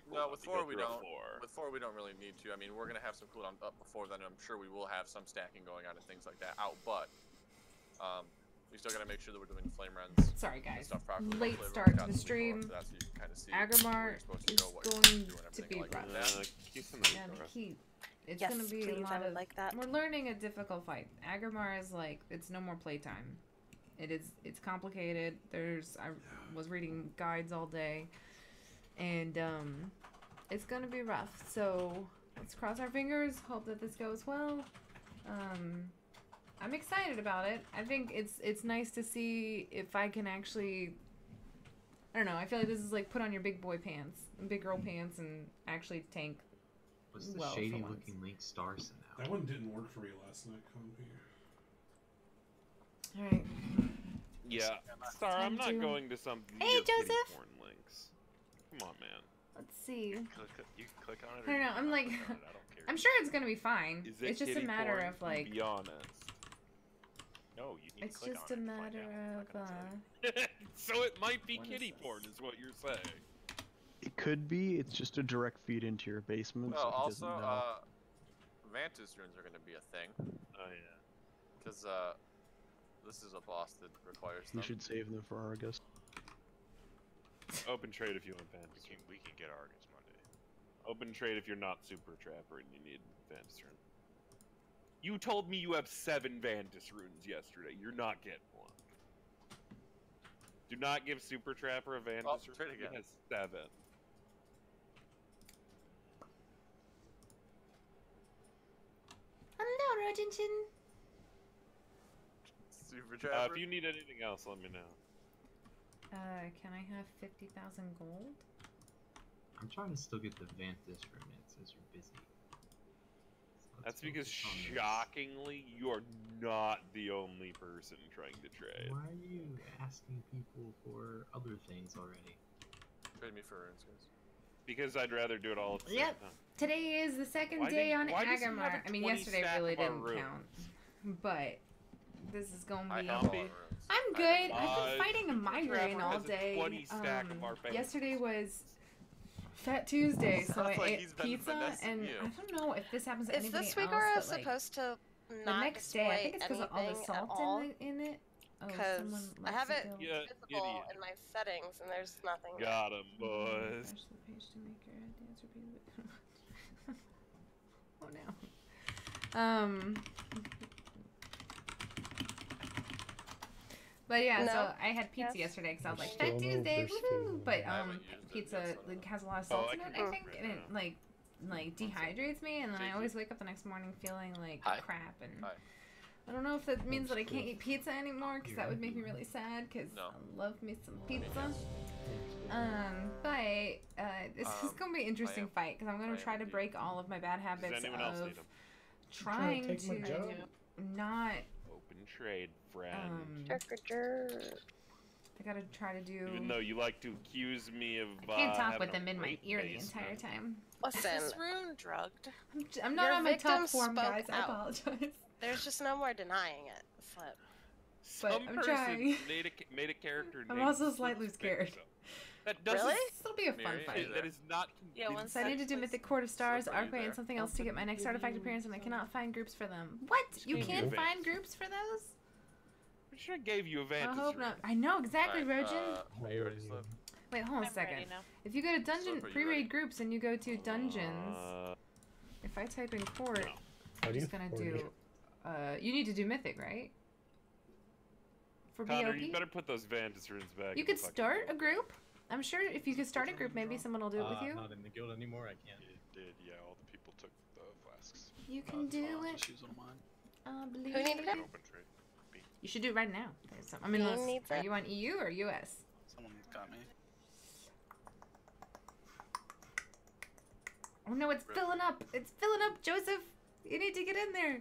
cooldown. No, with 4 we don't. Four. With 4 we don't really need to. I mean, we're gonna have some cooldown up before then. I'm sure we will have some stacking going on and things like that out, but we still gotta make sure that we're doing flame runs. Sorry guys, stuff properly. late Hopefully start to everyone the got stream. before, so you can kind of see Aggramar where you're supposed to is go, what you're going supposed to do, and to be everything like rough. that. Keep some of Yeah, the the heat. It's Yes, gonna be please, a lot I would of. like that. We're learning a difficult fight. Aggramar is like it's no more playtime. It's complicated. I was reading guides all day, and it's gonna be rough. So let's cross our fingers. Hope that this goes well. I'm excited about it. I think it's nice to see if I can actually. I don't know. I feel like this is like put on your big boy pants, big girl pants, and actually tank. What's the well, shady looking Link Stars in that one didn't work for me last night, Compy. Alright. Yeah. Star, I'm not going to some. Hey, Joseph! Porn links. Come on, man. Let's see. You can click on it. I don't know. I'm like, I don't care. I'm sure it's gonna be fine. Is it It's just a kitty matter porn? of like. Be honest. No, you need It's to click just on a it and find matter out. of. I'm not gonna tell you. So it might be What is kitty this? porn, is what you're saying. It could be. It's just a direct feed into your basement. Well, so he also, doesn't know. Mantis runes are gonna be a thing, Oh yeah. because this is a boss that requires You them. should save them for Argus. Open trade if you want Vantis. We can get Argus Monday. Open trade if you're not Super Trapper and you need Vantis rune. You told me you have 7 Vantis runes yesterday. You're not getting one. Do not give Super Trapper a Vantis Oh, rune. trade He again. has 7. Hello, Rojinjin. Super Trapper. If you need anything else, let me know. Can I have 50,000 gold? I'm trying to still get the Vantis from it. It says you're busy. So let's That's because, focus on this. shockingly, you are not the only person trying to trade. Why are you asking people for other things already? Trade me for runes, guys. Because I'd rather do it all at the Yep. same time. Today is the second Why day on why does he have Aggramar. a I mean, 20 yesterday stack really of our didn't runes? count. But this is gonna be. I have all Humpy. runes. I'm good. I've been Uh, fighting a migraine Trapper all has a day. 20 stack of our favorites. Yesterday was Fat Tuesday, so I Sounds like ate he's been pizza, finessing and you. I don't know if this happens to Is anybody this week else, but, like, supposed to the not next day, I think display it's because of all the anything at salt all? in it. Oh, Because someone I likes have to it go- Yeah, visible idiot. in my settings, and there's nothing. there. Got him, boys. Refresh the page to make your dance repeat. Oh no. But yeah, so No. I had pizza Yes. yesterday because I was like, Still Fat no Tuesday, fish woohoo! food. But I haven't used it pizza yet, so- like, has a lot of Oh, salt I in can it, do I it think, right and it now. like dehydrates me, and then I always wake up the next morning feeling like Hi. crap, and Hi. I don't know if that means that I That's can't cool. eat pizza anymore, because that would make me really sad, because No. I love me some pizza. But this is gonna be an interesting am- fight, because I'm gonna I try am to indeed. break all of my bad Does habits anyone else need of them? trying take my to job? not. Open trade, friend. I gotta try to do. Even though you like to accuse me of I can't talk having with a them in my rape ear the basement. entire time. Listen, Is this rune drugged? I'm not Your on my top victim form, spoke guys. I out. apologize. there's just no more denying it. Flip. But Some I'm person trying. made a character. I'm named also Slip slightly Fix scared. Up. That doesn't. Really? This'll be a fun Mary, fight. That is not. Yeah, it- one So I need to do Please. Mythic Court of Stars, Slip, are you Arcway, and there? something else to get my next artifact appearance, and I cannot find groups for them. What? You Give me can't your find Vantis. groups for those? I'm sure I gave you a I Vantis hope rune. not. I know exactly, Alright, Rojin. are you ready, Slip? Wait, hold on a I'm ready second. now. If you go to dungeon Slip, are you pre-raid ready? groups and you go to dungeons, if I type in court, No. How I'm do you just gonna afford do. it? You need to do Mythic, right? For Connor, BOP? you better put those Vantis runes back. You in could the fucking start a vault. group. I'm sure if you could start a group, maybe someone will do it with you. Not in the guild anymore, I can't. It did, yeah. All the people took the flasks. You can do it. Just use on mine. I believe Who needed it? Open trade. You should do it right now. There's some, I mean, Bean unless, needs are it. you on EU or US? Someone got me. Oh no, it's filling up. It's filling up, Joseph. You need to get in there.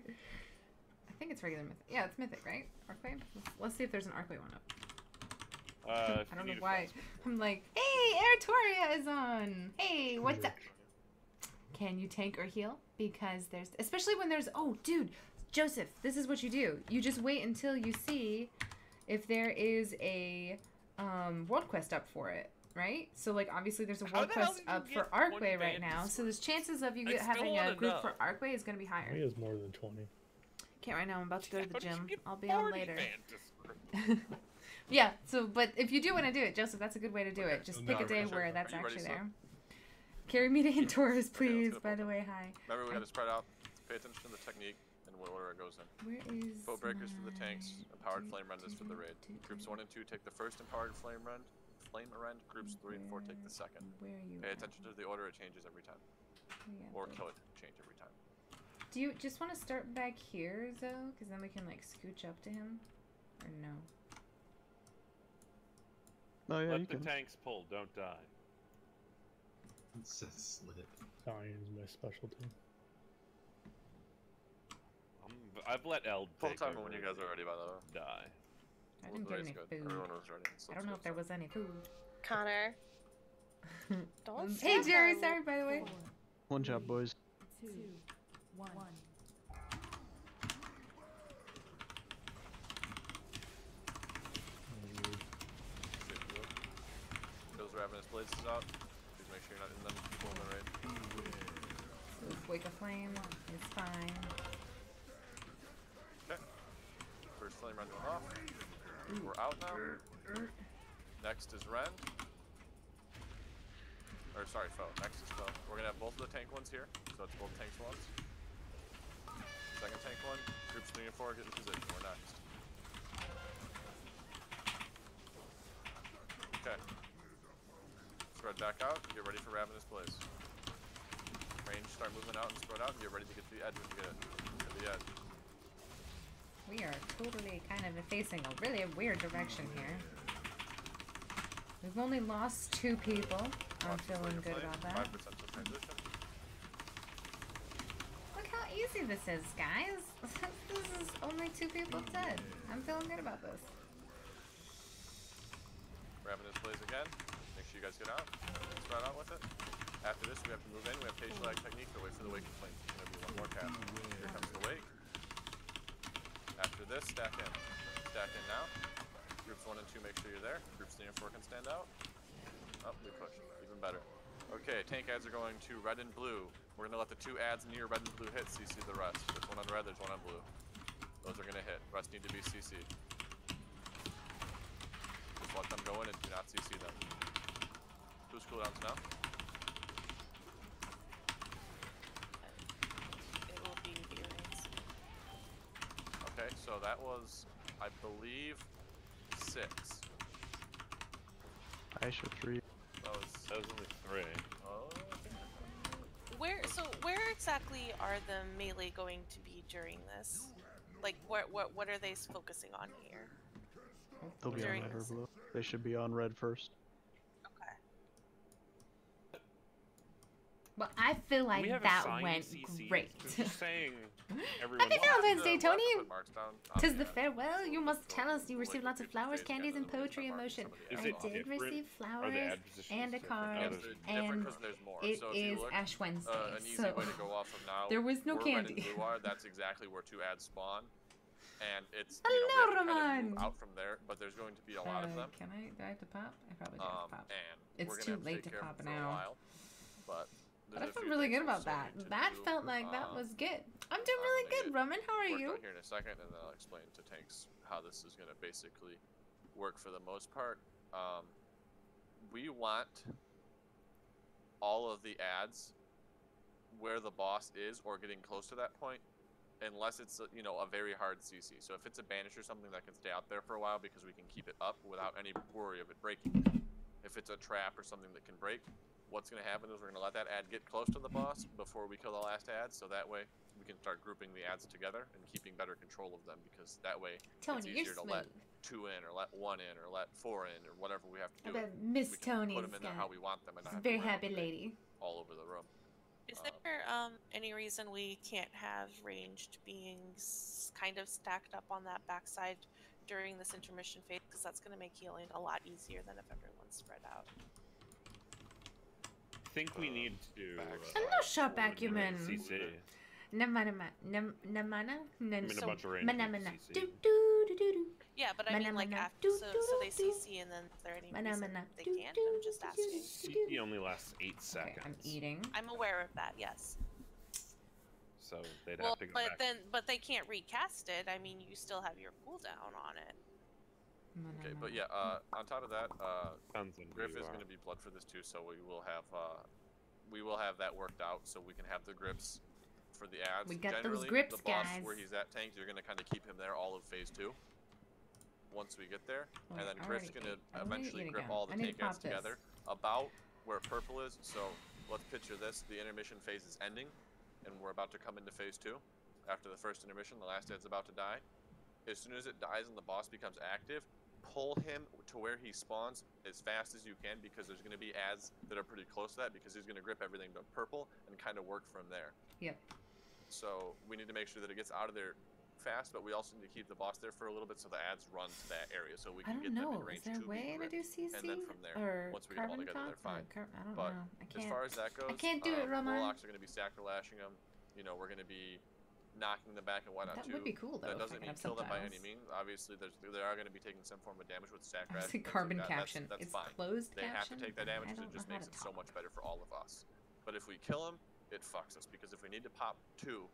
I think it's regular Mythic. Yeah, it's Mythic, right? Arcway? Let's see if there's an Arcway one up. If I don't you know need a why. flask. I'm like, hey, Artoria is on. Hey, what's up? Can you tank or heal? Because there's, especially when there's, oh, dude, Joseph, this is what you do. You just wait until you see if there is a world quest up for it. right? So like obviously there's a How war the hell quest did you up get for 20 Arcway right Vantis now. So there's chances of you I still having wanna a group know. for Arcway is going to be higher. He has more than 20. Can't right now. I'm about to go to the How did you gym. get I'll be on 40 later. Vantis? Yeah. So, but if you do want to do it, Joseph, that's a good way to do it. Just I'm pick a not day ready. where that's Are you ready, actually sir? there. Carry me to Antorus, Okay, please. let's By go. the way, hi. Remember, we got to spread out. Pay attention to the technique and what order it goes in. Where is Boat breakers for the tanks, my- empowered flame renders for the raid. Groups 1 and 2 take the first empowered flame rend. Groups 3 and 4 take the second. Where are you? Pay at? attention to the order it changes every time, Yeah, or but- kill it change every time. Do you just want to start back here, Zoe? Because then we can, like, scooch up to him? Or no? Oh yeah, you Let the can. tanks pull, don't die. It says slip. Dying is my specialty. I've let Eld Full take time over when you guys are ready, by the way. die. I didn't get Raid's any good. food. Everyone was ready. So I don't know if there was any food. Connor, don't Hey, step Jerry, on- sorry, by the way. One job, boys. 2, 1. Those ravenous blades is out. Please make sure you're not in them. People in the raid. Wake a flame. It's fine. Okay. First flame rend went off. We're out now. Next is rend. Or sorry, foe. Next is foe. We're gonna have both of the tank ones here, so it's both tanks ones. Second tank one. Groups 3 and 4 get in position. We're next. Okay. Spread back out. Get ready for ravenous blaze. Range, start moving out and spread out, and get ready to get to the edge when you get it. To the edge. We are totally kind of facing a really weird direction here. We've only lost 2 people. I'm Watch the feeling flame good flame, about that. 5% to transition. Look how easy this is, guys. This is only 2 people dead. I'm feeling good about this. Ravenous blaze again. Make sure you guys get out. Spread out with it. After this, we have to move in. We have Patient Lag Technique to wait for the wake of flames. It's going to be one more cast. Here comes the wake. After this, stack in. Stack in now. Groups 1 and 2, make sure you're there. Groups 3 and 4 can stand out. Oh, we pushed. Even better. Okay, tank adds are going to red and blue. We're going to let the 2 adds near red and blue hit CC the rest. There's one on red, there's one on blue. Those are going to hit. Rest need to be CC'd. Just let them go in and do not CC them. Who's cooldowns now? It will be Epicureans. Okay, so that was, I believe, 6. I show 3. That was only 3. oh, Where exactly are the melee going to be during this? Like, what are they focusing on here? They'll be on During red or this. blue. They should be on red first. Okay. Well, I feel like we have that assigned went CCs. great. Just saying everyone. Happy Valentine's Day, we'll have to Tony! put marks down on 'Tis the end. farewell. You must tell us you Like received the lots of previous flowers, phase candies, again, and then we poetry put and marks on motion. somebody Is I else. it did different? receive Are the flowers ad positions and a different? card, No, It's different and because there's more. it So if you is look, Ash Wednesday, an easy so way to go off of now. there was no where red candy. and blue are, that's exactly where 2 ads spawn, and it's Hello, we have to kind of Roman! move out from there. But there's going to be a lot of them. Can I? Do I have to pop? I probably do have to pop. And It's we're too gonna have late to to take care pop of them for now. a while. But But there's I a felt few really things good we about still that. need to That do. felt like that was good. I'm doing I'm really gonna good, get Roman. How are worked you? out here in a second, and then I'll explain to tanks how this is going to basically work for the most part. We want all of the ads where the boss is or getting close to that point, unless it's a very hard CC. So if it's a banish or something that can stay out there for a while because we can keep it up without any worry of it breaking. If it's a trap or something that can break, what's going to happen is we're going to let that ad get close to the boss before we kill the last ad, so that way we can start grouping the ads together and keeping better control of them, because that way Tony, it's you're easier to let smooth. 2 in, or let 1 in, or let 4 in, or whatever we have to I do. bet Miss We can Tony's put them in there how got we want them, and not a have to very worry about happy them being lady. all over the room. Is there any reason we can't have ranged beings kind of stacked up on that backside during this intermission phase? Because that's going to make healing a lot easier than if everyone's spread out. I think we need to. I'm not shop acumen. CC. Namana, namana, I mean, a bunch of mana, ranged mana. CC. Do do do do do. Yeah, but I Mana, mean, like, mana. after, Do, so do, they do, do. CC, and then is there any Mana, reason mana. they Do, can't? do, I'm just do, asking. CP only lasts 8 seconds. Okay, I'm eating. I'm aware of that, yes. So they'd Well, have to go back. but they can't recast it. I mean, you still have your cooldown on it. Mana, Okay, mana. but yeah, on top of that, Depends on who Griff you is are. going to be blood for this too, so we will have that worked out, so we can have the grips for the ads. We got those Generally, grips, the boss guys. where he's at tanked, you're going to kind of keep him there all of phase 2. Once we get there, Oh, and then I Griff's already going to ate. I'm gonna eventually eat grip again. all the I need tank to ads pop this. together about where purple is. So let's picture this: the intermission phase is ending, and we're about to come into phase 2. After the first intermission, the last ad's about to die. As soon as it dies and the boss becomes active, pull him to where he spawns as fast as you can, because there's going to be ads that are pretty close to that, because he's going to grip everything but purple and kind of work from there. Yep. So we need to make sure that it gets out of there fast, but we also need to keep the boss there for a little bit so the ads run to that area, so we I can don't get them know. in Is range there a to be way to gripped. do CC? And then from there, or once we get them all carbon together, they're fine. I don't But know. I as can't. far as that goes, can't do it, Roman. Warlocks are going to be sacrilashing them. You know, we're going to be knocking them back and whatnot That too. would be cool, though, That if I doesn't could mean have kill them by any subtitles. means. Obviously, they are going to be taking some form of damage with sac I rash. see and things carbon like that. caption. That's It's fine. closed They caption. have to take that damage I because it don't just know how makes to it so talk. much better for all of us. But if we kill them, it fucks us, because if we need to pop 2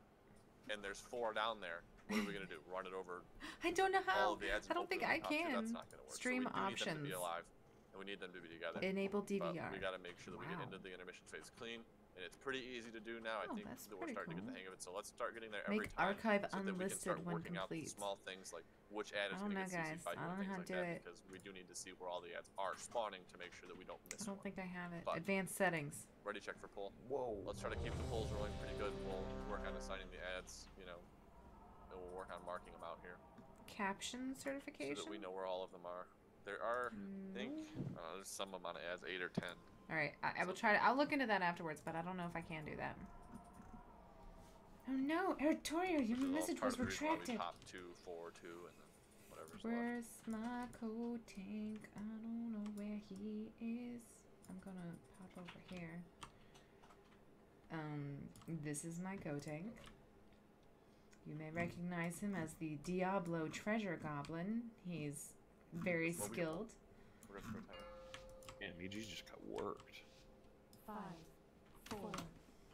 and there's 4 down there, what are we going to do? Run it over I don't know all how. of the ads? I don't think Hopefully I we have to. That's can. not going to work. Stream so we do need them to options. be alive, and we need them to be together. Enable But DVR. we got to make sure that we get Wow. into the intermission phase clean, and it's pretty easy to do now. I Oh, think that's that we're pretty starting to get cool. the hang of it. So let's start getting there every Make time, archive so that we can start unlisted when working out the complete. small things like which ad is I don't going to know, get guys. CC'd by I who don't and know things how to like do that, it. because we do need to see where all the ads are spawning to make sure that we don't miss I don't one. think I have it. But- Advanced settings. Ready check for pull. Whoa. Let's try to keep the pulls rolling pretty good. We'll work on assigning the ads, you know, and we'll work on marking them out here Caption so certification. that we know where all of them are. There are, I think, there's some amount of ads, 8 or 10. All right, I will try to. I'll look into that afterwards, but I don't know if I can do that. Oh no, Artoria, your Which is all message part was of the reason why we retracted. top 2, 4, 2, and then whatever's left. Where's my coat tank? I don't know where he is. I'm gonna pop over here. This is my coat tank. You may recognize him as the Diablo Treasure Goblin. He's very Well, we- skilled. We're gonna throw time. Man, MG just got worked. 5, 4,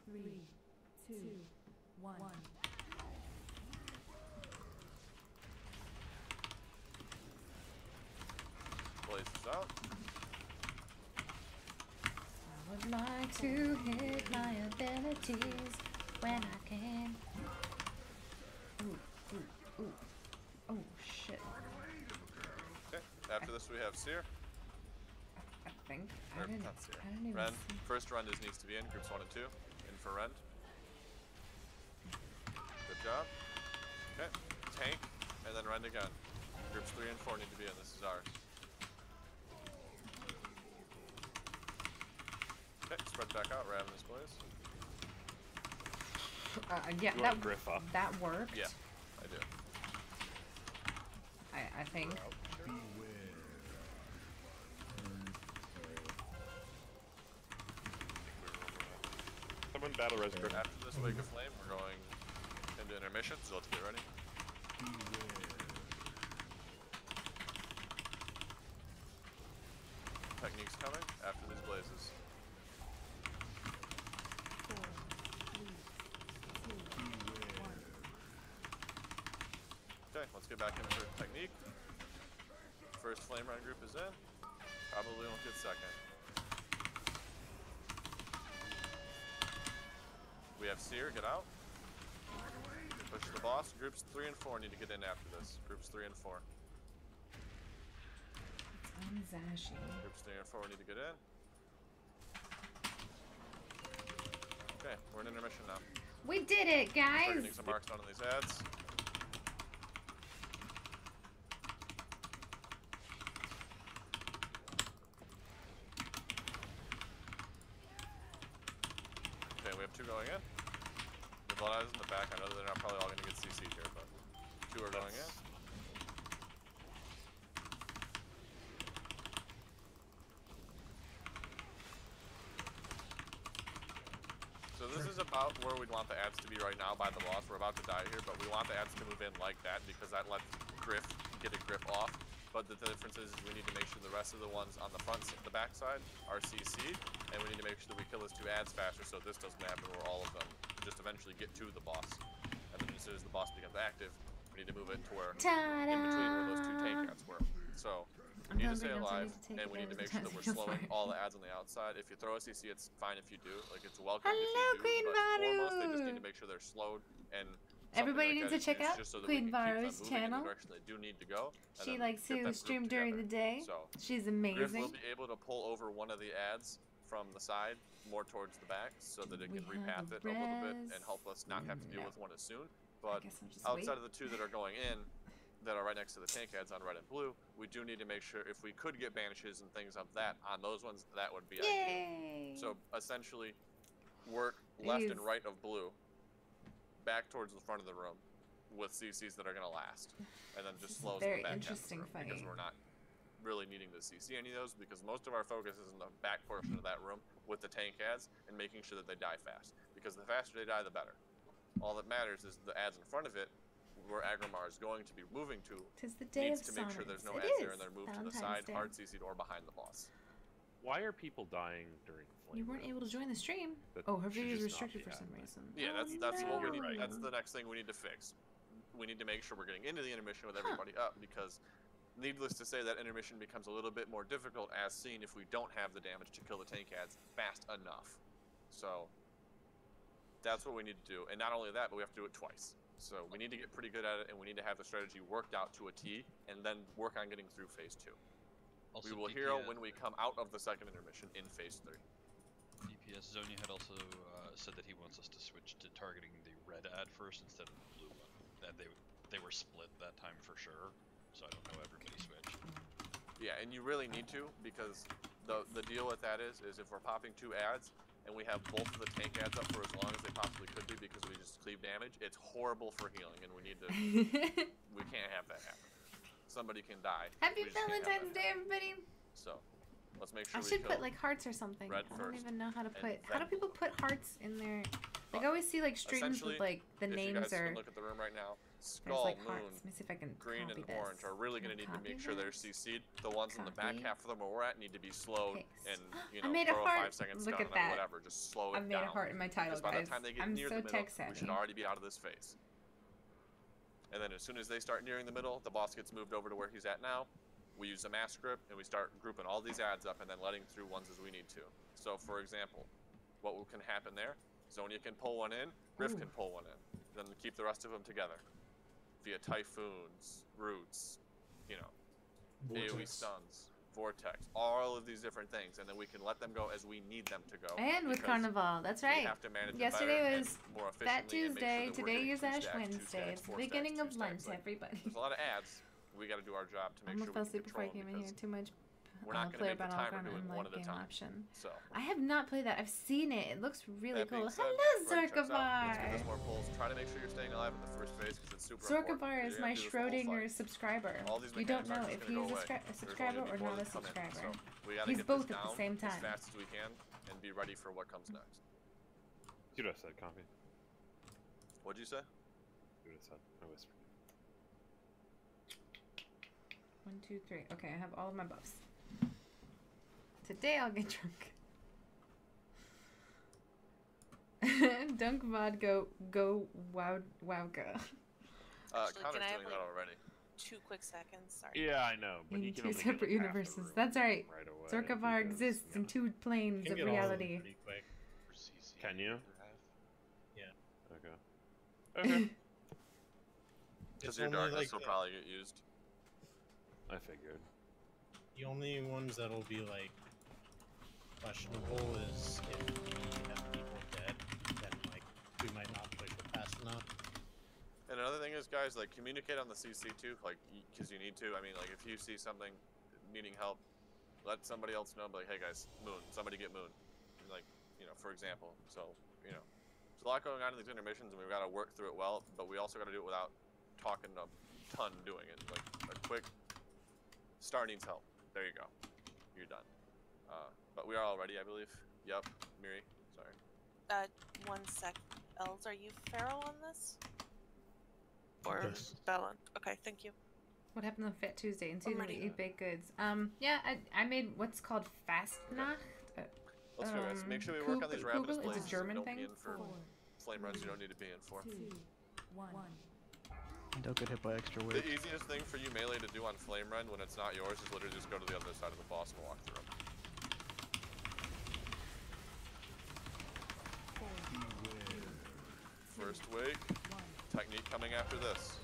3, 2, 1. Blazes out. I would like to hit my abilities when I can. Ooh, ooh, ooh. Oh, shit. Okay. After this, we have Seer. I think. Or, I didn't not Seer. even Rend. see. First Rend needs to be in. Groups 1 and 2. In for Rend. Good job. Okay. Tank. And then Rend again. Groups 3 and 4 need to be in. This is ours. Okay. Spread back out. Ravenous Blaze. Yeah, You that want Griff up? that worked. Yeah. I do. I think. Someone battle res Griff. After this Wake of Flame, we're going into intermission, so let's get ready. Techniques coming after these blazes. 4, 3, 2, 1. Okay, let's get back in for technique. First flame run group is in. Probably won't get second. We have Seer, get out. Push the boss. Groups 3 and 4 need to get in after this. Groups 3 and 4. Zashi. Groups 3 and 4 need to get in. Okay, we're in intermission now. We did it, Start guys! getting some marks down on these ads. Okay, we have 2 going in. The Blood Eyes in the back. I know that they're not probably all going to get CC'd here, but 2 are going in. So this is about where we'd want the ads to be right now by the boss. We're about to die here, but we want the ads to move in like that because that lets get a grip off. But the difference is we need to make sure the rest of the ones on the the backside are CC'd, and we need to make sure that we kill those 2 adds faster so this doesn't happen where all of them just eventually get to the boss. And then as soon as the boss becomes active, we need to move it to where in between where those 2 tank adds were. So we need to stay alive, and we need to make sure that we're slowing all the adds on the outside. If you throw a CC, it's fine if you do. Like, it's welcome if you do, Queen but foremost, they just Varu! need to make sure they're slowed and Everybody like needs to check out just so that Queen we can keep Varu's them moving in channel. the direction they do need to go, and She then likes get to them stream grouped during the together. day. So She's Griff amazing. will be able to pull over one of the adds from the side more towards the back so that it can We repath have it a little bit and res. help us not have to deal No. with one as soon. I But guess I'll just outside wait. of the 2 that are going in, that are right next to the tank adds on red and blue, we do need to make sure if we could get banishes and things of that on those ones, that would be ideal. Yay! So essentially, work left and Please. right of blue, back towards the front of the room, with CCs that are gonna last, and then This just is a slows very the back half of the interesting room, because fight. we're not really needing to CC any of those because most of our focus is in the back portion of that room with the tank adds and making sure that they die fast, because the faster they die, the better. All that matters is the adds in front of it, where Aggramar is going to be moving to, 'Tis the day needs of to make sure there's no sonnets. adds It there is and they're moved to the Valentine's side, Day. hard CC'd, or behind the boss. Why are people dying during flame? You weren't Raid? able to join the stream. That Oh, her should video is just not restricted be for some happening. reason. Yeah, Oh, that's what we need. no. That's the next thing we need to fix. We need to make sure we're getting into the intermission with everybody up, because needless to say, that intermission becomes a little bit more difficult as seen if we don't have the damage to kill the tank adds fast enough. So that's what we need to do. And not only that, but we have to do it twice. So we need to get pretty good at it, and we need to have the strategy worked out to a T, and then work on getting through phase 2. Also, We will hero when we come out of the second intermission in phase 3. DPS Zonia had also said that he wants us to switch to targeting the red ad first instead of the blue one. That they were split that time for sure, so I don't know everybody switched. Yeah, and you really need to, because the deal with that is if we're popping 2 adds and we have both of the tank adds up for as long as they possibly could be because we just cleave damage, it's horrible for healing, and we need to we can't have that happen. Somebody can die. Happy We just can't have that Valentine's Day, happen. everybody! So let's make sure I we should kill put like hearts or something. red I don't first, even know how to and put. How do then people blue. put hearts in there? Like, I Well, always see like streams essentially, with like the if you names guys are. can look at the room right now, There's skull, like moon, hearts. Let me see if I can green, copy and this. orange are really Can going to I need to copy make sure they're this? CC'd. The ones in the back Copy. half of them where we're at need to be slowed Paste. and, you I know, made a throw a heart. 5-second Look stun at on it, that. whatever. Just slow it I made down. a heart in my title, Because by guys. the time they get I'm near so the middle, tech we should savvy. already be out of this phase. And then as soon as they start nearing the middle, the boss gets moved over to where he's at now. We use a mass grip, and we start grouping all these adds up and then letting through ones as we need to. So, for example, what can happen there? Zonia can pull one in, Griff Ooh. can pull one in. Then keep the rest of them together. Via Typhoons, Roots, you know, AoE Vortex. stuns, Vortex, all of these different things. And then we can let them go as we need them to go. And with because Carnival, that's we right. have to manage it Yesterday better was and more Fat efficiently and make sure Tuesday. that we're Today getting is 2 Ash stacks, 2 Wednesday. stacks, It's the 4 beginning stacks, of 2 Lent, stacks. Like, everybody. there's a lot of ads. We got to do our job to I make almost sure fell we asleep can before I control came them in here. because Too much we're not going to player make the timer battleground doing and one like at a game time. option. So I have not played that. I've seen it. It looks really that being cool. said, Hello, Red checks out. Let's get Zorkavar. this more pulls. Try to make sure you're staying alive in the first phase because it's super important. Zorkavar You're is gonna my do this the whole Schrodinger fight. subscriber. All these You don't mechanics aren't know just if gonna he's go a away. There's subscriber only or more not a that come in. subscriber. So we gotta He's get both this at the down same as time. fast as we can and be ready for what comes next. See what I said, copy. What'd you say? See what I said. I whispered. 1, 2, 3. Okay, I have all of my buffs. Today I'll get drunk. Dunk Vod go wow wowga. Actually, Connor's can I have, doing like, that already. 2 quick seconds. Sorry. Yeah, I know, but he In can 2 only get, separate like, half the universes. room That's right. right away Zorkavar because, exists you in know. 2 planes Can of get all of them reality. pretty quick. For CC. Can you? half. Okay. Okay. Because It's your only darkness like will probably get used. I figured. the only ones that'll be like questionable is if we have people dead, then like we might not push it fast enough. And another thing is, guys, like, communicate on the CC too, like, because you need to. I mean, like, if you see something needing help, let somebody else know. Be like, hey guys, Moon, somebody get Moon. Like, you know, for example. So, you know, there's a lot going on in these intermissions, and we've got to work through it well. But we also got to do it without talking a ton doing it. Like, a quick Star needs help. There you go. You're done. But we are all ready, I believe. Yep, Miri. Sorry. 1 sec. Els, are you feral on this? Or Yes. Bellin? Okay, thank you. What happened on Fat Tuesday? And Tuesday we Alrighty. eat baked goods. Yeah, I made what's called Fastnacht. Let's go, guys. Make sure we work on these rapid Kugel is displays. a German Don't thing. be in for flame runs you don't need to be in for. 2, 1. Don't get hit by extra weight. The easiest thing for you melee to do on flame run when it's not yours is literally just go to the other side of the boss and walk through them. First wake, technique coming after this.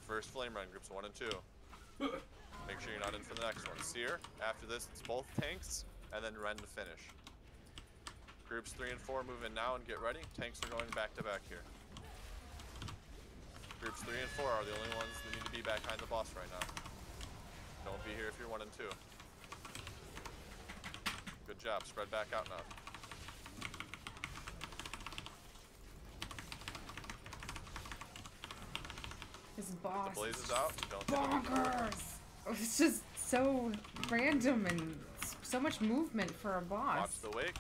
First flame run, groups 1 and 2. Make sure you're not in for the next one. Seer, after this it's both tanks, and then Ren to finish. Groups 3 and 4 move in now and get ready. Tanks are going back to back here. Groups 3 and 4 are the only ones that need to be back behind the boss right now. Don't be here if you're 1 and 2. Good job, spread back out now. This boss. The blaze is out. Don't Bonkers! It's just so random and so much movement for a boss. Watch the wake.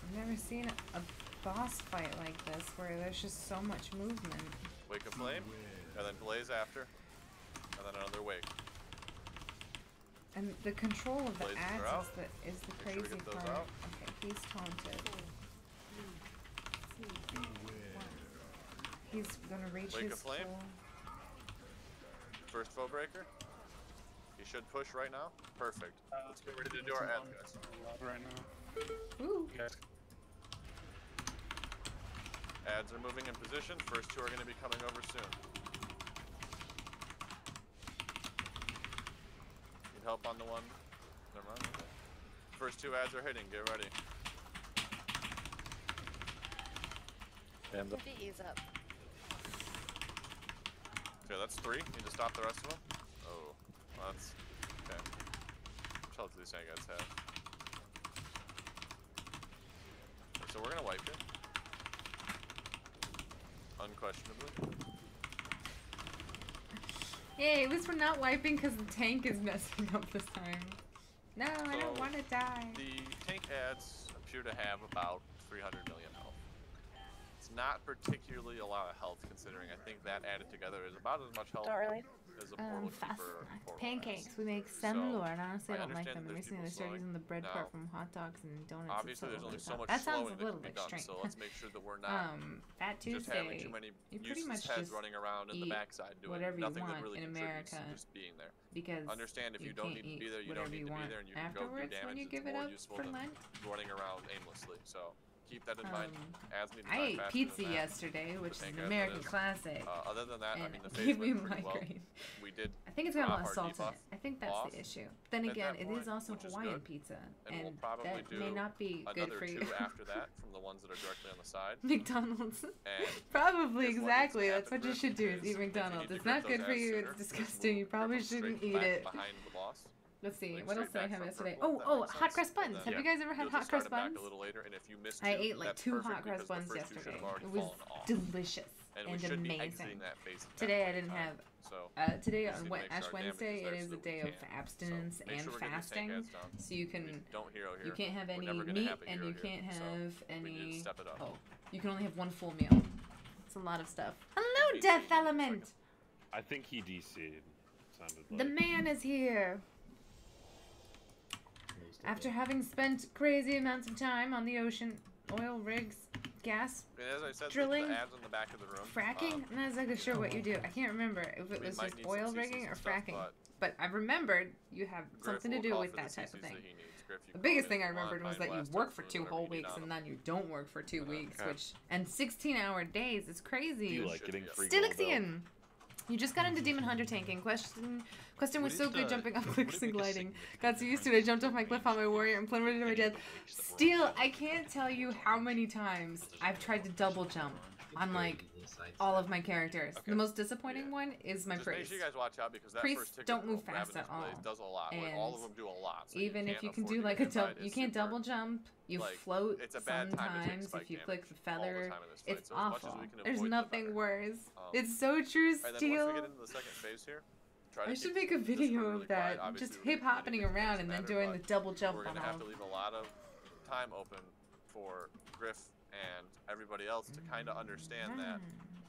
I've never seen a boss fight like this where there's just so much movement. Wake of flame, and then blaze after, and then another wake. And the control of the Blazes ads are out. is the Make sure we crazy get those part. out. Okay, he's taunted. 2, 1. He's gonna reach Wake his of flame. full. First foe breaker. He should push right now. Perfect. Let's get ready to do our ads, guys. Right now. Ooh. Yes. Ads are moving in position. First 2 are going to be coming over soon. Need help on the one? Never mind. Okay. First 2 ads are hitting. Get ready. Panda. Ease up. Okay, that's 3. Need to stop the rest of them. Oh, well, that's okay. Which health do these guys have? Okay, so we're gonna wipe it. Unquestionably. Yay, at least we're not wiping because the tank is messing up this time. No, I don't So, want to die. The tank ads appear to have about 300 million health. It's not particularly a lot of health considering I think that added together is about as much health Not really. as a portal Fast keeper portal pancakes. has. We make So, semolor, and honestly, I I don't like understand them. that They're there's missing the people starting the bread slowing. part Now, from hot dogs and donuts. Obviously, and there's so only on so top. much That sounds slowing a that little can be done, extreme. so let's make sure that we're not Fat just having Tuesday, too many you pretty useless much heads just running around in the eat backside doing whatever you nothing that want really in contributes America to just being there. because Understand if you don't can't need to be eat there, you don't whatever need you to be want there, and you can go do afterwards damage when you that's give it more up useful for than lunch. running around aimlessly. So keep that in mind. As need to I die ate faster pizza than that. yesterday, which is tank an as American it is. classic, Other than that, I and mean the it phase gave me a went pretty well. migraine. We did I think it's got a lot of drop our salt in debuff it. I think that's off the issue. Then at again, that it is point, also which is Hawaiian good, pizza, and we'll and probably that do may not be good another for 2 you. after that from the ones that are directly on the side. McDonald's. And Probably here's what needs to exactly. That's happen, what you Griff, should do is is eat if you McDonald's. need to It's grip not good those for ads you. sooner, It's just disgusting. move- You probably grip them shouldn't straight eat back it. behind the boss. Let's see. Like What else straight did I back have from yesterday? purple, if that Oh, makes hot sense. crust And buns. then Have you guys ever had you'll hot just start crust it back buns? a little later, and if you missed I 2, ate like that's 2 perfect hot crust because the buns first 2 should yesterday. have already It was fallen off. delicious And we and should be amazing. exiting that phase at that Today I point in didn't time. have. So Today we on just need to make Ash sure our damage Wednesday, is there it is so a that we day of can. abstinence Make and sure we're getting these tank fasting, ads down. so you We can don't hero here. you can't have We're any never gonna meat have a and hero you here, can't so have we need to any. step it up. Oh, you can only have 1 full meal. It's a lot of stuff. Hello, DC Death in a Element. I think he DC'd. Sounded like. The man is here. After having spent crazy amounts of time on the ocean, oil rigs, gas, And as I said, drilling, the ads on the back of the room. fracking. I'm not exactly sure what you do. I can't remember if it we was might just need some oil CCs rigging and or stuff, fracking. but But I remembered you have Griff something to will do call with for the that type of CCs thing. that he needs. Griff, you The call biggest it thing I if you want, remembered was find that you blast work off for food, 2 whatever whole you need weeks on and him. then you don't work for 2 weeks, Okay. which and 16-hour days. It's Do crazy. you like should getting be, free Still gold, though? Ixion. You just got into Demon Hunter tanking. Question was What so is good the- jumping off would cliffs it and make a gliding. significant Got so used to it, I difference jumped off my between cliff on my warrior and plummeted to my any of death. the wakes that were Still, open? I can't tell you how many times I've tried to double jump on like all of my characters. Okay. The most disappointing Yeah. one is my Just make priest. sure you guys watch out because that Priests first ticket don't move roll, fast Ravenous at all. Blaze does a lot. Like, all of them do a lot. So Even if can't you can afford do to like get a hit by it. you It's can't super- double jump. You like, float it's a bad time to take sometimes spike if you damage click the all the feather. time in this fight, It's so as much as awful. we can There's avoid, the nothing better. worse. Um, It's so true, And then once Steel. we get into the second phase here, try to I keep should make a Discord video really of that. quiet. Obviously, Just we're hip hopping gonna around do and then things doing better, the double jump we're on gonna have all. to leave a lot of time open for Griff and everybody else to kind of understand that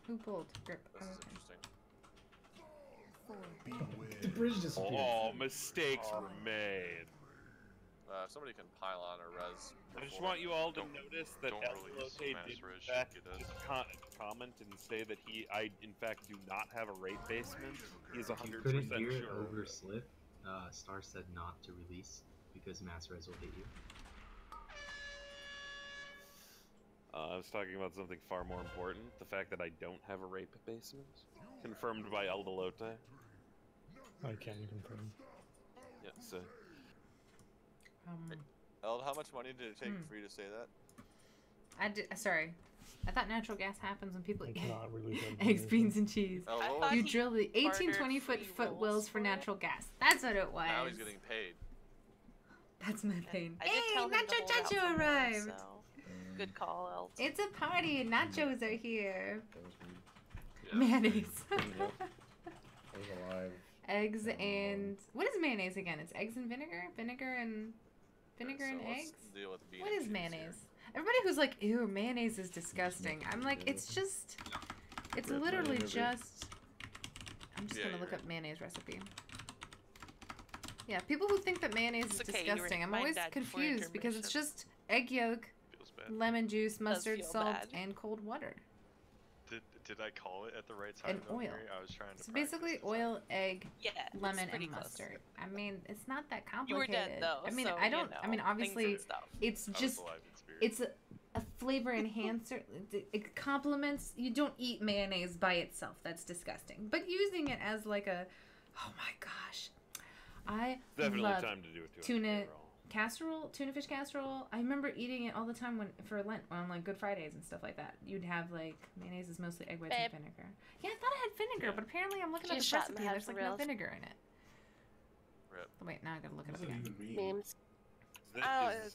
Who pulled? Grip. This Oh, is okay. interesting. The bridge disappeared. Oh, mistakes were made. Somebody can pile on or res. I just before. want you all to Don't- notice that don't release Elote mass did in res, fact you get us. just comment and say that I in fact do not have a raid basement. He's 100% You couldn't hear it sure. over slip. Star said not to release because mass res will hit you. I was talking about something far more important. The fact that I don't have a rape basement. Confirmed by Eldalote. I can confirm. Yeah, so... Eld, how much money did it take for you to say that? Sorry. I thought natural gas happens when people I eat cannot release that eggs, information. beans, and cheese. Oh, I what thought was You he drill the 18, bartered 20 free foot rolls wells for for it. natural gas. That's what it was. Now he's getting paid. That's methane. I did Hey, tell him to Nacho hold out Chacho for more, arrived! so good call, Eld. It's a party and nachos are here. That was me. Yeah. Mayonnaise. I was alive. Eggs and... What is mayonnaise again? It's eggs and vinegar? Vinegar and So eggs? let's deal with bean What and is cheese mayonnaise? Everybody who's like, ew, mayonnaise is disgusting. I'm like, it's just... It's literally just... I'm just Yeah, gonna you're look right. up mayonnaise recipe. Yeah, people who think that mayonnaise is It's okay, you were disgusting, I'm my always dad before confused because it's intermission. just egg yolk, Feels bad. lemon juice, mustard, feel salt, bad. and cold water. Did I call it at the right time? And though, oil. Mary? I was trying to. So practice basically, this oil, egg, Yeah, it's lemon, pretty and close. mustard. I mean, it's not that You were complicated. dead though. I mean, so, I don't. You know, I mean, things obviously, and stuff. it's I was just. alive in spirit. It's a flavor enhancer. It complements. You don't eat mayonnaise by itself. That's disgusting. But using it as like a, oh my gosh, I Definitely love time to do a tuna casserole, tuna fish casserole. I remember eating it all the time for Lent on like Good Fridays and stuff like that. You'd have like mayonnaise is mostly egg whites and Babe. vinegar. Yeah, I thought I had vinegar, but apparently I'm looking at She's this shot in the recipe and head there's for like no real. vinegar in it. Rip. Wait, now I gotta look it What up does that again. even mean? Memes. That Oh,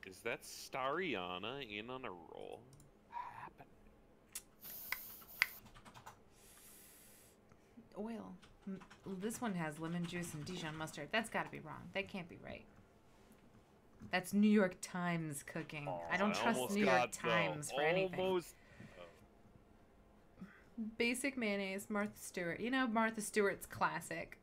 is that Stariana in on a roll? Oil. This one has lemon juice and Dijon mustard. That's got to be wrong. That can't be right. That's New York Times cooking. I don't trust almost New York got, though. Times for anything. Almost. Basic mayonnaise, Martha Stewart. You know Martha Stewart's classic.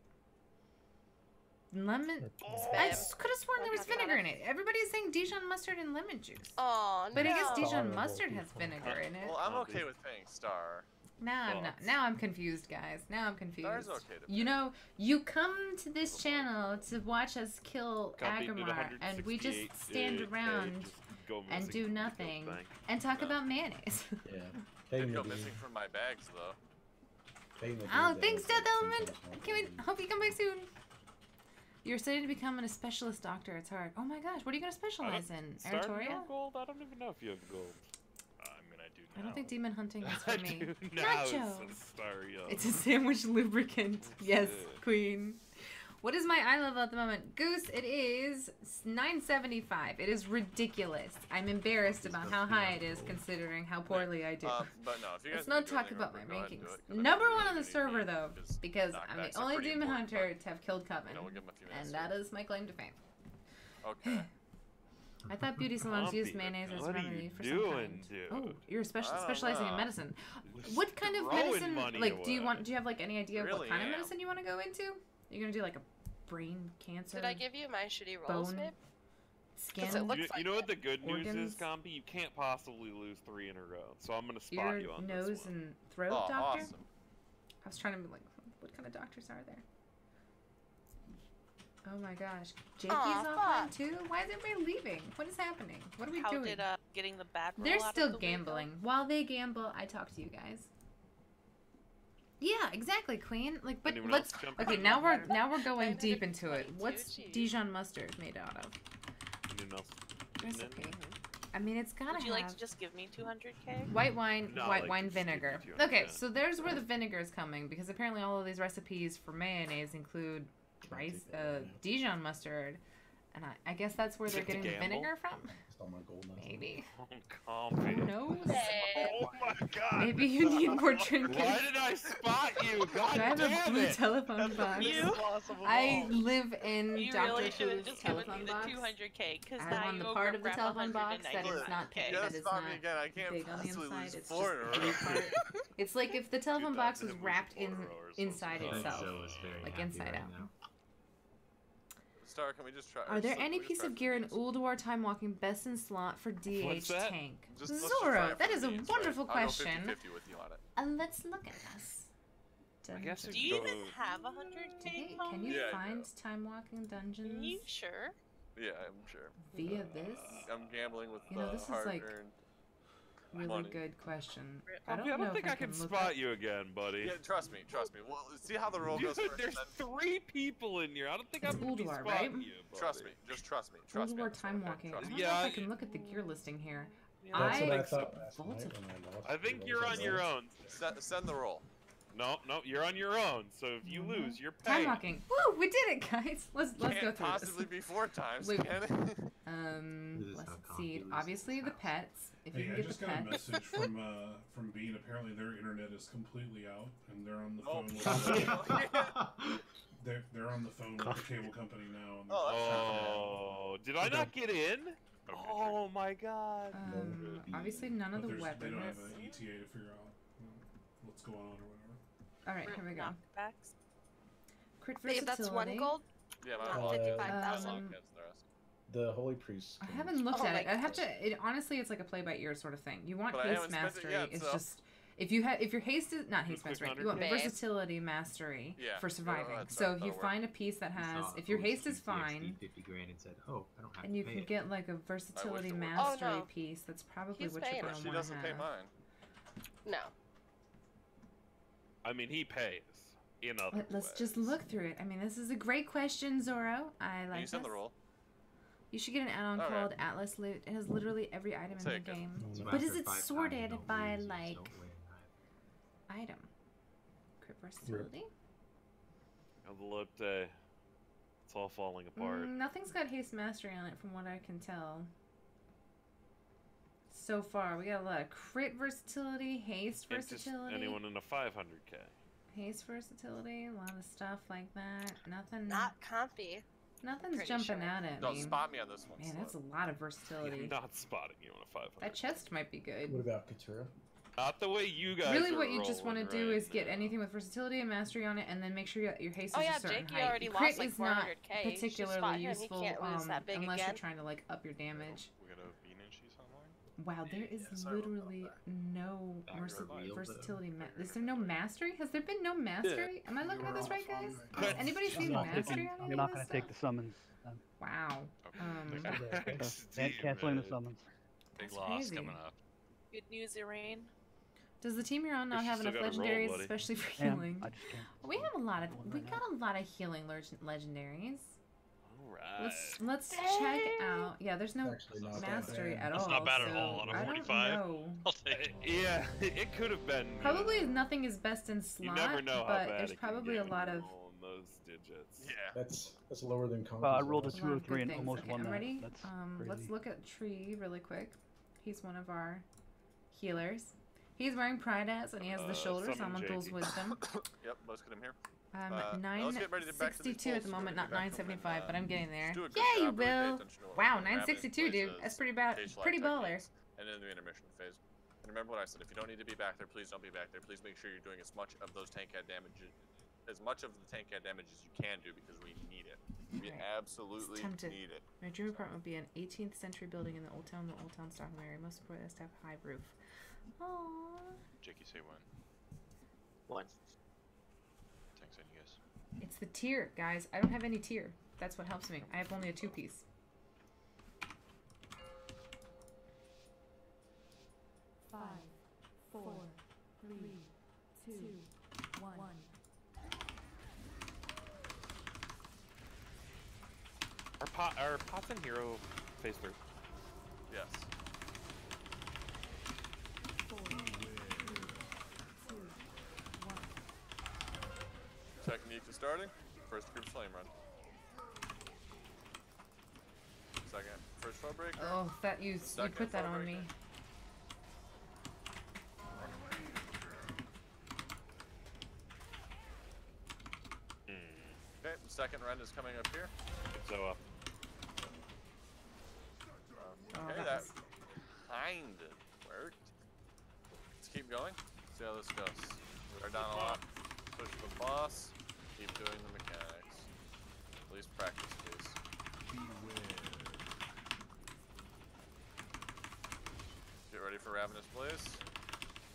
Lemon. I could have sworn there was vinegar in it. Everybody's saying Dijon mustard and lemon juice. Oh no. But I guess Dijon Horrible mustard has people. vinegar in it. Well, I'm okay with paying Star. Now I'm not. Thoughts? Now I'm confused, guys. Now I'm confused. Star's okay to You pay. know, you come to this channel to watch us kill Copy to the Aggramar, and we just 168, stand around just go and missing do from the nothing bank. and talk No. about mayonnaise. Yeah. Hey, Did go Nadine. missing from my bags though. Hey, Nadine, Oh, that thanks, was Death like Element. sometimes Can we not hope you come back soon? You're studying to become a specialist doctor. It's hard. Oh my gosh, what are you gonna specialize in? Star, do you Aratoria? have gold? I don't even know if you have gold. I mean, I do I now. don't think demon hunting is I for me. do now. Nacho. Says Stario. It's a sandwich lubricant. Yes, it. queen. What is my eye level at the moment? Goose, it is 975. It is ridiculous. I'm embarrassed about how high it is considering how poorly I do. But no, if you guys Let's not do talk anything about my real quick, go ahead and rankings. do it, 'cause I Number really one on the need server, to, though, because I'm knockbacks the are only pretty demon important, hunter to have killed Coven. You know, we'll give 'em a few minutes And that is my claim to fame. Okay. I thought beauty salons used Coffee. mayonnaise as a What are remedy you for some doing, kind. dude? Oh, you're I don't specializing in know. medicine. What kind of Throwing medicine? money Like, do you away. have like any idea of what Really kind of am. medicine you want to go into? You're gonna do like a brain cancer, Did I give you my shitty rolls, bone, babe? skin. it looks You, like you know what the good news organs. is, Combi? You can't possibly lose 3 in a row. So I'm gonna spot Your you on nose this one. and throat Oh, doctor. awesome. I was trying to be like, what kind of doctors are there? Oh my gosh, Jakey's Aw, offline fuck. too. Why is everybody leaving? What is happening? What are we How doing? did getting the bad roll They're out of still the way go? gambling. While they gamble, I talk to you guys. Yeah, exactly, Queen. Like, but Anyone let's. else jump Okay, in? now we're going deep into it. 922, What's geez. Dijon mustard made out of? Anyone else getting in? Recipe. I mean, it's gotta Would you have like to just give me 200k? white wine, No, white like, wine just give me vinegar. 200, Okay, yeah. so there's where the vinegar is coming because apparently all of these recipes for mayonnaise include rice, Dijon mustard, And I guess that's where they're Take the getting the gamble. vinegar from? Stole my gold knife. Maybe. Oh, coffee. Who knows? Oh my god. Maybe you need more trinkets. Why did I spot you? God Do I have damn a blue it. telephone box? You? I live in You Dr. really should have Who's just given me telephone the box. 200k, because I'm now on you the owe part of the Rip telephone box that is 199K. not paid. Just That is stop not me again. I can't big on the possibly inside. lose It's 4 in a just row. blue part. It's like if the telephone box was wrapped in inside I think itself, Joe is very like happy inside right out. now. Star, can we just try? Are there can any we just piece try of for gear in these? Ulduar time walking best in slot for DH What's that? tank? Let's just try Zora, it that for is a these, wonderful right? I'll go question. 50-50 with you on it. Let's look at this. I guess Dungeon. it Do you even goes- have 100k? Can you Yeah, I find do. time walking dungeons You sure? Yeah, I'm sure. via this? I'm gambling with You know, this is like hard-earned. really money. good question. I know don't think if I can look spot up- you again, buddy. Yeah, trust me. Well, see how the roll Dude, goes first. there's then 3 people in here. I don't think It's I'm gonna be Ulduar, spotting right? you, buddy. trust me. Just trust me. Trust me. Ulduar on this one, time okay? walking. I Trust don't me. know if Yeah, I can look at the gear listing here. Yeah, That's I what I think so. thought last night Vaulted. when I lost. I think the you're rolls on your I own. Send the roll. No, you're on your own. So if you Mhm. lose, you're Time paying. walking. Woo! We did it, guys. Let's go Can't through possibly this. be 4 times, Wait. can it? This is Let's how see. coffee loses Obviously, his the house. pets. If you Hey, can I get just the got a pets. message from Bean. Apparently, their internet is completely out, and they're on the Oh, phone. With fuck. they're on the phone with the cable company now. And Oh, that's Oh, did I not get in? Oh my god. Obviously, none of the They don't have weapons. an ETA to figure out what's going on or whatever. All right, here we go. Knockbacks. Crit Babe, that's versatility. 1 gold. Yeah, Not my 55,000. The Holy Priest. I haven't looked Oh at my it. I have to. Honestly, it's like a play by ear sort of thing. You want But I haste haven't spent it mastery. yet, It's so- just if your haste is not haste quick mastery. 100. You want Babe. versatility mastery Yeah, for surviving. that's So right, if you that'll find a piece that has, Saw if your Host haste is 2 fine, 50 grand and said, "Oh, I don't have and to you pay can it." get like a versatility it worked. mastery Oh, no. piece, that's probably He's what you're paying gonna us. She want to doesn't pay have. mine. No. I mean, he pays. In other Let's just ways. look through it. I mean, this is a great question, Zoro. I Can like you send this. the roll? You should get an add-on Alright. called Atlas Loot. It has literally every item in the Take it. game. So But after is it 5 times, sorted you don't by, lose, you just like, don't win either. Item. Crit versatility? Looked, it's all falling apart. Nothing's got haste mastery on it from what I can tell. So far, we got a lot of crit versatility, haste It's just versatility, anyone in a 500k. haste versatility, a lot of stuff like that. Nothing. Not comfy. Nothing's pretty jumping sure. out at Don't me. spot me on this one. Man, Slut. that's a lot of versatility. I'm not spotting you on a 500. That chest might be good. What about Katura? Not the way you guys Really, are what you just want to rolling do right is get now. anything with versatility and mastery on it, and then make sure your haste Oh is yeah, a certain Jake, you height. already Crit lost like is not 400k. You should particularly spot him. useful He can't lose that big unless again. you're trying to like up your damage. We got a bean and cheese online? Wow, there is Yes, I wrote literally no real, versatility. Is there no mastery? Has there been no mastery? Am I looking at this right, guys? Has anybody I'm seen not mastery on any I'm not of going this to take the stuff? summons. Wow. Canceling the summons. Big That's loss crazy. coming up. Good news, Irain. Does the team you're on not But you have still enough gotta roll, legendaries, buddy. especially for Yeah, healing? I just can't. We have a lot of One we right got a lot of healing legendaries. Alright. Let's check out. Yeah, there's no Actually not that mastery bad. at That's all. not bad at so all on a I don't 45. know. I'll take it. Yeah, it could have been. Probably nothing is best in You slot, never know how but bad there's it can probably get a when lot you're of rolling those digits. Yeah. That's lower than Conquer's. I rolled a a lot of 203 good and things. almost Okay, won I'm that. ready. That's Let's crazy. look at Tree really quick. He's one of our healers. He's wearing Pride Hats and he has the shoulders. summon I'm on Duel's Jakey. Wisdom. Yep, let's get him here. I'm now let's get ready to back to these 962 at the polls. moment, We're not gonna get back to them 975, and, but I'm getting there. do a good Yeah, you job, really pay will. attention to what Wow, we're grabbing 962, dude. places, That's pretty stage baller. techniques, and in the intermission phase. And remember what I said, if you don't need to be back there, please don't be back there. Please make sure you're doing as much of those tank head damage as you can do because we need it. We Alright. absolutely It's time to- need it. My dream apartment would be an 18th century building in the Old Town Stockholm area. Most important is to have a high roof. Aww. Jakey, say when. One. Thanks, on you guys. It's the tier, guys. I don't have any tier. That's what helps me. I have only a 2-piece. Five, four, three, two, one. Our Pots and Hero phase 3. Yes. Four, three, two, one. Technique is starting. First group flame run. First foe breaker. Oh, that you Second put that foe on me. breaker. Okay, second rend is coming up here. So Oh, Okay, that kinda worked. Let's keep going. See how this goes. We're down a lot. Push the boss. Keep doing the mechanics. At least practice, please. Get ready for Ravenous Blaze.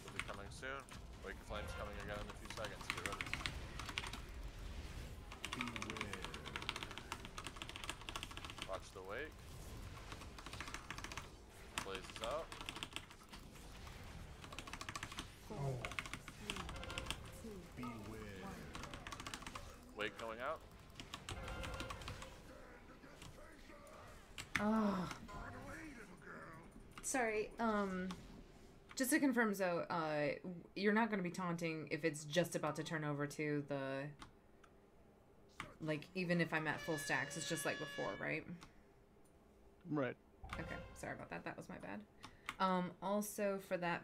Will be coming soon. Wake of Flame's coming again in a few seconds. Get ready. Watch the wake. Blaze is out. Wake going out. Oh. Sorry, just to confirm, Zoe, you're not going to be taunting if it's just about to turn over to the, like, even if I'm at full stacks, it's just like before, right? Right. Okay, sorry about that, that was my bad. Also, for that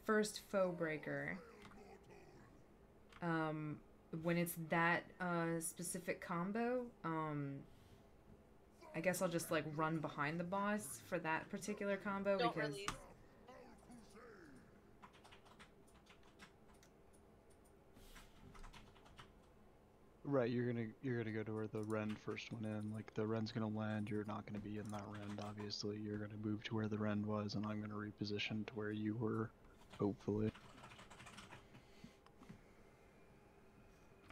first foe breaker, when it's that, specific combo, I guess I'll just, like, run behind the boss for that particular combo. Don't because... release. Right, you're gonna go to where the rend first went in. Like the rend's gonna land, you're not gonna be in that rend, obviously. You're gonna move to where the rend was, and I'm gonna reposition to where you were, hopefully.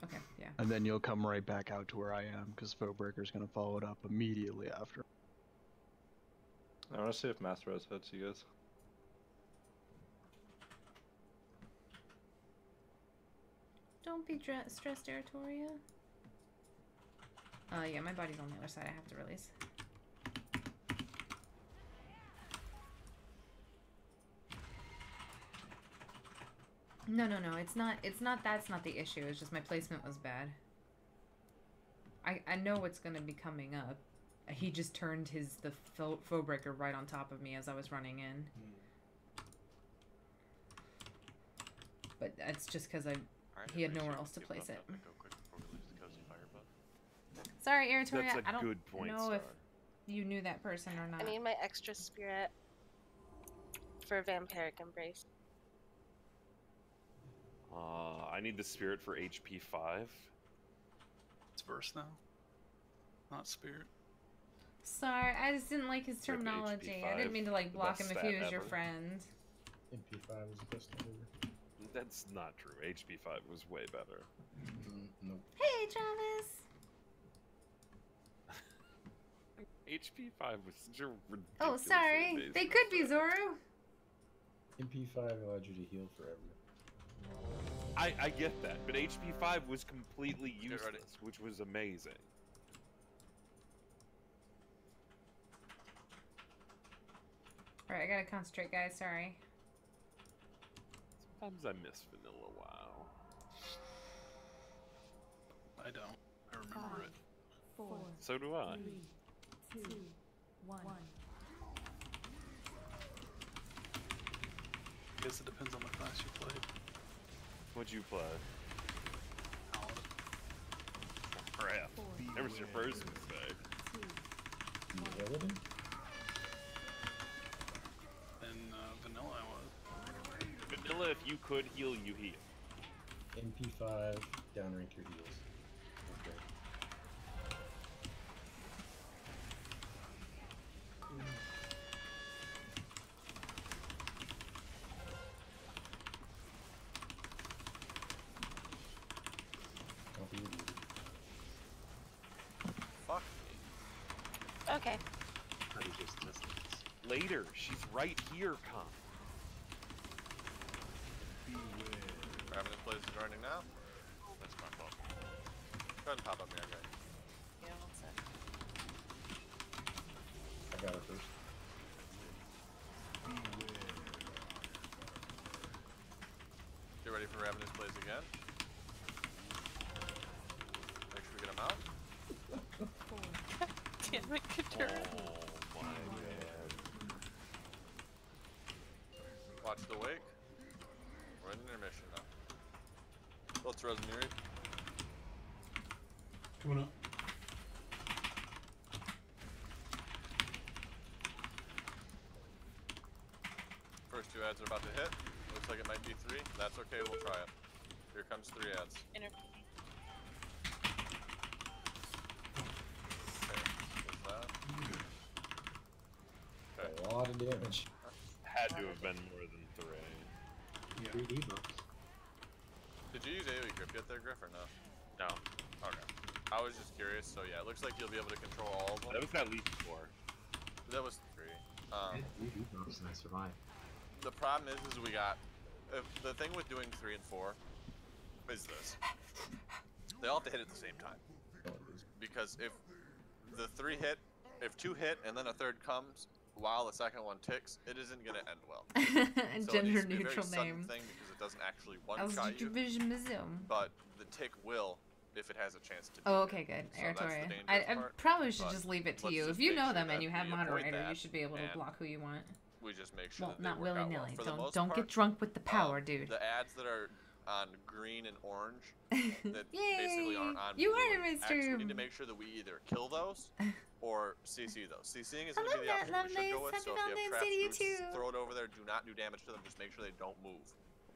Okay, yeah. And then you'll come right back out to where I am, because Foebreaker's gonna follow it up immediately after. I wanna see if Mass Res hits you guys. Don't be stressed, Aratoria. Yeah, my body's on the other side. I have to release. No, it's not, that's not the issue. It's just my placement was bad. I know what's gonna be coming up. He just turned the foe breaker right on top of me as I was running in. But that's just because he had nowhere else to place it. Sorry, Aratoria, I don't know if you knew that person or not. I need my extra spirit for Vampiric Embrace. I need the spirit for HP 5. It's verse now, not spirit. Sorry, I just didn't like his terminology. I didn't mean to like block him if he was your friend. MP5 was the best number. That's not true. HP 5 was way better. Nope. Hey, Travis! HP 5 was such a ridiculous. Oh, sorry. They could be Zoro. MP5 allowed you to heal forever. I get that, but HP 5 was completely useless, which was amazing. Alright, I gotta concentrate, guys. Sorry. Sometimes I miss Vanilla WoW. I don't. I remember it. 4, So do I. 3, 2, 1. I guess it depends on the class you played. What'd you play? Paladin. Crap. That was your first mistake. Paladin? And vanilla I was. Vanilla, if you could heal, you heal. MP5, downrank your heals. Okay. Fuck. Okay. Later, she's right here, Con. Ravenous Blaze is joining now. That's my fault. Go ahead and pop up here, guys. Yeah, one sec. I got it first. Get ready for Ravenous Blaze again. Make sure we get him out. Damn it, Katura. Oh my god. Watch the wake. We're in intermission now. Let's Rosemary. Coming up. First 2 ads are about to hit. Looks like it might be 3. That's okay, we'll try it. Here comes 3 ads. Inter Okay, A lot of damage. Had to have been more than 3. Yeah. 3 debuffs. Did you use AoE grip yet there, Griff, or no? No. Okay. I was just curious, so yeah, it looks like you'll be able to control all of them. That was at least 4. That was 3. I had 3 debuffs and I survived. The problem is we got... the thing with doing 3 and 4 is this. They all have to hit at the same time. Because if the 3 hit, if 2 hit and then a 3rd comes while the 2nd one ticks, it isn't going to end well. So Gender it needs to be a very neutral sudden name. thing because it doesn't actually one-shot you, Museum. but the tick will if it has a chance to be Oh, there. okay, good. So that's the Aratoria. dangerous I part, probably should but just leave it to let's you. just If you make know sure them that and you have we avoid moderator, you that, should be able to and block who you want. we just make sure Well, that they not work out well. willy-nilly. For the most Don't part, get drunk with the power, dude. The ads that are on green and orange that basically Yay! aren't on You blue are and in X, mainstream. we need to make sure that we either kill those or CC those. CCing is I going to love be the that, option we should go lovely. with. So Happy if you have Valentine's traps, Day to you roots, too. throw it over there. Do not do damage to them. Just make sure they don't move,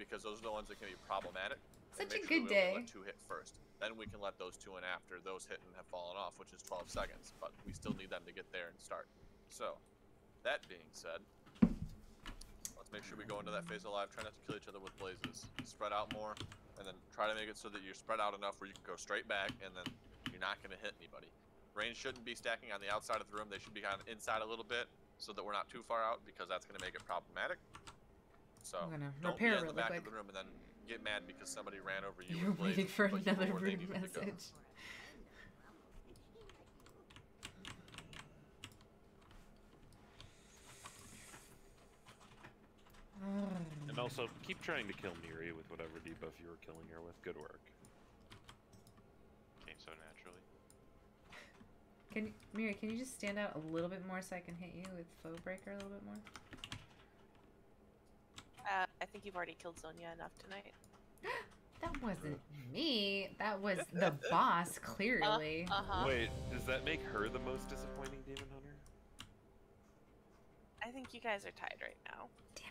because those are the ones that can be problematic. And Such a make good sure we only day. let 2 hit first. Then we can let those 2 in after those hit and have fallen off, which is 12 seconds. But we still need them to get there and start. So, that being said, let's make sure we go into that phase alive. Try not to kill each other with blazes. Spread out more, and then try to make it so that you're spread out enough where you can go straight back, and then you're not going to hit anybody. Range shouldn't be stacking on the outside of the room. They should be kind of inside a little bit, so that we're not too far out, because that's going to make it problematic. So, I'm gonna don't be repair in the really back quick. of the room and then get mad because somebody ran over you. You're with blazes, waiting for but you another were where they rude needed to go. message. And also, keep trying to kill Miri with whatever debuff you were killing her with. Good work. Came so naturally. Miri, can you just stand out a little bit more so I can hit you with Foe Breaker a little bit more? I think you've already killed Zonia enough tonight. That wasn't me. That was the boss, clearly. Wait, does that make her the most disappointing Demon Hunter? I think you guys are tied right now. Damn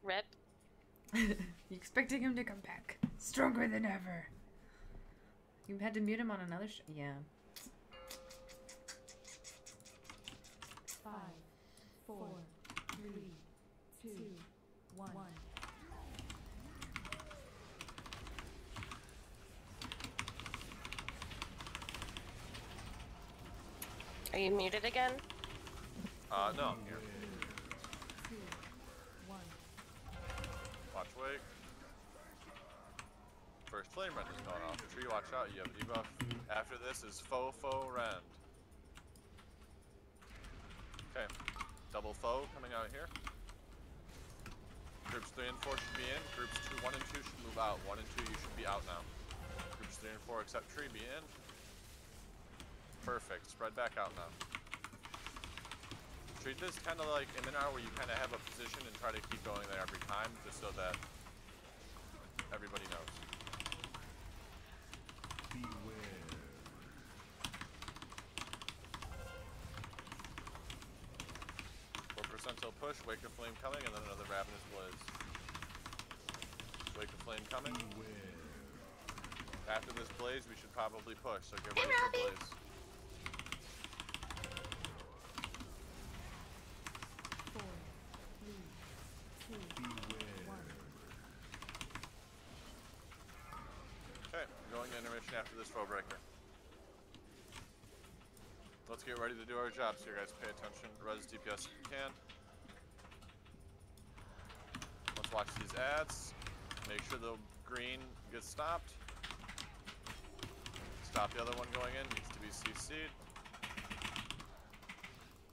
Red? it. You expecting him to come back stronger than ever. You had to mute him on another yeah. 5, 4, 3, 2, 1. Are you muted again? No, I'm here. 2, 1. Watch wake. First flame rend is going off. Tree, watch out, you have a debuff. After this is foe rend. Okay. Double foe coming out here. Groups 3 and 4 should be in. Groups 1 and 2 should move out. 1 and 2 you should be out now. Groups 3 and 4 except tree be in. Perfect. Spread back out now. Treat this kind of like Iminar, where you kind of have a position and try to keep going there every time, just so that everybody knows. Beware. 4% till push, Wake of Flame coming, and then another Ravenous Blaze. Wake of Flame coming. Beware. After this Blaze, we should probably push, so get ready for Blaze. Okay, going to intermission after this foe breaker. Let's get ready to do our jobs here, guys. Pay attention. Res DPS if you can. Let's watch these ads. Make sure the green gets stopped. Stop the other one going in. Needs to be CC'd.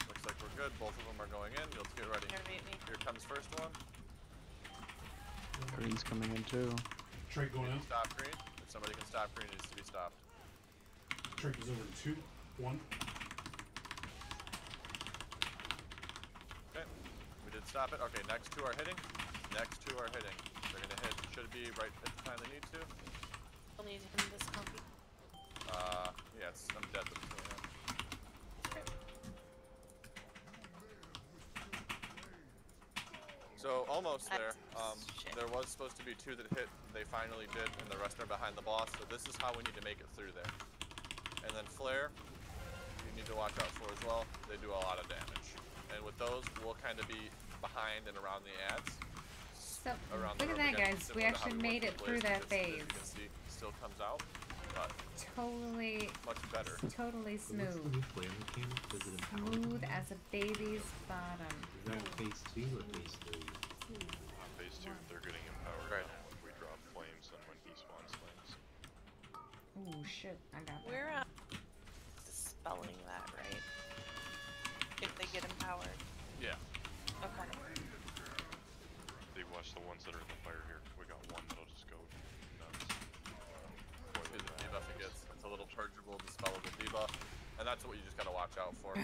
Looks like we're good. Both of them are going in. Let's get ready. Here comes first one. Green's coming in too. Trade going out. Stop green. If somebody can stop green, it needs to be stopped. Trade is over 2. One. Okay, we did stop it. Okay, next two are hitting. Next two are hitting. They're gonna hit. Should be right at the time they need to. We'll need him this monkey. Yeah, I'm dead. But it's Okay. So almost there. Shit. There was supposed to be two that hit. They finally did, and the rest are behind the boss. So this is how we need to make it through there. And then flare, you need to watch out for as well. They do a lot of damage. And with those, we'll kind of be behind and around the ads. So, Around look the at that, room again, guys. We similar to how actually worked made with it through Blaze, that because as phase. you can see, still comes out, but Totally, much better. totally So what's the smooth. new flare mechanic? Does it empower Smooth them? as a baby's bottom. Is that phase 2 or phase 3? On phase 2, they're getting empowered Right. now when we drop flames and when he spawns flames. Ooh, shit. I got that. We're dispelling that, right? If they get empowered. Yeah. Okay. They watch the ones that are in the fire here. We got one that'll just go nuts. Before See they the die. debuff it gets. It's a little purgeable, dispellable debuff. And that's what you just gotta watch out for.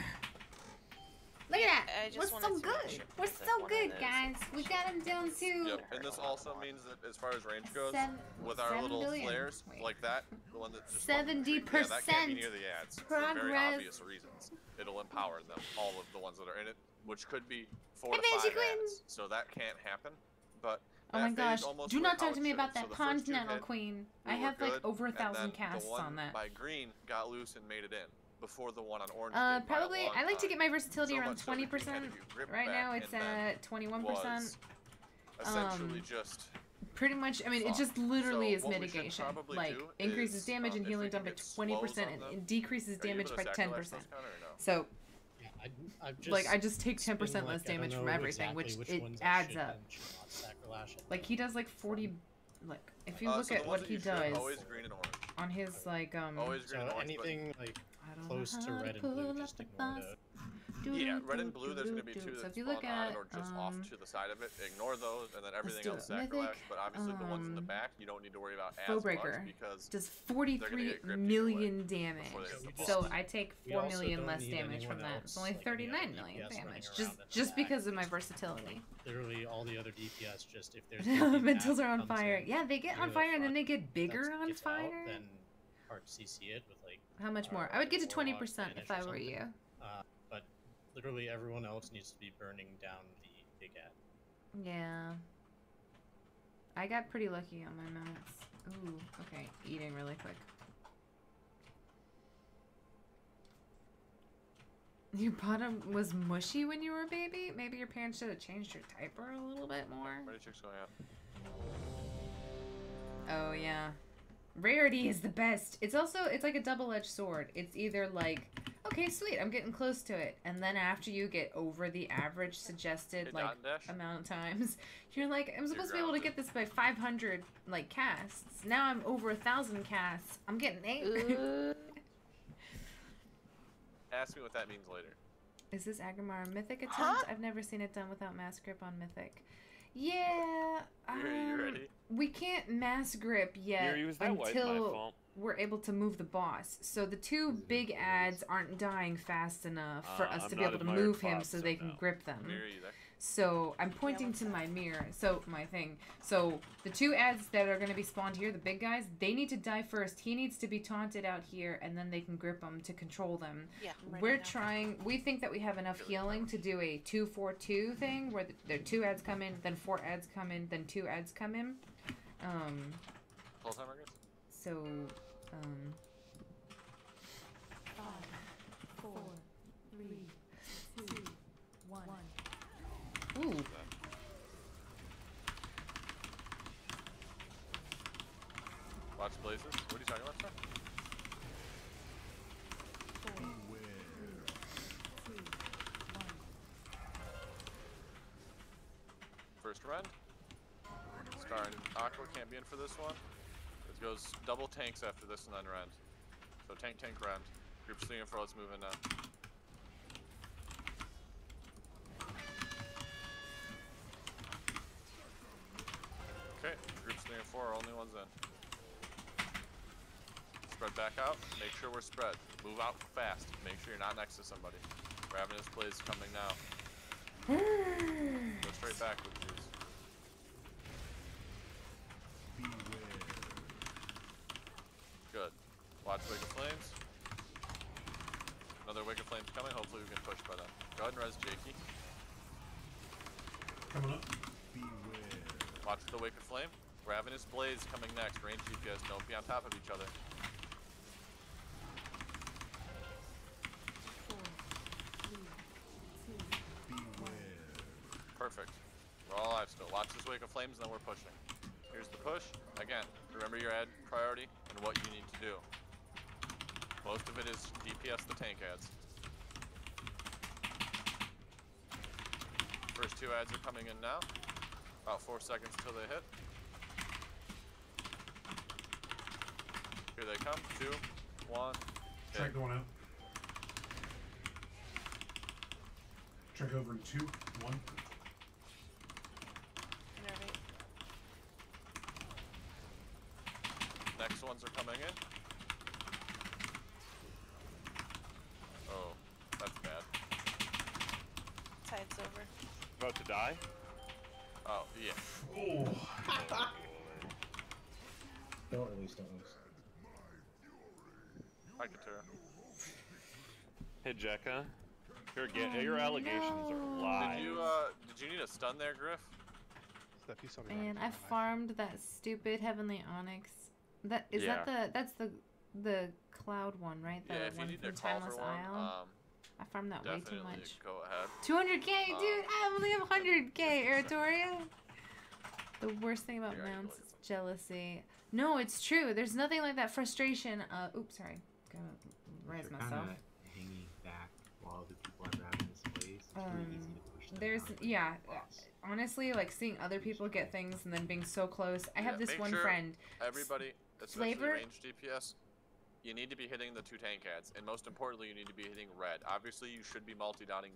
Look at that! I just We're wanted so to make good! sure We're that so one of good, those guys! We got him down to Yep, and this also means that as far as range goes, with our 7 little billion. flares Wait. like that, the one that just 70% yeah, that can't be near the ads for very progress. obvious reasons. It'll empower them, all of the ones that are in it, which could be 4 Hey, to 5 Magic Queen! ads, so that can't happen. But Oh that my gosh, phase almost do went not how talk to it me should. about So that the first two Continental hit, Queen. we I were have like good, over and 1,000 then casts the one on that. by green got loose and made it in before the one on orange did by a Probably, long I like to time. get my versatility So around much so that green 20%. had to be ripped Right now back it's and then at 21%. was essentially just Pretty much, I mean, it fucked. just literally So is what we should mitigation. probably Like, do increases is, damage and if healing we done can by get slows 20% on and them. it decreases Are you damage able by to 10%. sacrilege those counter or no? So, Yeah, I've just like, I just take 10% been, less like, I don't damage from know everything, exactly which which it ones I adds should up. and should not sacrilege it. Like, he does like 40, like, if you look so the at ones what that he you should, does always green and orange. on his, like, Always green and So orange. anything like I don't close know to how red to and blue, pull just up ignore the those. Yeah, red and blue, there's going to be two So that if you spawn look on at, it or just off to the side of it. Ignore those, and then everything do else it. Mythic, sacrilege. But obviously the ones in the um, back, you don't need to worry about as Foe much Breaker because does they're gonna 43 get gripped million either way damage. before they hit the So boss. I take We 4 also million don't less need damage from anyone that. else, It's only like, any other 39 million DPS running damage. around Just in the just back. because of my Just, versatility. Literally all the other DPS, just if there's Elementals are on fire. Yeah, they get on Really fire and then fun. they get bigger that on gets out, fire. then hard to CC it with like. How much more? our I would get to Warlock 20% Banish if or I were something. you. But literally everyone else needs to be burning down the big ad. Yeah. I got pretty lucky on my mats. Ooh, okay. Eating really quick. Your bottom was mushy when you were a baby? Maybe your parents should have changed your diaper a little bit more? Ready chicks going out. Oh, yeah. Rarity is the best. It's also, it's like a double-edged sword. It's either like, okay, sweet, I'm getting close to it. And then after you get over the average suggested, Hey, like, dot and dash. amount of times, you're like, I'm supposed to be able to grounded. get this by 500, like, casts. Now I'm over 1,000 casts. I'm getting angry. Ask me what that means later. Is this Aggramar Mythic attempt? I've never seen it done without mass grip on Mythic. Yeah, You ready? we can't mass grip yet Yuri, was that white my until fault? we're able to move the boss. So the two big ads aren't dying fast enough for us I'm to be not able to admired move him Fox, so so they can no. grip them. Mira, you there? So I'm pointing to my mirror. So my thing. So the two ads that are going to be spawned here, the big guys, they need to die first. He needs to be taunted out here, and then they can grip him to control them. Yeah. I'm ready We're now. trying. We think that we have enough healing to do a 2-4-2 thing where the 2 ads come in, then 4 ads come in, then 2 ads come in. Full timer, guys? So 5, 4, 3, 2, 1. ooh. Watch blazes. What are you talking about, sir? 4, 3, 2, 1. First rend. Star and Aqua can't be in for this one. It goes double tanks after this and then rend. So tank, rend. Groups 3 and 4, let's move in now. Okay, groups 3 and 4 are only ones in. Spread back out. Make sure we're spread. Move out fast. Make sure you're not next to somebody. Ravenous Blaze coming now. Go straight back with these. Good. Watch Wake of Flames. Another Wake of Flames coming. Hopefully we can push by then. Go ahead and res Jakey. Coming up. Watch the Wake of Flame. Ravenous Blaze coming next. Range DPS. Don't be on top of each other. 4, 3, 2, 1. Perfect. We're all alive still. Watch this Wake of Flames and then we're pushing. Here's the push. Again, remember your ad priority and what you need to do. Most of it is DPS the tank ads. First 2 ads are coming in now. About 4 seconds till they hit. Here they come. 2, 1. Trek going out. Trek over in 2, 1. Innervate. Next ones are coming in. Oh, that's bad. Tide's over. About to die? Oh, yeah. Oh. Don't release, don't release. Hi, Katara. Hey, Jekka. Your allegations are lies. Did you need a stun there, Griff? Man, I farmed that stupid Heavenly Onyx. That is that's the cloud one, right? The Yeah, if you one need from to call Timeless for one, Isle. I farmed that way too definitely much. go ahead. 200k, dude! I only have 100k, Eritoria! The worst thing about mounts is jealousy. No, it's true. There's nothing like that frustration. Oops, sorry. Gotta raise myself. Kind of hanging back while the people have Ravenous Blaze. It's really easy to push them There's out. yeah. Honestly, like seeing other people get things and then being so close. I have this make one sure friend. Everybody, especially Flavor. range DPS, you need to be hitting the 2 tank ads, and most importantly, you need to be hitting red. Obviously, you should be multi-dotting.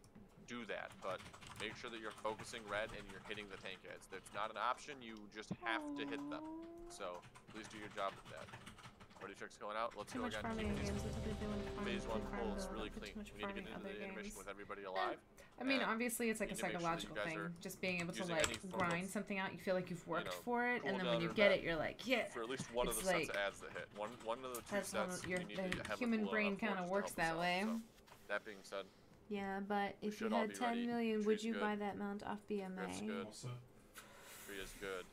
Do that, but make sure that you're focusing red and you're hitting the tank ads. That's not an option. You just have to hit them. So please do your job with that. Party tricks going out. Let's Too go much again. farming Keep games. these That's what they're doing. phase 1 Farm pulls build, really put clean. too much We need to farming get into other the intermission games. with everybody alive. I mean, and obviously, it's like a need to make sure that psychological you guys thing. are Just being able to using like any form of, grind something out, you feel like you've worked know, for it, and then when cooldown you or get that it, you're like, yeah. for at least one of It's the like, sets of ads that hit. One of the 2 That's how sets, your you need to the have a human cooldown brain for kind just of to works help us that out. way. So, that being said, Yeah, but if you should all had be 10 ready. million, Tree's would you good. buy that mount off BMA? Griff's good. Also, Tree is good.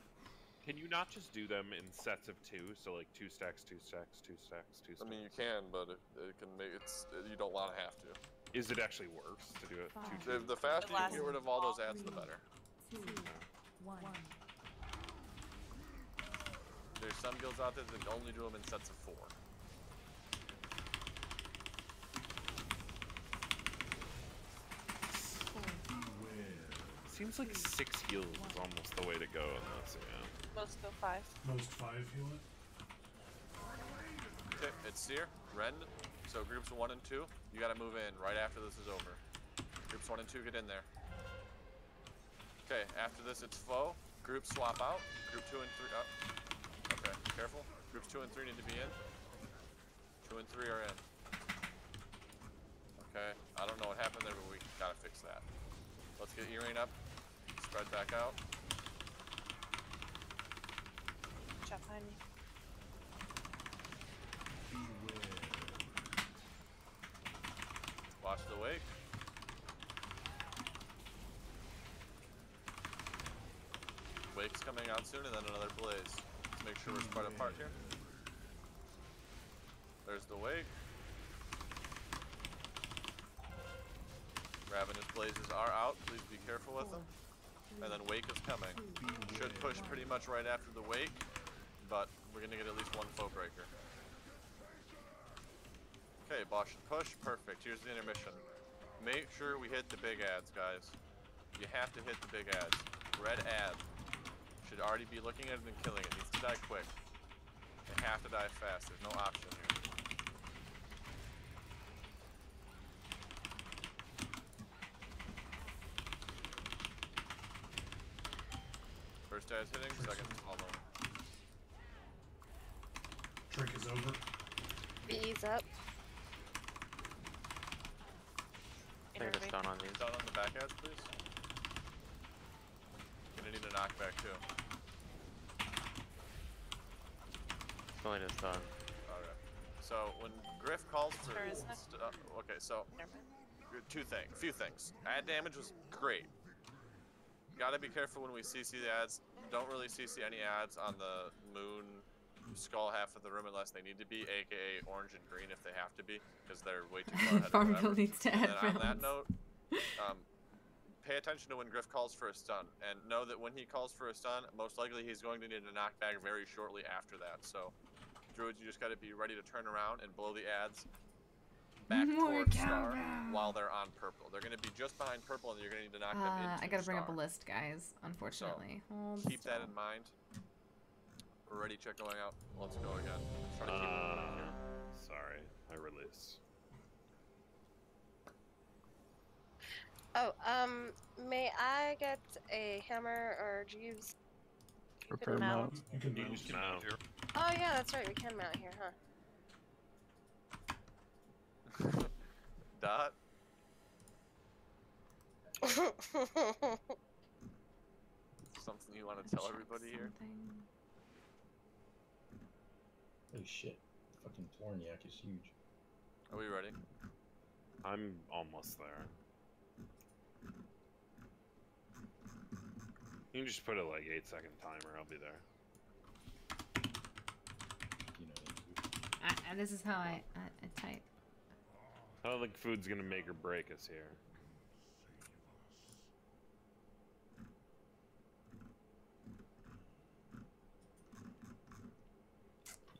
Can you not just do them in sets of 2? So like 2 stacks, 2 stacks, 2 stacks, 2 I stacks. mean, you can, but it can make you don't want to have to. Is it actually worse to do it 2 The faster you can get rid of all those ads, the better. 2, 1. There's some guilds out there that only do them in sets of 4. Seems like 6 heals is almost the way to go in this, yeah. Most go 5. most 5 heal it. Okay, it's Seer, Rend. So groups 1 and 2, you gotta move in right after this is over. Groups 1 and 2 get in there. Okay, after this it's Foe. Groups swap out. Group 2 and 3 up. Okay, careful. Groups 2 and 3 need to be in. 2 and 3 are in. Okay, I don't know what happened there, but we gotta fix that. Let's get Earring up. Spread back out. Chat behind me. Watch the wake. Wake's coming out soon, and then another blaze. Let's make sure we're spread apart here. There's the wake. Ravenous blazes are out. Please be careful with them. And then wake is coming. Should push pretty much right after the wake, but we're gonna get at least one foe breaker. Okay, boss should push. Perfect. Here's the intermission. Make sure we hit the big ads, guys. You have to hit the big ads. Red ad should already be looking at it and killing it. Needs to die quick. They have to die fast. There's no option here. First ad's hitting, second is following. Trick is over. Bees up. stun on these. Stun on the back edge, please. Gonna need a knockback too. It's going to stun. Alright. So when Griff calls for Sure, isn't it? okay, so Never mind. few things. Ad damage was great. Gotta be careful when we CC the ads. Don't really CC any ads on the moon skull half of the room unless they need to be, aka orange and green if they have to be, because they're way too far ahead. Farmville needs to And add then on that rounds. note, pay attention to when Griff calls for a stun, and know that when he calls for a stun, most likely he's going to need a knockback very shortly after that. So, Druids, you just gotta be ready to turn around and blow the ads back More towards Star cowbell. while they're on purple. They're gonna be just behind purple, and you're gonna need to knock them into I gotta bring up a Star. list, guys. Unfortunately. Hold Keep that still. in mind. We're ready, check going out. Let's go again. Try to keep it moving here. Sorry, I release. Oh, may I get a hammer or jeeves? Repair mount. mount. You can You mount. just mount. Oh yeah, that's right. We can mount here, huh? Dot. Something you want to tell everybody here? Holy shit. Fucking Torniak is huge. Are we ready? I'm almost there. You can just put a like 8-second timer. I'll be there. You know, This is how I type. I don't think food's gonna make or break us here.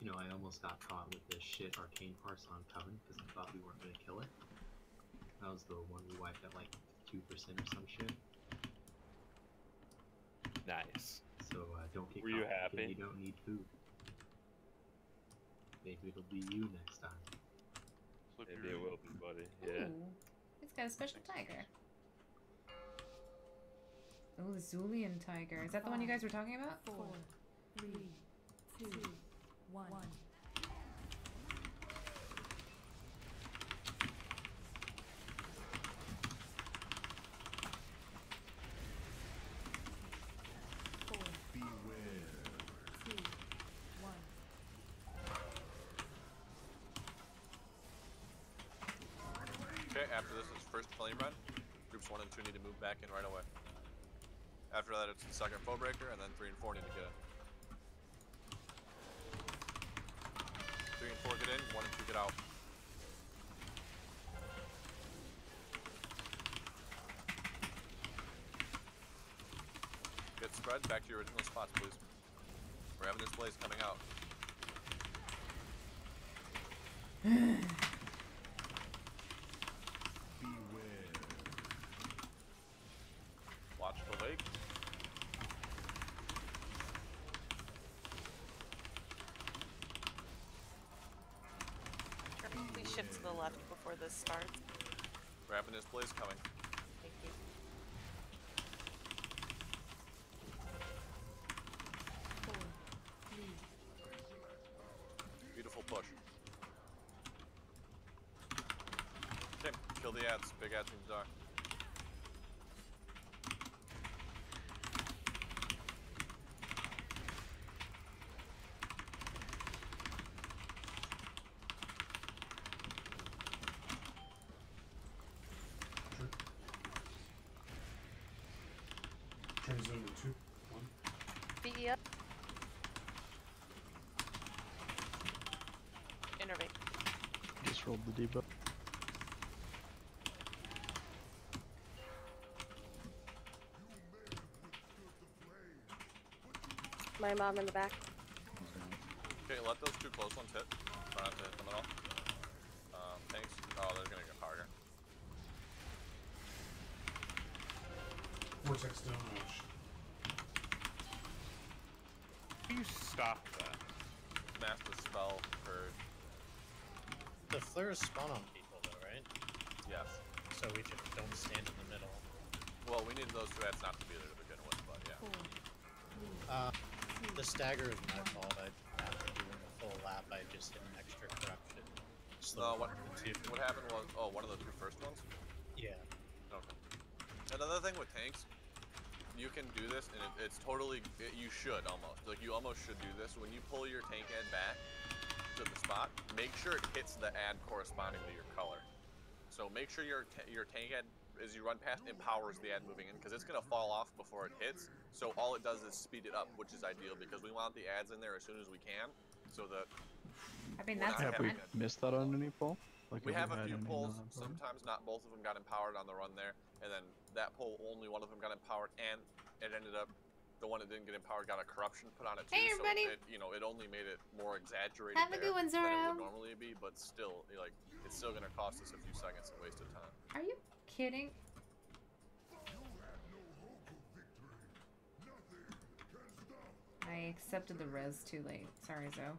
You know, I almost got caught with this shit arcane parse on Coven because I thought we weren't gonna kill it. That was the one we wiped at like 2% or some shit. Nice. So don't get Were you caught thinking happy? You don't need food. Maybe it'll be you next time. Maybe it will be, buddy. Yeah. Ooh, it's got a special tiger. Oh, the Zul'jin tiger. Is that the one you guys were talking about? 4, 3, 2, 1. Okay, after this is first flame run. Groups 1 and 2 need to move back in right away. After that, it's the second foe breaker, and then 3 and 4 need to get in. 3 and 4 get in, 1 and 2 get out. Get spread back to your original spots, please. We're having this blaze coming out. Watch the lake. Please shift to the left before this starts. We're having this blaze coming. Thank you. Beautiful push. Okay, kill the ads. Big ads in the dark. Turns over 2, 1. BE up. Innervate. Just rolled the debuff. My mom in the back. Okay, let those 2 close ones hit. Try not to hit them at all. Thanks. Oh, they're gonna get harder. Vortex damage. How do you stop that? Master spell purge. The flares spawn on people, though, right? Yes. So we just don't stand in the middle. Well, we needed those 2 ads not to be there to begin with, but yeah. The stagger is my fault. After doing the full lap, I just hit an extra corruption. What happened was, oh, one of the 2 first ones? Yeah. another thing with tanks, you can do this, and it's totally, you should almost. Like, you almost should do this. When you pull your tank ad back to the spot, make sure it hits the ad corresponding to your color. So make sure your tank ad, as you run past, empowers the ad moving in, because it's going to fall off before it hits. So all it does is speed it up, which is ideal, because we want the ads in there as soon as we can, so that I mean, we're that's not Have we having to- missed that on any poll? Like, we have have a had few any polls, non-empowered? sometimes not both of them got empowered on the run there, and then that poll, only one of them got empowered, and it ended up, the one that didn't get empowered got a corruption put on it too, Hey, so everybody. it, you know, it only made it more exaggerated Have a there good one, than it Zoro. would normally be, but still, like, it's still gonna cost us a few seconds and waste of time. Are you kidding? I accepted the res too late. Sorry, Zo.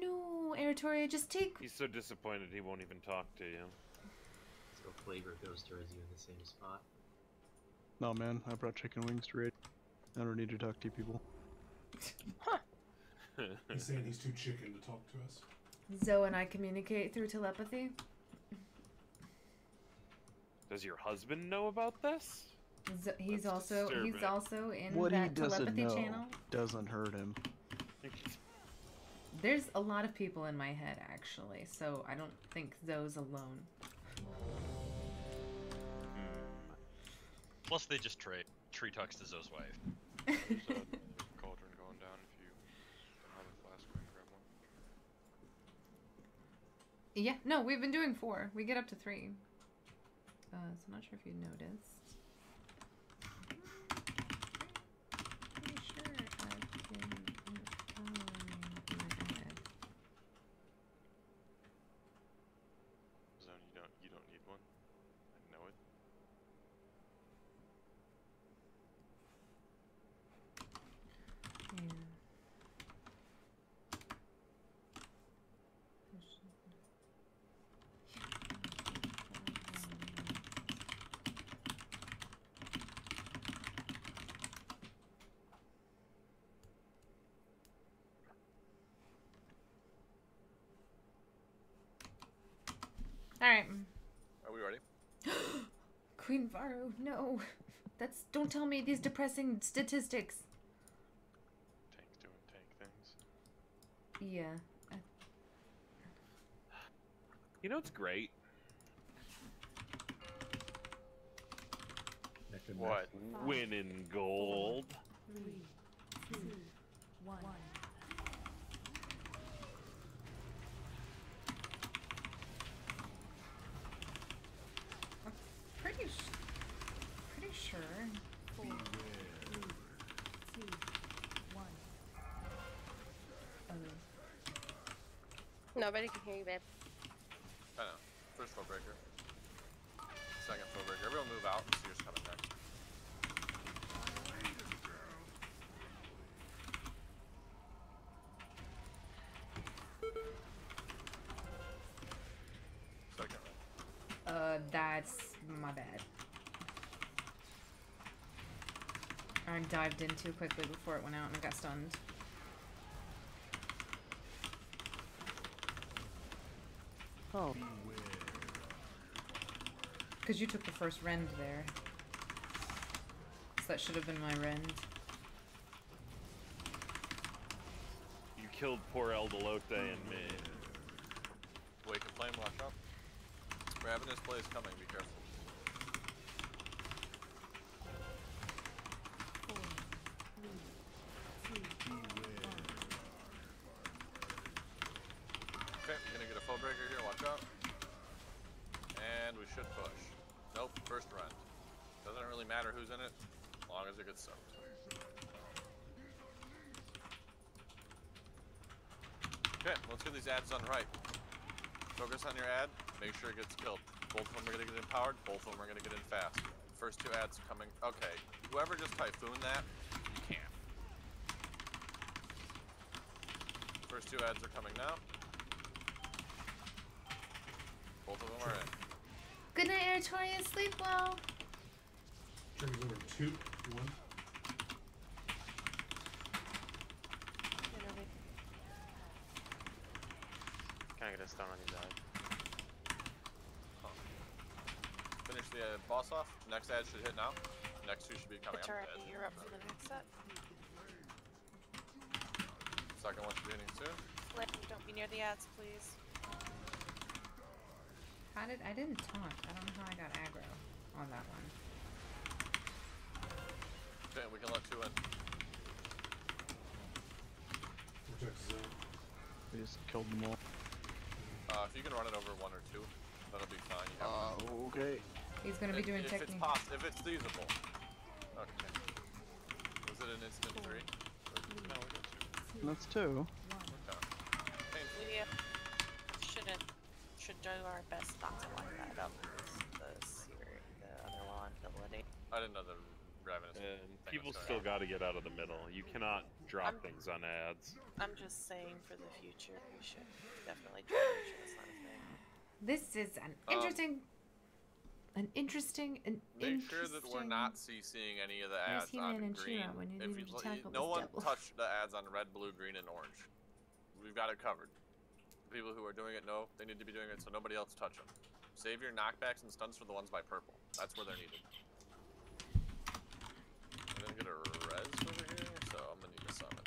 No, Eritoria, just take. He's so disappointed he won't even talk to you. So Flavor goes towards you in the same spot. No, man, I brought chicken wings to raid. I don't need to talk to you people. He's saying he's too chicken to talk to us. Zo and I communicate through telepathy. Does your husband know about this? He's That's also disturbing. in What he that doesn't telepathy know channel. doesn't hurt him. There's a lot of people in my head actually, so I don't think Zo's alone. Plus, they just trade. Tree talks to Zo's wife. There's a cauldron going down if you don't have a flask, go and grab one. Yeah, no, we've been doing 4. We get up to 3. So I'm not sure if you noticed. Pretty sure I've been following in my head. Zone, you don't need one. I know it. Yeah. Alright. Are we ready? Queen Varro, no. Don't tell me these depressing statistics. Tank's doing tank things. Yeah. You know, it's great. What? Winning gold. 3, 2, 1. Pretty sure. 4, 3, 2, 1. Nobody can hear you, babe. I know. First foot breaker. Second foot breaker. Everyone move out and see who's coming next. Second round. That's my bad. I dived in too quickly before it went out and I got stunned. Oh. Because you took the first rend there. So that should have been my rend. You killed poor Eldalote and me. Wake and flame, watch out. Ravenous Blaze coming, be careful. 4, 3, 2, 1. Okay, we're gonna get a foe breaker here, watch out. And we should push. Nope, first run. Doesn't really matter who's in it, as long as it gets soaked. Okay, let's get these ads done right. Focus on your ad, make sure it gets killed. Both of them are gonna get empowered, both of them are gonna get in fast. First 2 ads coming. Okay, whoever just typhooned that, you can't. First 2 ads are coming now. Both of them are in. Good night, Eritoria. Sleep well. Triggers over 2, 1. Can I get a stun on his eye? the boss off. Next ad should hit now. Next two should be coming It's up. alright, you're up for the next set. Second one should be hitting soon. Flip, don't be near the ads, please. I didn't taunt. I don't know how I got aggro on that one. Okay, we can let two in. Protect zone. We just killed them all. If you can run it over one or two, that'll be fine. You have Okay. He's gonna be doing if technique. if it's feasible. Okay. Was it an instant 3? No, we got 2. That's 2. Okay. We should do our best not to line that up with the other one ability. I didn't know the Ravenous And thing people was still going on. got to get out of the middle. You cannot drop things on ads. I'm just saying for the future, we should definitely try to make sure that's not a thing. This is an interesting, Make sure that we're not CCing any of the ads on green. If you, no one touch the ads on red, blue, green, and orange. We've got it covered. The people who are doing it know they need to be doing it, so nobody else touch them. Save your knockbacks and stunts for the ones by purple. That's where they're needed. I'm gonna get a res over here, so I'm gonna need a summon.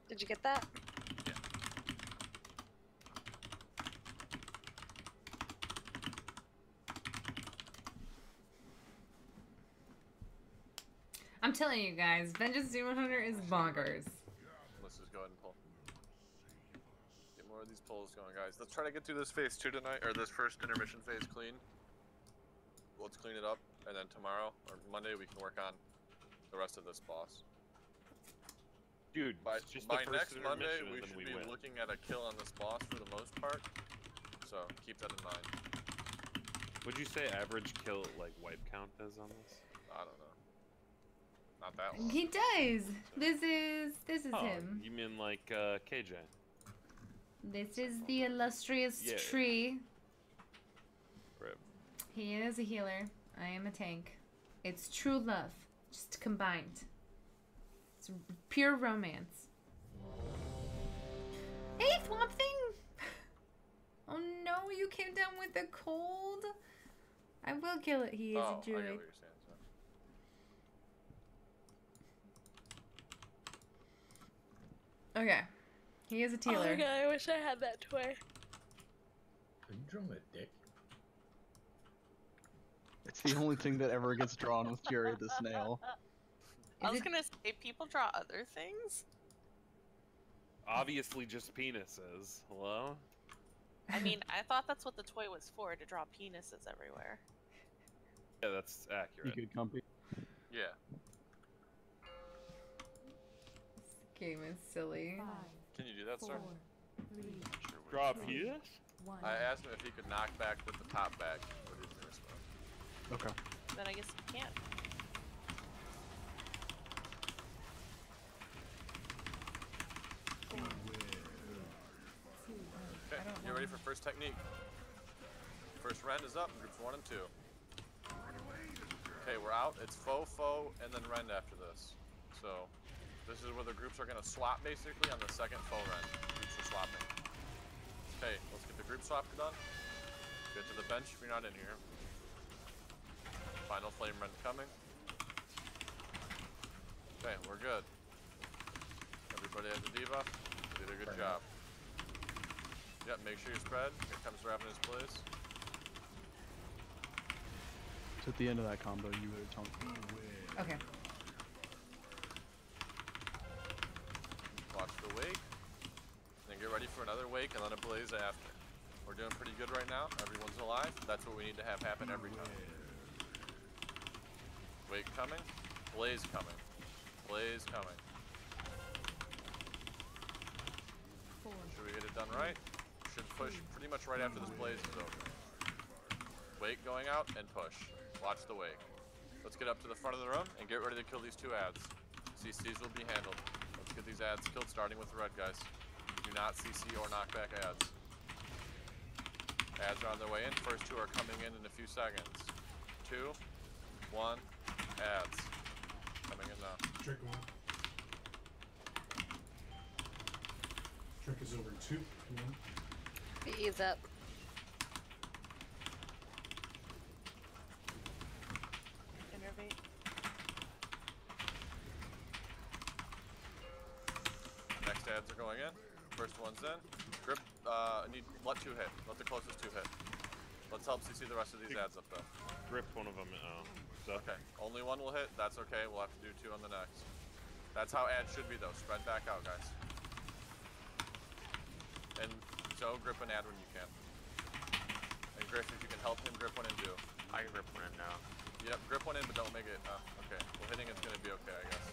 Did you get that? Yeah. I'm telling you guys, Vengeance Demon Hunter is bonkers. Let's just go ahead and pull. Get more of these pulls going, guys. Let's try to get through this phase 2 tonight, or this first intermission phase clean. Let's clean it up, and then tomorrow, or Monday, we can work on the rest of this boss. Dude, by just by the next first Monday, intermission, we and then should be win. looking at a kill on this boss for the most part. So keep that in mind. Would you say average kill like wipe count is on this? I don't know. Not that long. He does. This is Oh, him. you mean like KJ? This is the illustrious Yeah. tree. Rip. He is a healer. I am a tank. It's true love, just combined. It's pure romance. Hey, Swamp Thing! Oh no, you came down with a cold? I will kill it. He is Oh, a I get what druid. you're saying. So. Okay. He is a Oh healer. my god, I wish I had that toy. Are you drawing a dick? It's the only thing that ever gets drawn with Jerry the Snail. I was gonna say, people draw other things. Obviously, just penises. Hello? I mean, I thought that's what the toy was for, to draw penises everywhere. Yeah, that's You accurate. good, Compy? Yeah. This game is silly. 5, Can you do that, sir? 4, 3, Draw a 2, penis? 1. I asked him if he could knock back with the top bag. What is this one? Okay. Then I guess you can't. Okay, get ready for first technique. First rend is up, groups 1 and 2. Okay, we're out. It's foe, and then rend after this. So, this is where the groups are gonna swap basically on the second foe rend. Groups are swapping. Okay, let's get the group swap done. Get to the bench if you're not in here. Final flame rend coming. Okay, we're good. Everybody has a debuff. Did a good job. Yep, make sure you spread. Here comes Ravenous Blaze. So at the end of that combo, you would have told me. Okay. Watch the wake. Then get ready for another wake and then a blaze after. We're doing pretty good right now. Everyone's alive. That's what we need to have happen every time. Wake coming. Blaze coming. Blaze coming. Should we get it done right? Should push pretty much right after this blaze is over. Wake wake going out and push. Watch the wake. Let's get up to the front of the room and get ready to kill these 2 ads. CCs will be handled. Let's get these ads killed, starting with the red guys. Do not CC or knock back ads. Ads are on their way in. First 2 are coming in a few seconds. 2, 1, ads. Coming in now. Trick 1. Trick is over 2. 1. Ease up. Innervate. Next ads are going in. First one's in. Grip, let 2 hit. Let the closest 2 hit. Let's help CC the rest of these ads up though. Grip one of them. Okay, only 1 will hit. That's okay. We'll have to do 2 on the next. That's how ads should be though. Spread back out, guys. And so grip an ad when you can. And Griff, if you can help him grip one in, do. I can grip one in now. Yep, grip one in, but don't make it. Okay. Well, hitting it's gonna be okay, I guess.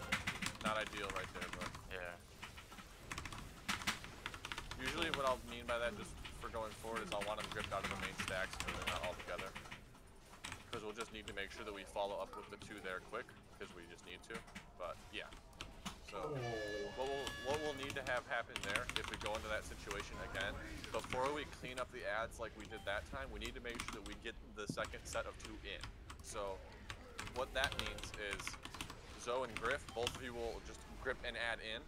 Not ideal right there, but Yeah. usually what I'll mean by that, just for going forward, is I'll want them gripped out of the main stacks so they're not all together. Because we'll just need to make sure that we follow up with the 2 there quick, because we just need to. But yeah. So what we'll need to have happen there, if we go into that situation again, before we clean up the ads like we did that time, we need to make sure that we get the second set of 2 in. So what that means is Zoe and Griff, both of you will just grip and add in.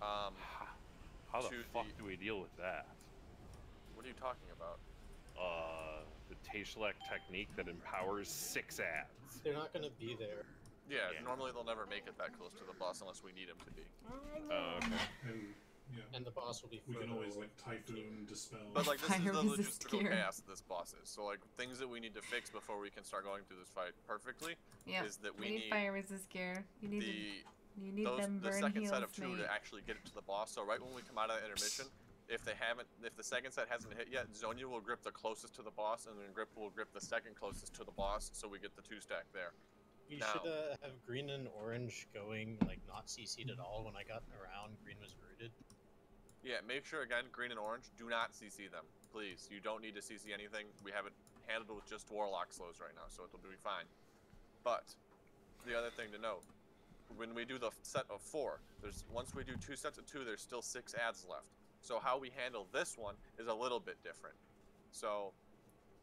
How the fuck do we deal with that? What are you talking about? The Tashlek technique that empowers 6 ads. They're not gonna be there. Yeah, normally they'll never make it that close to the boss unless we need them to be. Okay. And the boss will be We can further always away. like Typhoon dispel. But like this is the resist logistical gear. chaos that this boss is. So like things that we need to fix before we can start going through this fight perfectly Yeah. is that we need need fire resist gear. You need you need them the burn second heals, set of 2 mate. to actually get it to the boss. So right when we come out of that intermission, if the second set hasn't hit yet, Zonia will grip the closest to the boss, and then Grip will grip the second closest to the boss, so we get the 2 stack there. You Now- should have green and orange going, like, not CC'd at all. When I got around, green was rooted. Yeah, make sure again, green and orange, do not CC them, please. You don't need to CC anything. We have it handled with just Warlock slows right now, so it'll be fine. But the other thing to note, when we do the set of 4, once we do 2 sets of 2, there's still 6 ads left. So how we handle this one is a little bit different. So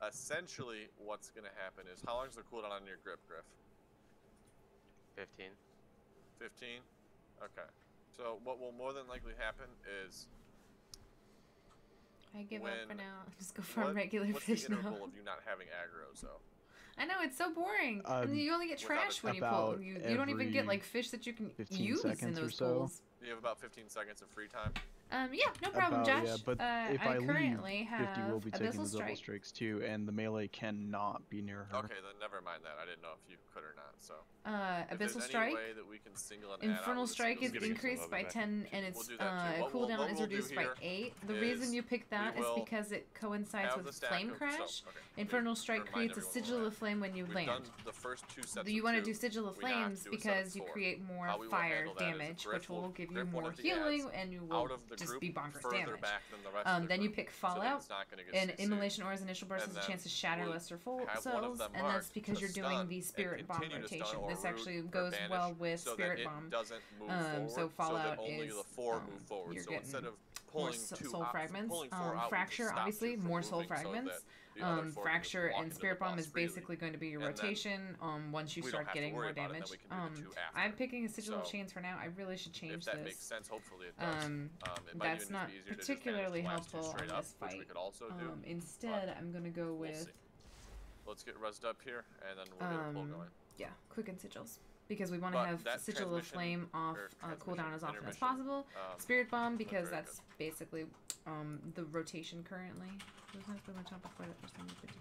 essentially, what's gonna happen is, how long is the cooldown on your grip, Griff? 15. 15? Okay. So what will more than likely happen is... I give up for now. Just go for a regular what's fish the now. interval of you not having aggro's, though? I know, it's so boring. And you only get without trash when you pull. about You don't even get every like fish that you can 15 use in seconds or those so. pulls. You have about 15 seconds of free time. Yeah, no problem, About, Josh. yeah, but if I I currently leave, 50 will have be taking Abyssal the double Strike. strikes too, and the melee cannot be near her. Okay, then never mind that. I didn't know if you could or not, so... If there's Abyssal any Strike. way that we can single an ad out Infernal with a Strike single is skill, increased by 10, and its We'll do that too. What cooldown is we'll do reduced by here 8. The is reason you pick that we is will because it coincides have the with stack Flame of- Crash. so, okay, Infernal to Strike remind creates a everyone sigil where of flame when you we've land. done the first 2 sets You of want to 2, do Sigil of we have Flames to do a set of because you 4. create more How we will fire handle that is damage, Griff which will give you grip one more of the healing, ads and you out will of the just group be bonkers further damage. back than the rest of the Then you group, pick so that Fallout, it's not gonna get and CC'd. Immolation Aura's initial burst And has a then chance to shatter we'll lesser full have one of cells, them and that's marked because to you're stun doing the and Spirit Bomb continue to stun rotation. or This actually root or goes banish well with so that Spirit it Bomb. doesn't move forward, So Fallout that only is the 4 move forward. you're So getting instead of more pulling 2 soul out, fragments. pulling 4 out, we Fracture, just stop obviously, 2 from more soul moving so fragments. that the other 4 can just Fracture walk and into the Spirit Bomb boss is freely. basically going to be your And then rotation. Once you we start don't have to getting worry more about it, then damage. we can do the 2 after. I'm picking a Sigil of So, Chains for now. I really should change if that this. makes sense, hopefully it does. It might That's even not be easier to just manage particularly the last 2 helpful on straight up, this which we fight. could also do. Instead, I'm gonna go We'll with see. Let's get rezzed up here, and then we'll get a pull going. yeah, quicken sigils. Because we want to But have that Sigil of transmission- Flame off or cooldown as often as intermission, possible. Spirit Bomb, because very that's basically the rotation currently. Doesn't have to be much on before that first time you put it.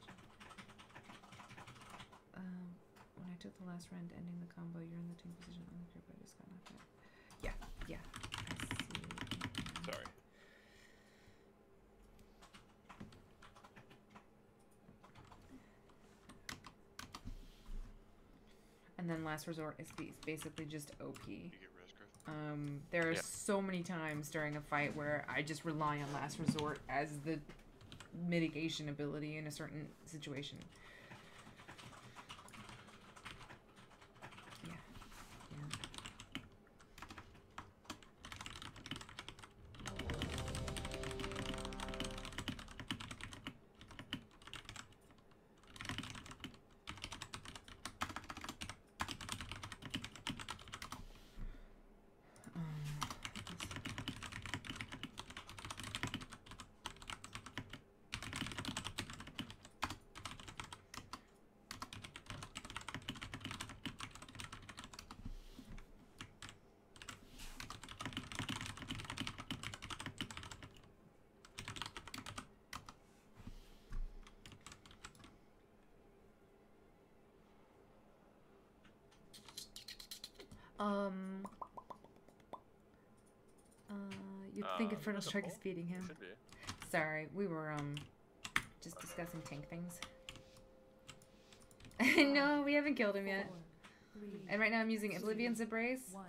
When I took the last round, ending the combo, you're in the team position on the group. I just got knocked out. Yeah. I see. Sorry. And then Last Resort is basically just OP. You get res, Griff? There are Yeah. so many times during a fight where I just rely on Last Resort as the mitigation ability in a certain situation. You'd think Infernal there's a Strike pull? is feeding him. Should be. Sorry, we were just discussing tank things. No, we haven't killed him yet. 4, 3, And right now I'm using Oblivion's Embrace. 1.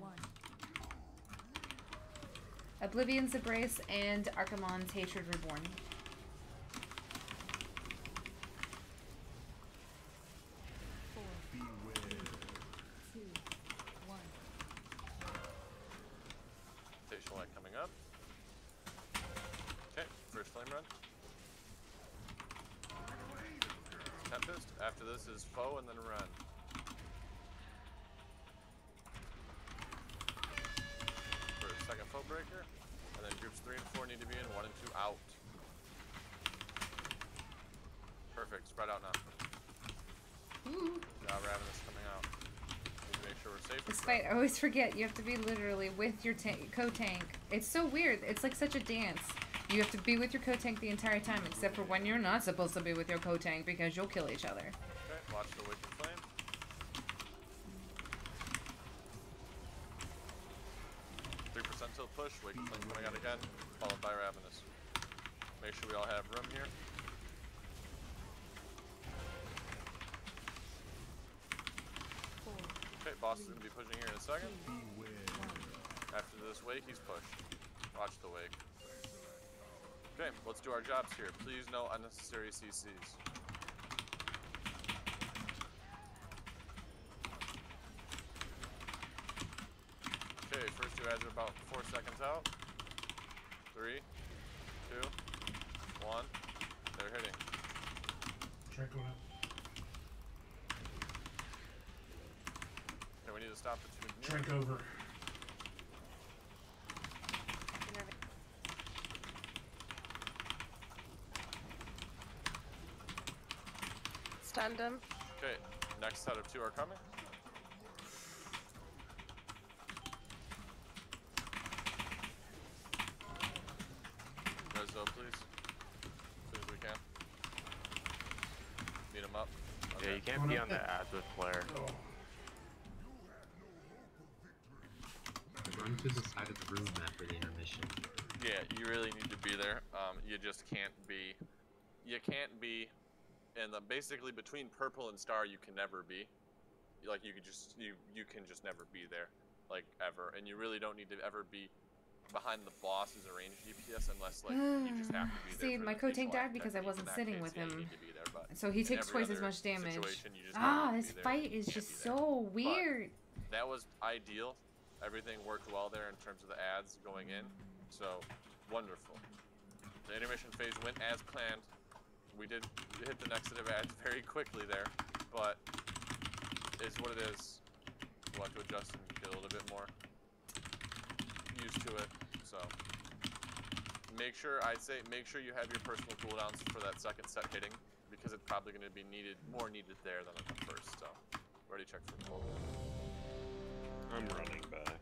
Oblivion's Embrace and Archimonde's Hatred Reborn. 4, 2, 1. Facial light coming up. Okay, first flame run. Tempest. After this is foe and then run. For a second foe breaker. And then groups 3 and 4 need to be in, 1 and 2 out. Perfect, spread out now. Ooh. Now Ravenous coming out. Need to make sure we're safe. This fight, I always forget, you have to be literally with your co-tank. It's so weird. It's like such a dance. You have to be with your co-tank the entire time, except for when you're not supposed to be with your co-tank because you'll kill each other. Okay, watch the Wicked Flame. Tilt push, Wicked Flame coming out again, followed by Ravenous. Make sure we all have room here. Okay, boss is going to be pushing here in a second. After this wake, he's pushed. Watch the wake. Okay, let's do our jobs here. Please no unnecessary CCs. Okay, first two ads are about 4 seconds out. 3, 2, 1. They're hitting. Check on it. Okay, we need to stop the two. Drink over. Stunned him. Okay, next set of 2 are coming. Rezo, please. As soon as we can. Beat him up. Yeah, you can't be on the ads with flare. Run to the side of the room after the intermission. Yeah, you really need to be there. You just can't be. You can't be. And basically between purple and star, you can never be. Like you can just never be there, like ever. And you really don't need to ever be behind the boss as a range DPS unless like you just have to be there. See, my co-tank died because I wasn't sitting with him. So he takes twice as much damage. This fight is just so weird. That was ideal. Everything worked well there in terms of the ads going in. So, wonderful. The intermission phase went as planned. We did hit the next set of ads very quickly there, but it's what it is. We'll have to adjust and get a little bit more used to it. So, make sure you have your personal cooldowns for that second set hitting, because it's probably going to be more needed there than at the first. So, ready check for pull. I'm running back.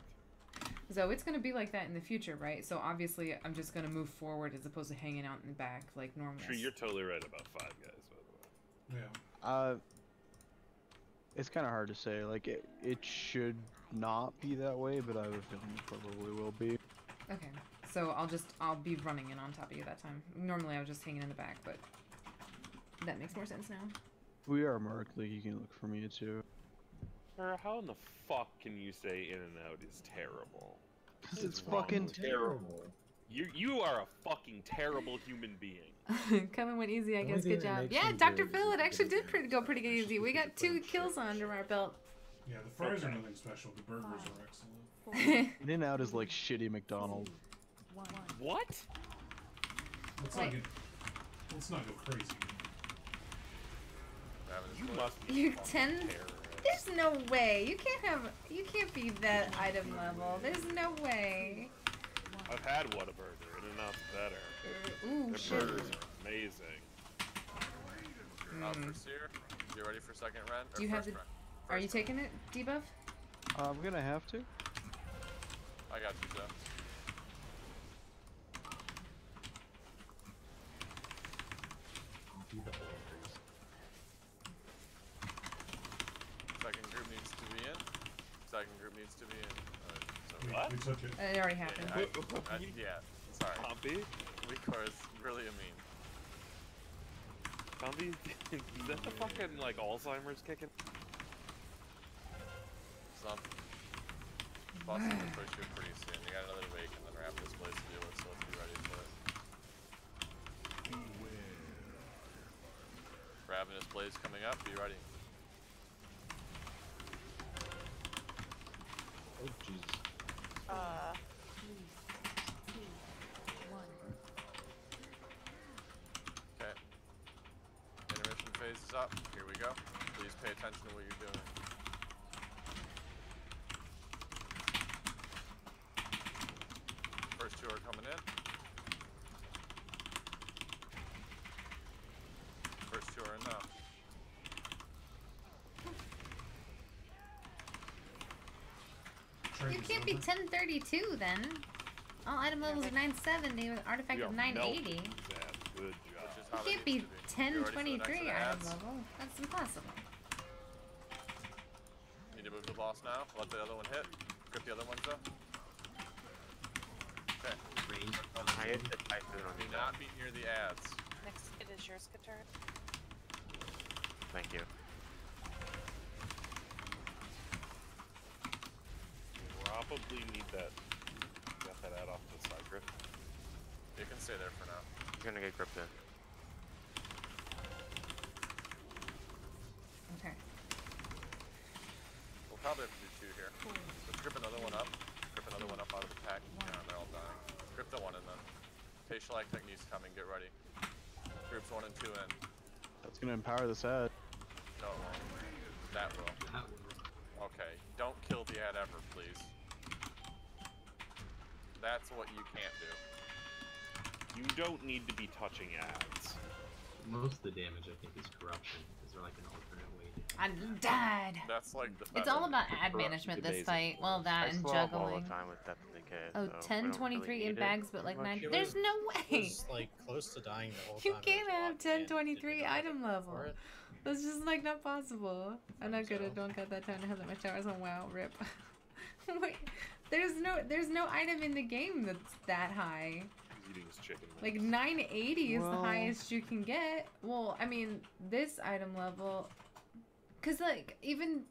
So it's gonna be like that in the future, right? So obviously I'm just gonna move forward as opposed to hanging out in the back like normal. Sure, you're totally right about 5 guys, by the way. Yeah. It's kind of hard to say. Like it should not be that way, but I have a feeling it probably will be. Okay, so I'll be running in on top of you that time. Normally I was just hanging in the back, but that makes more sense now. We are marked. Like you can look for me too. How in the fuck can you say in and out is terrible? Because it's fucking terrible. You are a fucking terrible human being. Coming went easy, I guess. Good job. Yeah, Dr. Phil, it actually did go pretty easy. We got 2 kills under our belt. Yeah, the fries are nothing special. The burgers are excellent. In and out is like shitty McDonald's. What? Let's not go crazy. You must be You're 10. There's no way. You can't be that item level. There's no way. I've had Whataburger, and it's better. Ooh, Their shit. burgers are amazing. For Seer, you ready for second run? Do you have the? Are you taking it, debuff? I'm gonna have to. I got you, Jeff. Second group needs to be in. second group needs to be in. So We took it. It already happened. Yeah, sorry. Pompey? Recore is really a meme. Pompey, is that the fucking, like, Alzheimer's kicking? Some. Boston will push you pretty soon. You got another wake and then Ravenous Blaze to deal with, so let's be ready for it. Ravenous Blaze coming up, be ready. Oh, Jesus. 3, 2, 1. Okay. Intermission phase is up. Here we go. Please pay attention to what you're doing. First two are coming in. First two are in now. You can't be 1032 then. All item levels are 970 with artifact of 980. Good job. You can't be 1023 item level. That's impossible. Need to move the boss now. Let the other one hit. Grip the other ones though. Okay. Do not be near the ads. Next, it is yours, Katur. Thank you. Probably need that. Got that ad off to the side, Griff. You can stay there for now. You're gonna get gripped in. Okay. We'll probably have to do two here. Let's grip another one up. Grip another one up out of the pack. Yeah, they're all dying. Grip the one in them. Facial eye techniques coming. Get ready. Groups 1 and 2 in. That's gonna empower this ad. No, it won't. That will. Okay. Don't kill the ad ever, please. That's what you can't do. You don't need to be touching ads. Most of the damage, I think, is corruption. Is there like an alternate way to... I died. That's like the It's all about ad management this fight. Well, that and all juggling. the time with Depth and Decay, Oh, so 1023 in bags, but like 9. There's no way. Was, like, close to dying the whole You time. can't have 1023 item level. That's just like not possible. I'm not good at don't cut that time to have that much hours on WoW. Rip. Wait, there's no item in the game that's that high. He's eating his chicken. Like 980 is the Well- highest you can get. Well, I mean this item level, cause like even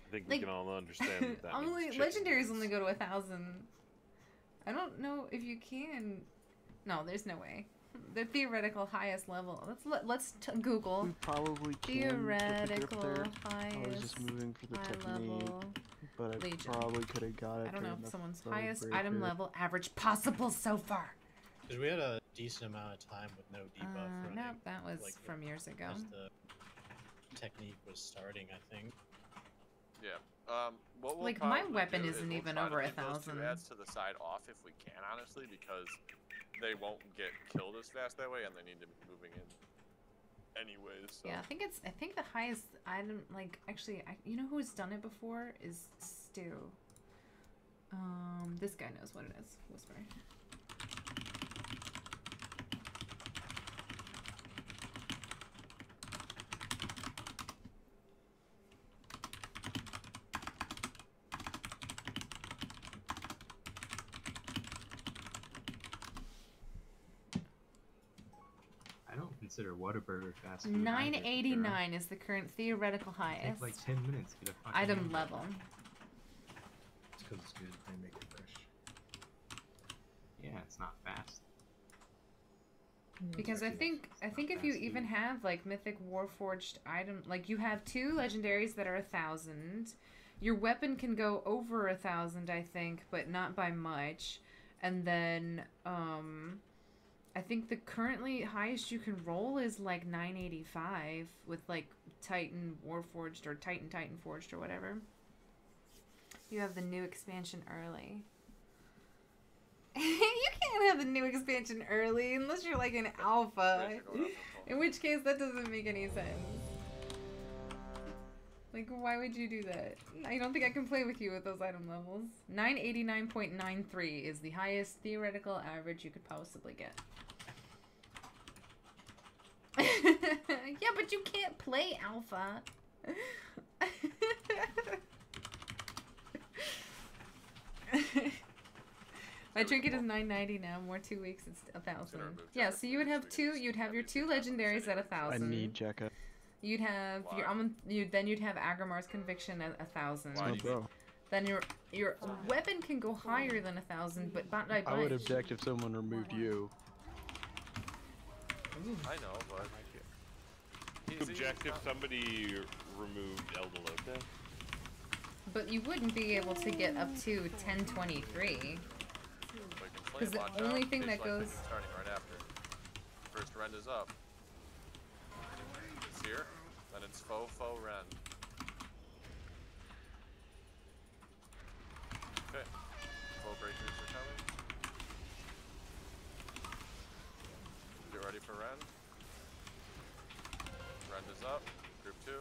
I think like, we can all understand that. That only means chicken legendaries wings. only go to 1,000. I don't know if you can. No, there's no way. The theoretical highest level. Let's Google. We probably can Theoretical with the grip there. I was highest just moving for the high technique, level but I Legion. probably could have got it. I don't know during if the someone's flow highest breaker. item level average possible so far. Because we had a decent amount of time with no debuff running. No, that was like, from years ago. As the technique was starting, I think. Yeah. What we'll Like, my probably weapon do isn't is we'll even try to over leave those 1,000. two ads to the side off if we can, honestly, because they won't get killed as fast that way, and they need to be moving in anyways. So. Yeah, I think the highest item, like, actually, you know who's done it before is Stu. This guy knows what it is. Whisper. I don't consider Whataburger fast food. 989 is the current theoretical It highest takes like 10 minutes to get a fucking item hamburger. level. It's because it's good. They make it fresh. Yeah, it's not fast. Because I think if you even have like Mythic Warforged item, like you have 2 legendaries that are 1,000. Your weapon can go over 1,000, I think, but not by much. And then I think the currently highest you can roll is like 985 with like Titan Warforged or Titan Forged or whatever. You have the new expansion early. You can't have the new expansion early unless you're like an alpha. In which case that doesn't make any sense. Like, why would you do that? I don't think I can play with you with those item levels. 989.93 is the highest theoretical average you could possibly get. Yeah, but you can't play alpha. My trinket is 990 now. More 2 weeks, it's 1,000. Yeah, so you would have two. You'd have your two legendaries at 1,000. I need Jekka. You'd have your then you'd have Aggramar's conviction at 1,000. Oh, bro. Then your weapon can go higher than 1,000, but I would object if someone removed you. I know, but Object if somebody removed Eldalote. But you wouldn't be able to get up to 1023. Because the only thing that goes. Starting right after. First rend is up. It's here. Then it's faux rend. Okay. Faux breakers are coming. Get ready for rend. Rend is up. Group 2.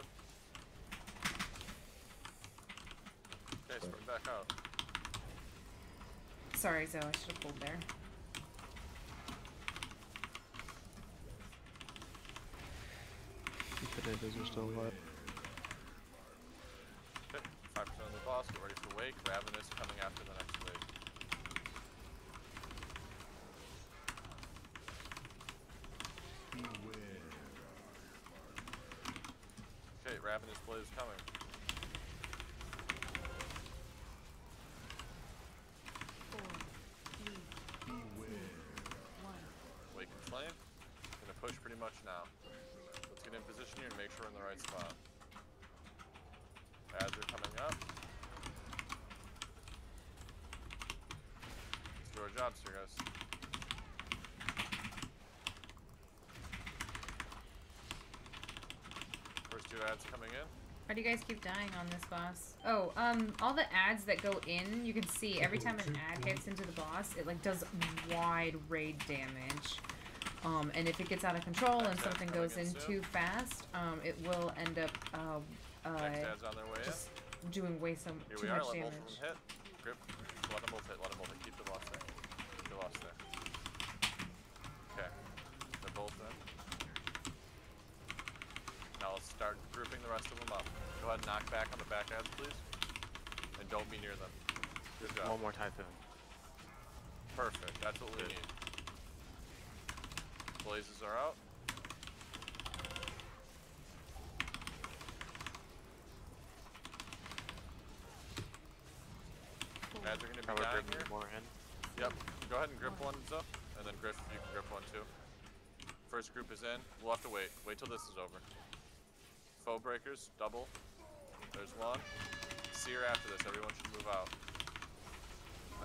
Okay, swing back out. Sorry, Zoe, I should have pulled there. The potatoes are still wet. Okay, 5% of the boss, get ready for Wake. Ravenous coming after the next wave. Okay, Ravenous Blade is coming. Wake and Flame. Gonna push pretty much now. Let's get in position here and make sure we're in the right spot. Ads are coming up. Let's do our jobs here, guys. First two ads coming in. Why do you guys keep dying on this boss? Oh, all the ads that go in, you can see every time an ad hits into the boss, it like does wide raid damage. And if it gets out of control and something goes in too fast, it will end up Next ad's on their way just doing way Here too we are, much let damage. both of them hit. Grip. Let them both hit, let them both hit. Keep the boss there. Keep the boss there. Okay. They're both in. Now let's start grouping the rest of them up. Go ahead and knock back on the back ads, please. And don't be near them. Good job. One more typhoon. Perfect. That's what we need. Blazes are out. Ads are going to be down here. More in. Yep. Go ahead and grip one up, and then Griff, you can grip one too. First group is in. We'll have to wait. Wait till this is over. Foe breakers, double. There's one. Seer after this. Everyone should move out.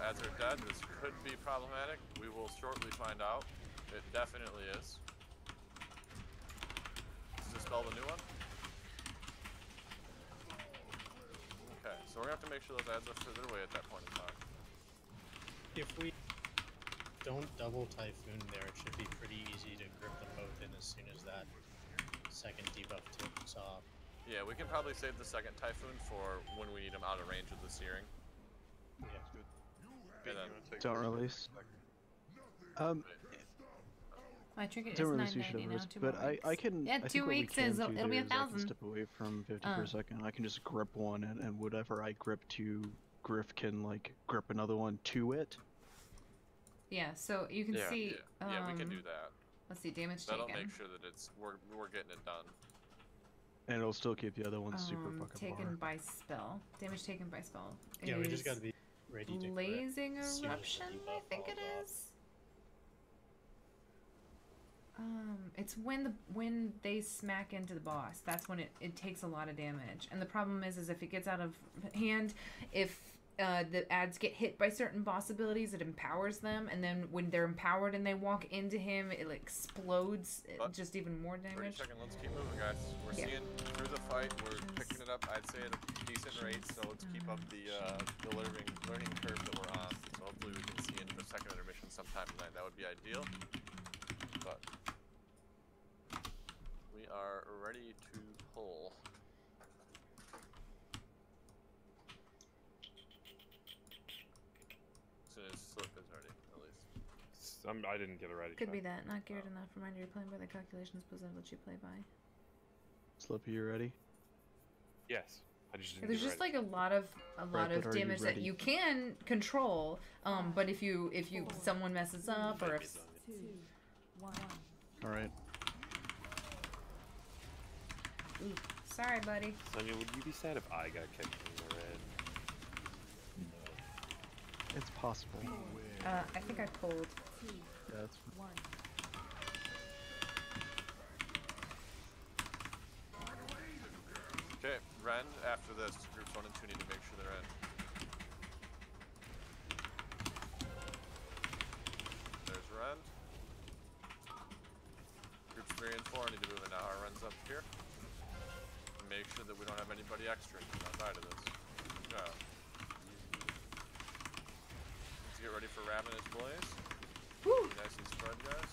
Ads are dead. This could be problematic. We will shortly find out. It definitely is. Let's dispel the new one. Okay, so we're gonna have to make sure those ads are further away at that point in time. If we don't double Typhoon there, it should be pretty easy to grip them both in as soon as that second debuff tips off. Yeah, we can probably save the second Typhoon for when we need them out of range of the Searing. Yeah. And then Don't release. My trinket is Don't release, you should 990 have now. released. 2 But more weeks. I can. Yeah, I 2 think what we weeks can is do it'll be there is I 1,000. can step away from 50 for a second. I can just grip one, and whatever I grip to, Griff can like grip another one to it. Yeah, so you can see. Yeah, we can do that. Let's see, damage That'll taken. make sure that it's we're getting it done. And it'll still keep the other one super fucking taken far. by spell. Damage taken by spell. Yeah, we just gotta be ready to Blazing as soon as the Eruption, I debuff think it falls off. is. It's when they smack into the boss. That's when it takes a lot of damage. And the problem is if it gets out of hand, if the ads get hit by certain boss abilities, it empowers them, and then when they're empowered and they walk into him, it like explodes just even more 30 damage. seconds, let's keep moving, guys. We're Yeah. seeing through the fight, we're picking it up, I'd say, at a decent rate, so let's keep up the learning curve that we're on. So hopefully we can see in the second intermission sometime tonight. That would be ideal. But we are ready to pull. As soon as Slip is ready, at least. I didn't get it ready. Could be that. Not geared enough. Reminder you're playing by the calculations presented that you play by. Slippy, you ready? Yes. I just didn't There's get just ready. like a lot of Right, but are you damage that ready? you can control. But if someone messes up or if 2, 1. All right. ooh, sorry, buddy. Sonya, would you be sad if I got kicked in the red? It's possible. I think I pulled. 2, Yeah, that's 1. Okay, Ren, after this, groups 1 and 2 need to make sure they're in. There's Ren. Groups 3 and 4 need to move in now. Our Ren's up here. Make sure that we don't have anybody extra outside of this. Good job. Let's get ready for Ravenous Blaze. Woo! Be nice and spread, guys.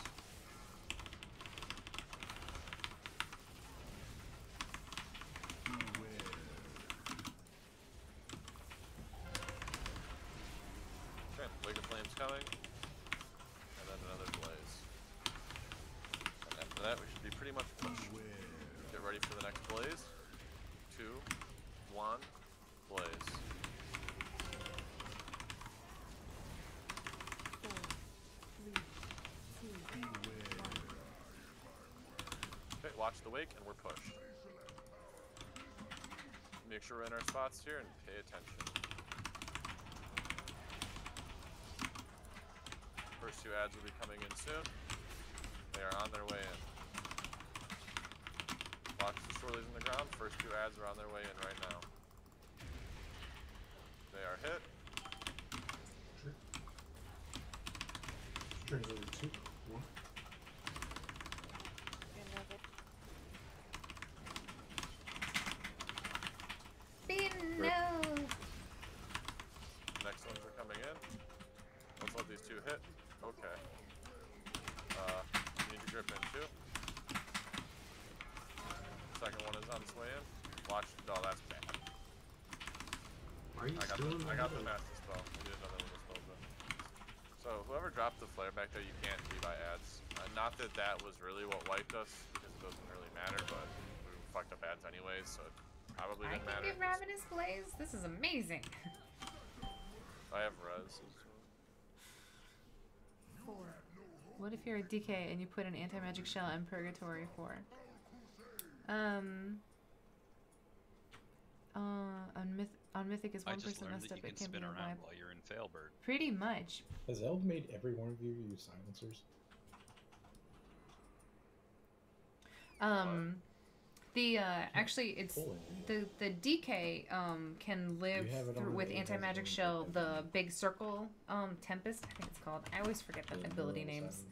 Okay, Wake of Flames coming. And then another blaze. And after that, we should be pretty much pushed. Get ready for the next blaze. 2, 1, blaze. 4, 3, 2, 1. Okay, watch the wake and we're pushed. Make sure we're in our spots here and pay attention. First 2 ads will be coming in soon. They are on their way in. Watch the swirlies in the ground. First 2 ads are on their way in right now. They are hit. Turns over 2, 1. No. Next ones are coming in. Let's let these 2 hit. Okay. You need to grip in too. Second one is on its way in. Watch. Oh, that's bad. Are you I got still the, in I got the middle? master spell. I did another one of spells though. So whoever dropped the flare back there, you can't rebuy ads. Not that that was really what wiped us, because it doesn't really matter, but we fucked up ads anyways, so it probably I didn't can matter. get Ravenous Blaze. This is amazing. I have res. 4. What if you're a DK and you put an anti-magic shell in Purgatory for? On Mythic is I one just person learned messed that up. you It can can be spin around revived. while you're in Failbird. Pretty much. Has Eld made every one of you use silencers? Actually it's Pulling. the DK can live You have it on through, with the- it has anti-magic it on shell, the- the big circle Tempest, I think it's called. I always forget the ability names.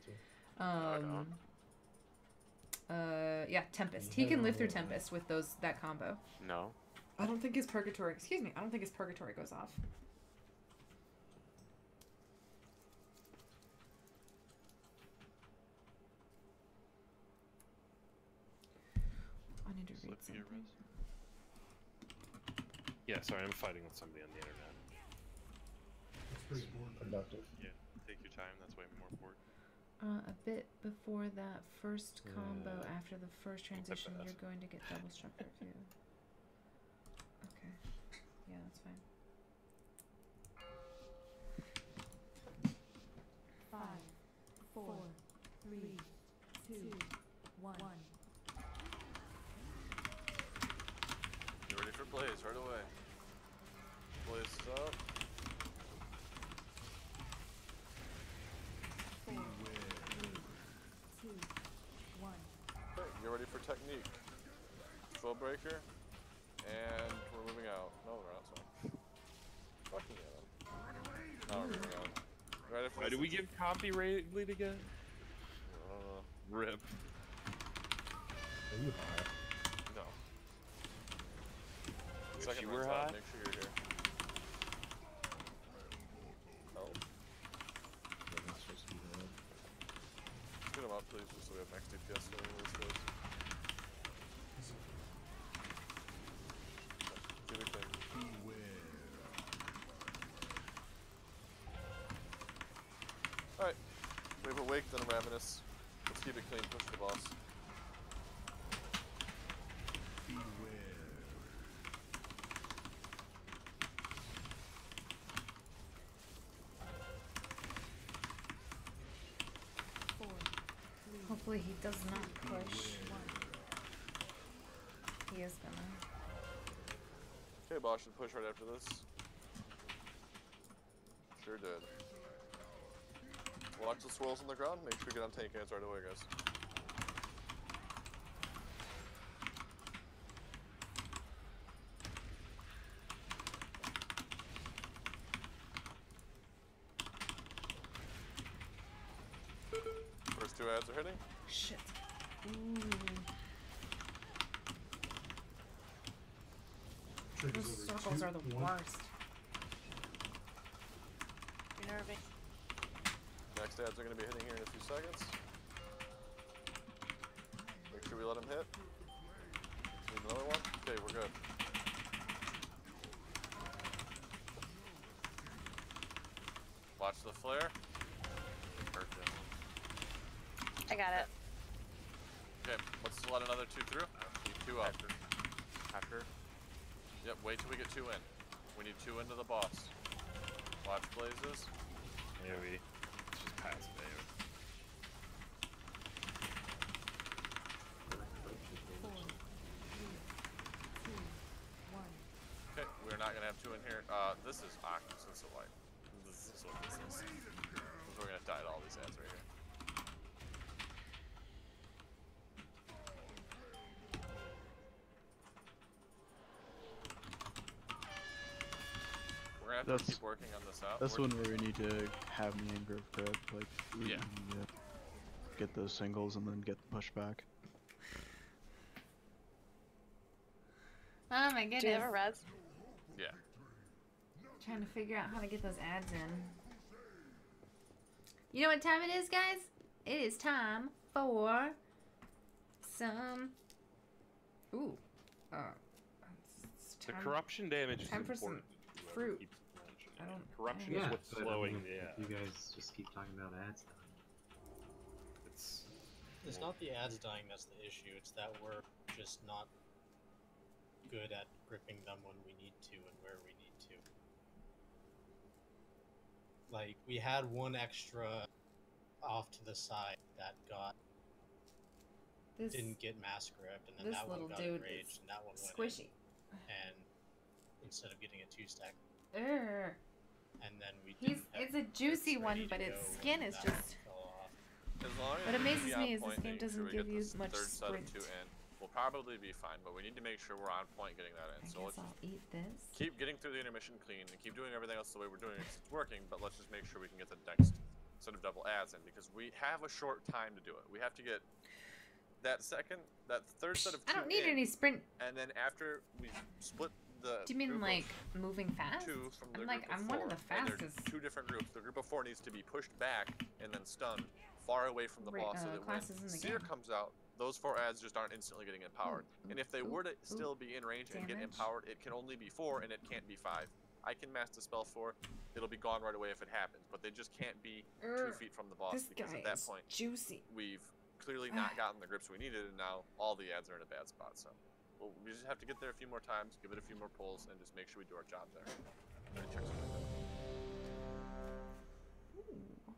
Yeah, Tempest. He can live through Tempest with that combo. No. I don't think his Purgatory, excuse me, I don't think his Purgatory goes off. I need to read something. Yeah, sorry, I'm fighting with somebody on the internet. Pretty boring. Productive. Yeah, take your time. That's way more important. A bit before that first combo, after the first transition, you're going to get double struck review. Okay. Yeah, that's fine. 5, 4, 3, 2, 1. Get ready for blaze right away. Blaze is up. 4, 3, 2, 1. Okay, get ready for technique. Full breaker. And we're moving out. No, we're not, sorry. Fucking hell. Now we're moving out. Ready for Why do we give Compy lead again? Rip. Are you high? No. If Second you were one's out. high? Make sure you're here. Oh. Wasn't supposed to be red. Get him up, please, just so we have max DPS going in this phase. Keep it clean. Alright. We have Awake, then Ravenous. Let's keep it clean, push the boss. Hopefully he does not push. He is gonna. Okay, boss should push right after this. Sure did. Watch the swirls on the ground. Make sure you get on tank hands right away, guys. First two ads are hitting. Shit. Ooh. Those circles are the worst. You're nervy. Next ads are going to be hitting here in a few seconds. Make sure we let them hit. Need another one. Okay, we're good. Watch the flare. Perfect. I got it. Okay, let's let another two through. Need two up. After. Yep, wait till we get two in. We need two into the boss. Watch blazes. AoE. It's just passive AoE. 4, 3, 2, 1. Okay, we're not gonna have two in here. This is Octus, this is white. This is what this is. We're gonna die to all these ads right here. We're gonna have to keep working on this out. That's one where we need to have me and Grove grab, like, we Yeah. can, get those singles and then get the pushback. Oh my goodness. Do you have a res? Yeah. Trying to figure out how to get those ads in. You know what time it is, guys? It is time for some. Ooh. It's The time- corruption damage is time for some important. whoever fruit. keeps mentioning I it. don't. Corruption Yeah, is what's but, slowing. I mean, Yeah. if you guys just keep talking about ads dying. It's not the ads dying that's the issue, it's that we're just not good at gripping them when we need to and where we need to. Like, we had one extra off to the side that This didn't get mass gripped, and then this that one little got dude enraged, is and that one went squishy. in, and instead of getting a 2-stack, Urgh. and then we He's didn't have it's a juicy grips one, ready but to its go skin when is that just. one fell off. As long as What we amazes be me on is this point, game making sure doesn't we give get you this much third set of sprint. two in, we'll probably be fine, but we need to make sure we're on point getting that in. I So guess let's I'll eat this. keep getting through the intermission clean and keep doing everything else the way we're doing it 'cause it's working, but let's just make sure we can get the next set of double ads in because we have a short time to do it. We have to get that third set of two I don't need in, any sprint. and then after we split the Do you mean group like of moving fast? two from the I'm group like of I'm four, one of the and they're fastest. two different groups. The group of four needs to be pushed back and then stunned far away from the boss so that when classes in the Seer game. comes out, those four ads just aren't instantly getting empowered. And if they were to still be in range and get damage. empowered, it can only be 4 and it can't be 5. I can mass dispel 4, it'll be gone right away if it happens, but they just can't be 2 feet from the boss This because guy at that is point juicy. we've clearly not gotten the grips we needed, and now all the ads are in a bad spot. So we just have to get there a few more times, give it a few more pulls, and just make sure we do our job there. Already checked something like that. Ooh.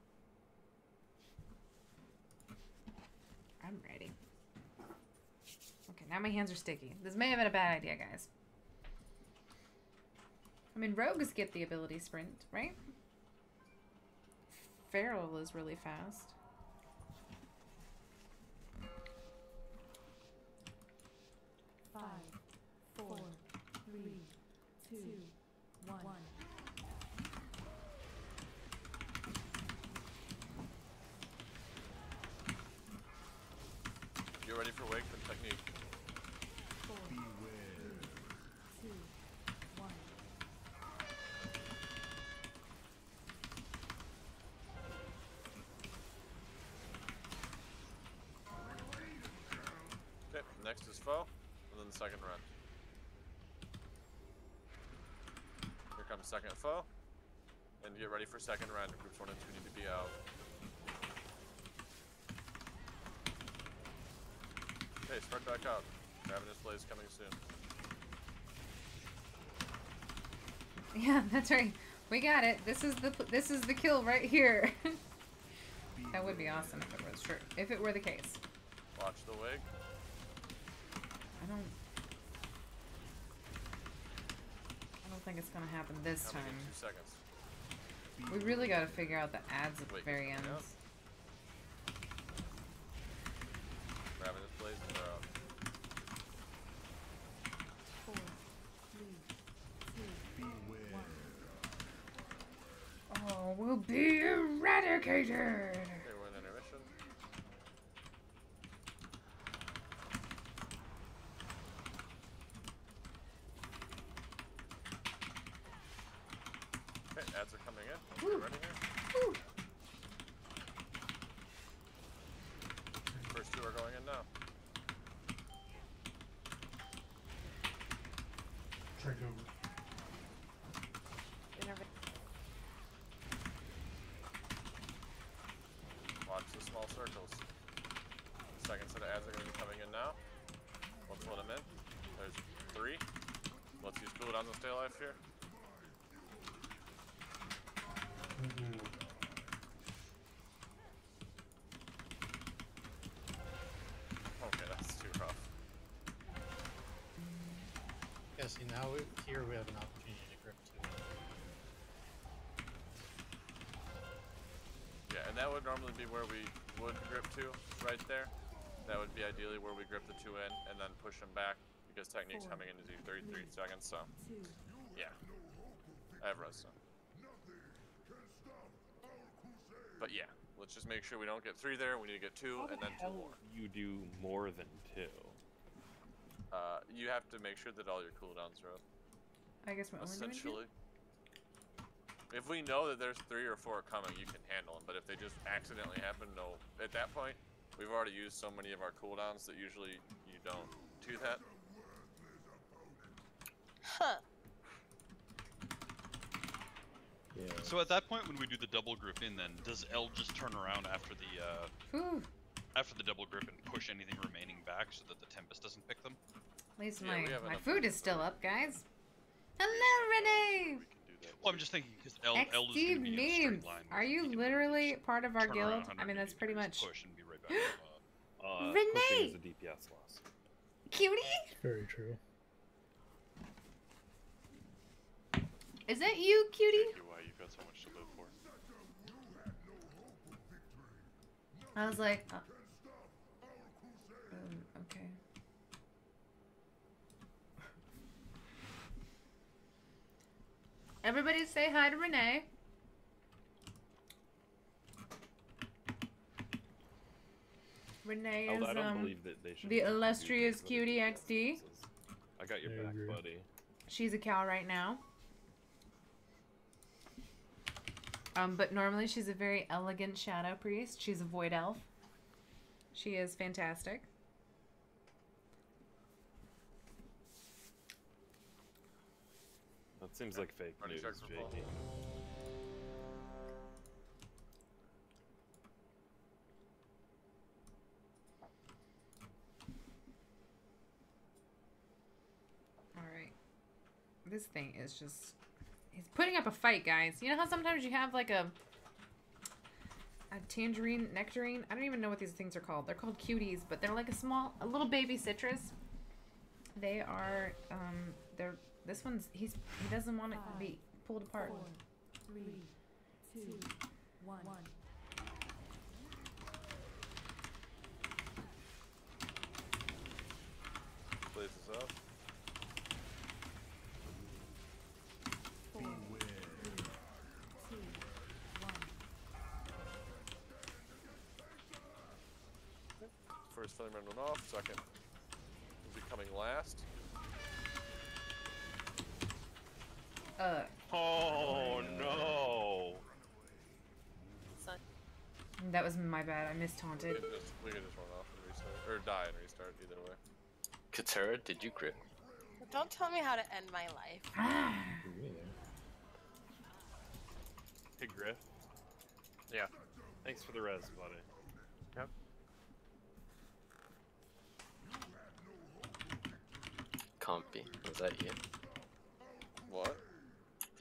I'm ready. Okay, now my hands are sticky. This may have been a bad idea, guys. I mean, rogues get the ability sprint, right? Feral is really fast. Five, 4, 3, 2, 1. Get ready for wake and technique. 4, 3, 2, 1. Okay, next is foe, and then the second run. Here comes second foe, and get ready for second run. Groups 1 and 2 need to be out. Okay, spread back out. Ravenous Blaze coming soon. Yeah, that's right. We got it. This is the kill right here. That would be awesome if it was true. If it were the case. Watch the wig. I don't think it's gonna happen this Coming time. in 2 seconds. We really gotta figure out the ads at the Wait, very yeah. end. Grabbing this blaze and they're out. 4, 3, 2, 1. Oh, we'll be eradicated! Okay, we're in intermission. Okay, ads are coming in. Woo. We're ready here. Woo. First 2 are going in now. Check over. Watch the small circles. Second set of ads are going to be coming in now. Let's let them in. There's 3. Let's use cooldowns and stay alive here. Okay, that's too rough. Yeah, see, now here we have an opportunity to grip too. Yeah, and that would normally be where we would grip to, right there. That would be ideally where we grip the 2 in and then push them back, because Technique's coming in to do 33 seconds, so. Yeah. I have redstone. But yeah, let's just make sure we don't get 3 there, we need to get 2, and then 2 more. You do more than 2. You have to make sure that all your cooldowns are up. I guess my only Essentially. If we know that there's 3 or 4 coming, you can handle them, but if they just accidentally happen, no. At that point, we've already used so many of our cooldowns that usually you don't do that. Huh. Yeah. So at that point, when we do the double grip in, then does L just turn around after the double grip and push anything remaining back so that the Tempest doesn't pick them? At least Yeah, we have my enough food is still up, guys. Hello, Renee! Well, I'm just thinking because L is going to XD be in a straight memes. line. Are you literally part of our turn around guild? 100 I mean, that's pretty much. push and be right back. Pushing Renee! is a DPS loss. Cutie? Very true. Is that you, cutie? Why you've got so much to live for. I was like, okay. Everybody say hi to Renee. Renee is I don't believe that they should the illustrious cutie XD. I got your back, buddy. She's a cow right now. But normally she's a very elegant shadow priest. She's a void elf. She is fantastic. That seems like fake news, JD. Alright. This thing is just... He's putting up a fight, guys. You know how sometimes you have like a tangerine, nectarine? I don't even know what these things are called. They're called cuties, but they're like a little baby citrus. They are, this one's, he doesn't want it to be pulled apart. 4, 3, 2, 1. Blazes up. 4, 3, 2, 1. First flame run went off, second will be coming last. Oh no! That was my bad. I mistaunted. We can just run off and restart. Or die and restart, either way. Katsura, did you grip? Don't tell me how to end my life. Hey, Griff. Yeah. Thanks for the res, buddy. Yep. Compy, was that you? What?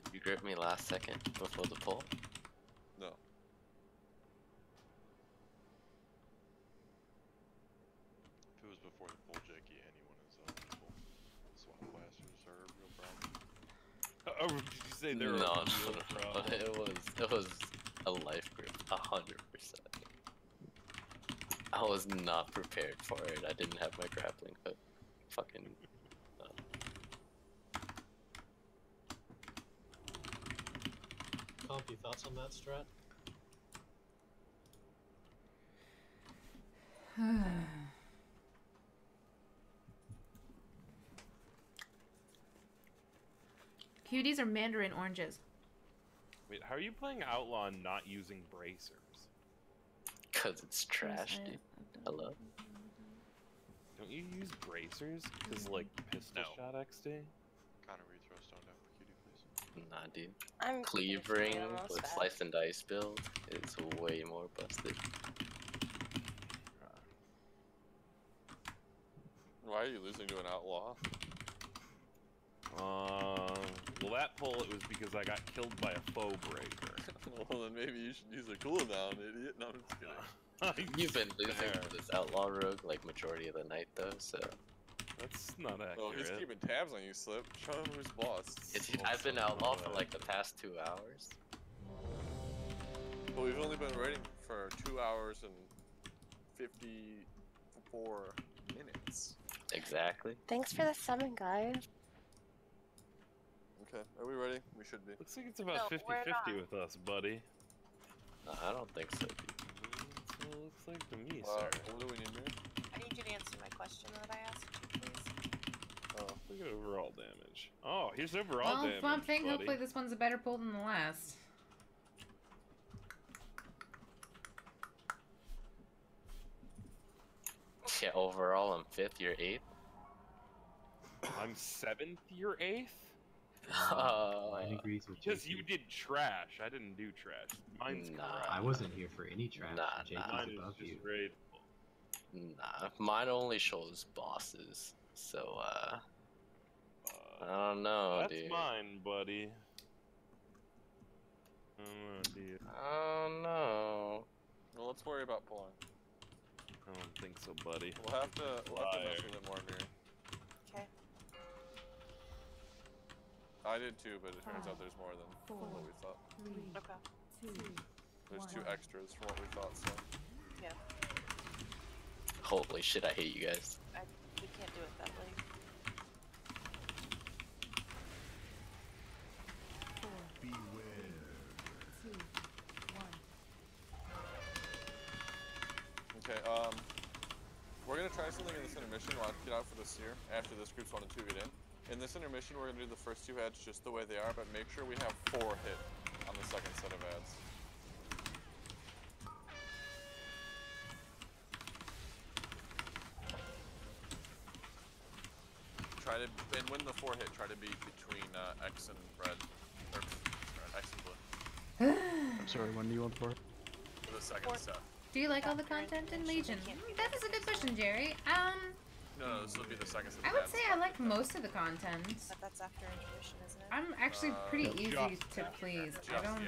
Did you grip me last second before the pull? No. Oh, did you say they're No, a real problem? it was a life grip, 100%. I was not prepared for it. I didn't have my grappling hook. Fucking. Compy, thoughts on that strat? Cuties are mandarin oranges. Wait, how are you playing Outlaw and not using bracers? Cause it's trash, dude. Hello? Don't you use bracers? Cause like pistol shot XD? Connor, will you throw a stone down for Cutie, please? Nah, dude. I'm Cleavering almost with bad. slice and dice build is way more busted. Why are you losing to an outlaw? Well that pull it was because I got killed by a foe breaker. Well, then maybe you should use a cooldown, idiot. No, I'm just kidding. You've been losing to this outlaw rogue like majority of the night though, so. That's not accurate. Oh, he's keeping tabs on you, Slip. Show him who's boss. I've been outlaw for like the past 2 hours. But we've only been raiding for 2 hours and 54 minutes. Exactly. Thanks for the summon, guys. Okay, are we ready? We should be. Looks like it's about 50-50 with us, buddy. No, I don't think so, dude. That's what it looks like to me, sir. What do we need here? I need you to answer my question that I asked you, please. Oh, look at overall damage. Oh, here's overall Well, damage, fun thing. buddy. Hopefully this one's a better pull than the last. Yeah, overall I'm 5th, you're 8th. I'm 7th, you're 8th? Mine agrees with Because JP. you did trash. I didn't do trash. Mine's correct. I wasn't here for any trash. JP's Mine above is you. just great. Nah, mine only shows bosses, so I don't know, That's dude. mine, buddy. I don't know, dude. I don't know. Well, let's worry about pulling. I don't think so, buddy. We'll have to mess with it more here. Okay. I did too, but it turns out there's more than what we thought. Okay. There's 2 extras from what we thought, so. Yeah. Holy shit, I hate you guys. We can't do it that late. Okay, we're gonna try something in this intermission. We'll have to get out for the seer after this group's 1 and 2 get in. In this intermission, we're gonna do the first 2 ads just the way they are, but make sure we have 4 hit on the second set of ads. Try to, and when the 4 hit, try to be between X and red, or X and blue. I'm sorry, when do you want the board? For the second set. Do you like all the content in Legion? That is a good question, Jerry. No, this will be the second set. I would say I like most of the content. But that's after intermission, isn't it? I'm actually pretty easy to please. I don't.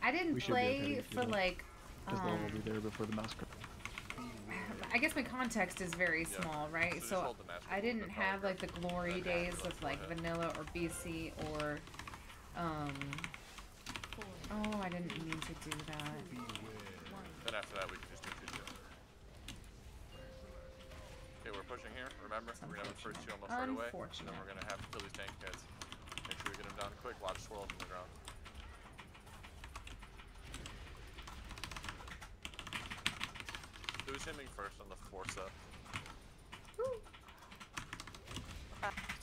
I didn't We should be okay play to for do that. like. Because they'll all be there before the massacre. I guess my context is very small, right? So just So hold the mask I a little didn't bit have longer, like the glory and days then of like go ahead. vanilla or BC or oh, I didn't mean to do that. Then after that, we can just do 2-2. Okay, we're pushing here. Remember, we're gonna have the first 2 almost right away. And then we're gonna have to kill these tank kids. Make sure we get them down quick. Watch swirls on the ground. Who's hitting first on the 4 set?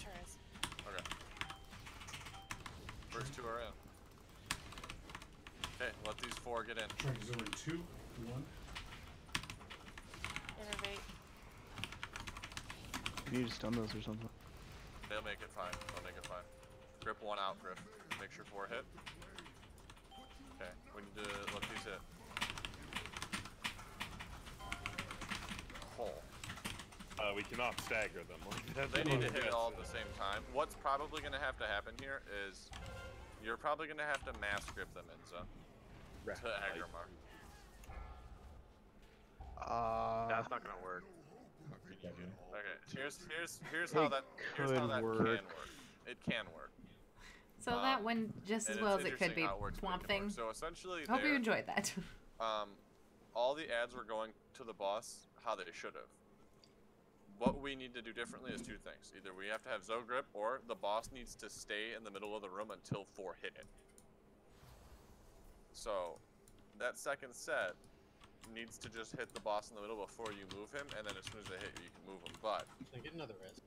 Turns. Okay. First 2 are in. Okay, let these 4 get in. Trying to go in 2, 1. Innervate. You need to stun those or something. They'll make it fine. They'll make it fine. Grip 1 out, Griff. Make sure 4 hit. Okay, we need to let these hit. Pull. We cannot stagger them. Like, They need to hit all at the same time. What's probably going to have to happen here is you're probably going to have to mass grip them, Inza, to Aggramar. That's not gonna work. Okay, here's how that can work. It can work. So that went just as and well it's as it could interesting be. how it works Swamp between thing. So essentially, Hope you there, enjoyed that. all the ads were going to the boss how they should have. What we need to do differently is two things. Either we have to have Zogrip, or the boss needs to stay in the middle of the room until 4 hit it. So, that second set needs to just hit the boss in the middle before you move him, and then as soon as they hit you, you can move him. But Can I get another res?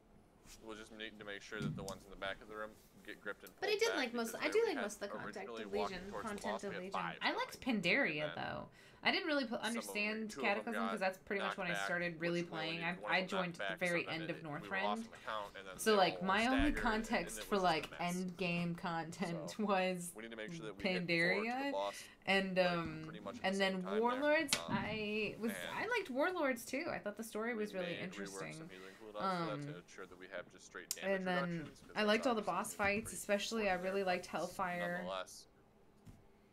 we'll just need to make sure that the ones in the back of the room get gripped and But I pulled did back, like most. because I where do we like had most of the content originally of walking Legion. towards the Content boss, of we had Legion. 5 I liked going, Pandaria and then though. I didn't really some of them, understand 2 of them Cataclysm because got that's pretty much knocked when I back, started really which we only playing. needed one I of them joined knocked back, the very so then end of we were off Northrend. on the count, and then So they like all my only staggered, and context it for was just a like mess. end game content So, was we need to make sure that we hit 4 to the Pandaria boss, and pretty much at the and same then time there. Warlords. And I liked Warlords too. I thought the story was really may rework interesting. some healing cooldowns for that to ensure that we have just straight damage And then reductions, 'cause I that's liked all the obviously boss gonna be fights, pretty especially I important really there, liked but Hellfire. nonetheless,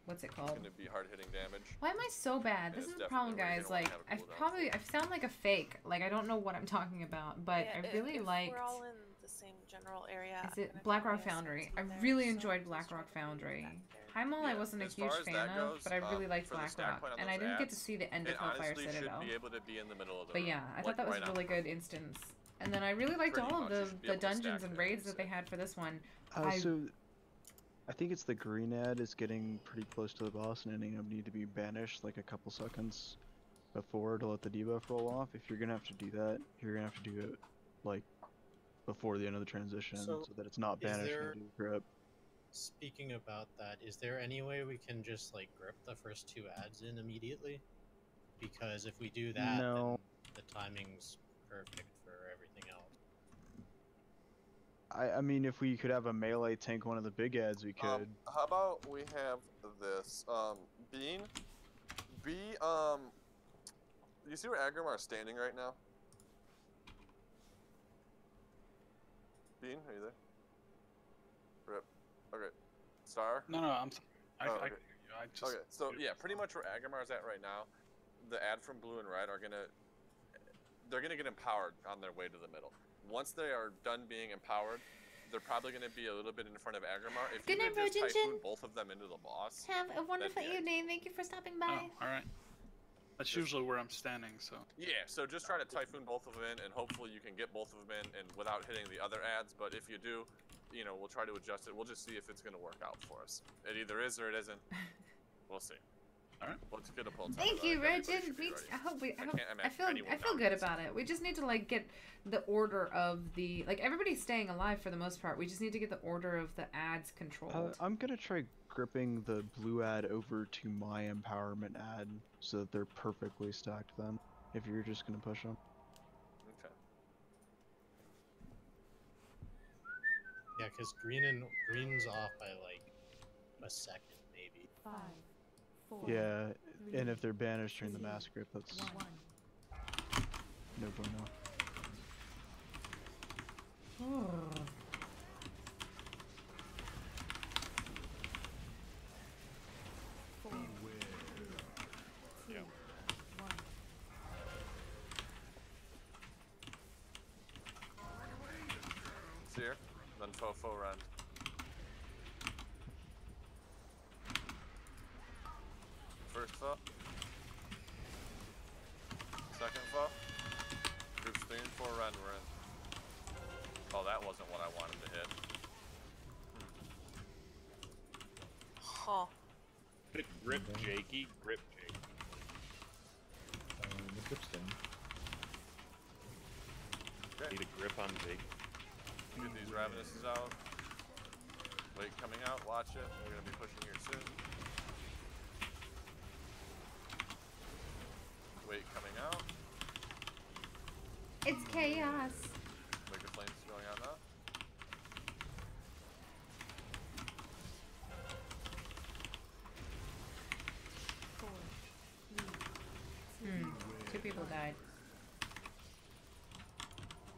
What's it it's called? gonna be hard hitting damage. Why am I so bad? And This it's is the problem, definitely guys. where you're Like, gonna wanna have a cooldown I sound like a fake. Like, I don't know what I'm talking about, but Yeah, I really if liked. we're all in the same general area. Is I'm it gonna Blackrock try Foundry? I SMT there, really so enjoyed just Blackrock try to leave Foundry. that there. Highmall I Yeah, wasn't a as huge far as fan that of, goes, but I really liked for the stack Blackrock, point on and I those didn't get to ads, see the end of it Hellfire honestly should Citadel. be able to be in the middle of the But room, yeah, I like thought that was right a on really the good instance. And then I really liked Pretty all of much, you should be the able to dungeons stack and it there, raids you'd that they say. had for this one. So I think it's the green ad is getting pretty close to the boss and ending up need to be banished like a couple seconds before to let the debuff roll off. If you're gonna have to do that, you're gonna have to do it like before the end of the transition so that it's not is banished there- into your grip. Speaking about that, is there any way we can just like grip the first 2 ads in immediately? Because if we do that, No. then the timing's perfect for everything else. I mean, if we could have a melee tank one of the big ads, we could. How about we have this, Bean? You see where Aggramar is standing right now? Bean, are you there? Rip. Okay. Star? No, I'm. I okay. can hear you. I just. Okay, so yeah, pretty much where Aggramar is at right now, the ad from Blue and Red they're gonna get empowered on their way to the middle. Once they are done being empowered, they're probably gonna be a little bit in front of Aggramar. If Good you night, could just Virgin typhoon both of them into the boss, Have a wonderful that'd be evening. Thank you for stopping by. Oh, all right. That's usually where I'm standing, so. yeah, so just try to typhoon both of them in, and hopefully you can get both of them in and without hitting the other ads. But if you do, we'll try to adjust it. We'll just see if it's gonna work out for us. It either is or it isn't. We'll see. All right. Let's get a pull time. Thank you, Virgin. I feel good about it. We just need to like get the order of the everybody's staying alive for the most part. We just need to get the order of the ads controlled. I'm gonna try gripping the blue ad over to my empowerment ad so that they're perfectly stacked then, if you're just gonna push them. Okay. Yeah, because green's off by like a second, maybe. 5, 4. Yeah, 3, and if they're banished during the 2, mass grip, that's 1. no bueno. Four, Yeah. 1. It's here. Then Fofo run. First foe. Second foe. Groups 3 and 4 run we're in. Oh, that wasn't what I wanted to hit. Huh. Grip Jakey. Grip Jakey. The grip's down. Okay. Need a grip on Jake. Get these Ravenuses out. Wait coming out, watch it. We're gonna be pushing here soon. Wait coming out. It's chaos. Mega Flames is going out now. Four, 3, 2 people died.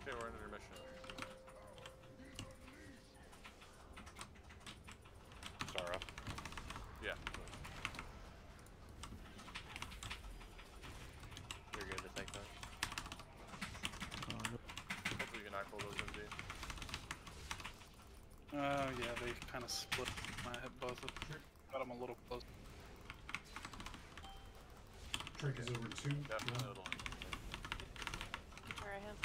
Okay, we're in intermission. Sarah. Yeah. You're good to take that. Hopefully you can not pull those MD. Yeah, they kind of split when I hit both of them. Got them a little close. Trick is over 2. Definitely Yeah. it'll Where I am.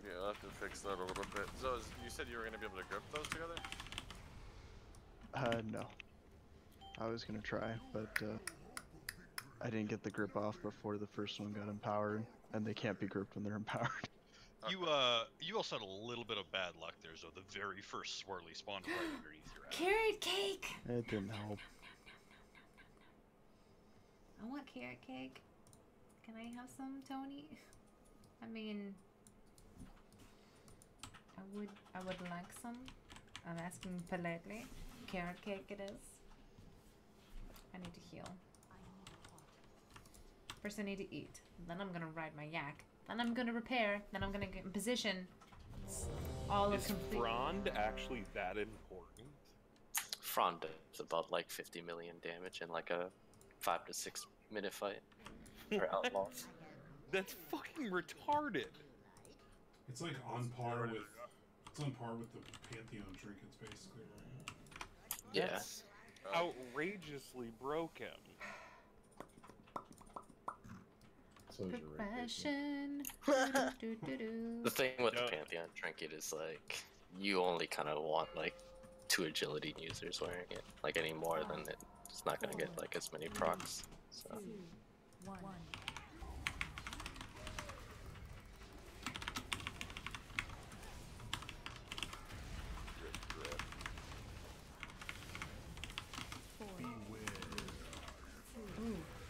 Yeah, I'll have to fix that a little bit. So, you said you were going to be able to grip those together? No. I was gonna try, but I didn't get the grip off before the first one got empowered, and they can't be gripped when they're empowered. You also had a little bit of bad luck there, so the very first swirly spawned right underneath your ass. Carrot cake! It didn't help. I want carrot cake. Can I have some, Tony? I mean, I would like some. I'm asking politely. Carrot cake it is. I need to heal. First I need to eat. Then I'm gonna ride my yak. Then I'm gonna repair. Then I'm gonna get in position. It's all Is a complete. Frond actually that important? Frond does about like 50 million damage in like a 5 to 6 minute fight for outlaws. That's fucking retarded. It's like on par with. It's on par with the Pantheon trinkets, basically, right? Yeah. That's outrageously broken. So is your Profession. The thing with the Pantheon trinket is like you only kind of want like 2 agility users wearing it. Like any more than it, it's not gonna get like as many procs. So. 2, 1.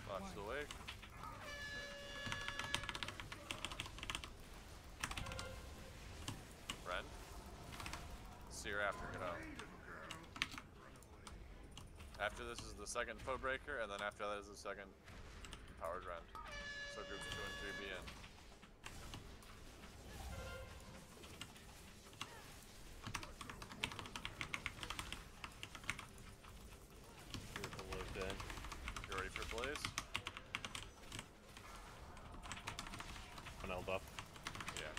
Watch the way. Ren. See her after, get out. After this is the second foe breaker, and then after that is the second powered Ren. So groups 2 and 3 be in. You ready for Blaze? One held up. Yeah.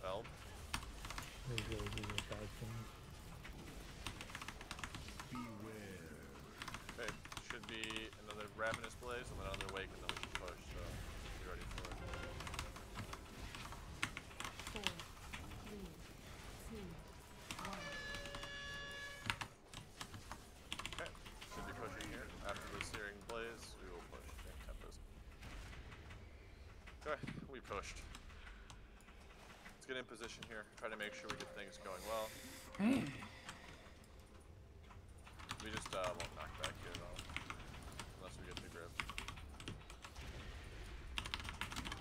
Elb. Okay, should be another Ravenous Blaze and then another Wake and then we can push, so be ready for it. 4, 3, 2, 1. Okay, should be pushing here. After the Searing Blaze, we will push. Okay, Tempest. Okay, we pushed. Let's get in position here. Try to make sure we get things going well. We just won't knock back here though. Unless we get the grip.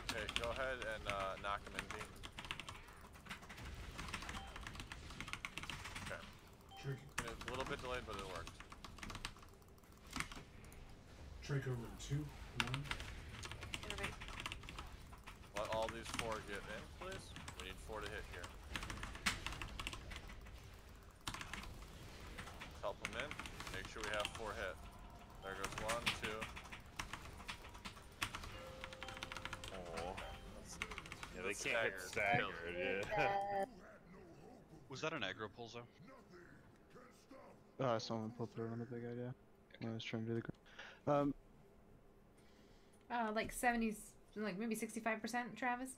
Okay, go ahead and knock him in, Dean. Okay. A little bit delayed, but it worked. Trick over 2, 1. Innovate. Let all these 4 get in, please. We need 4 to hit here. Help them in. Make sure we have 4 hit. There goes 1, 2. Oh. Yeah, they can't hit staggered. Yeah. Was that an aggro pull, though? Someone pulled through on a big idea. When I was trying to do the grip. Like 70s, like maybe 65%, Travis.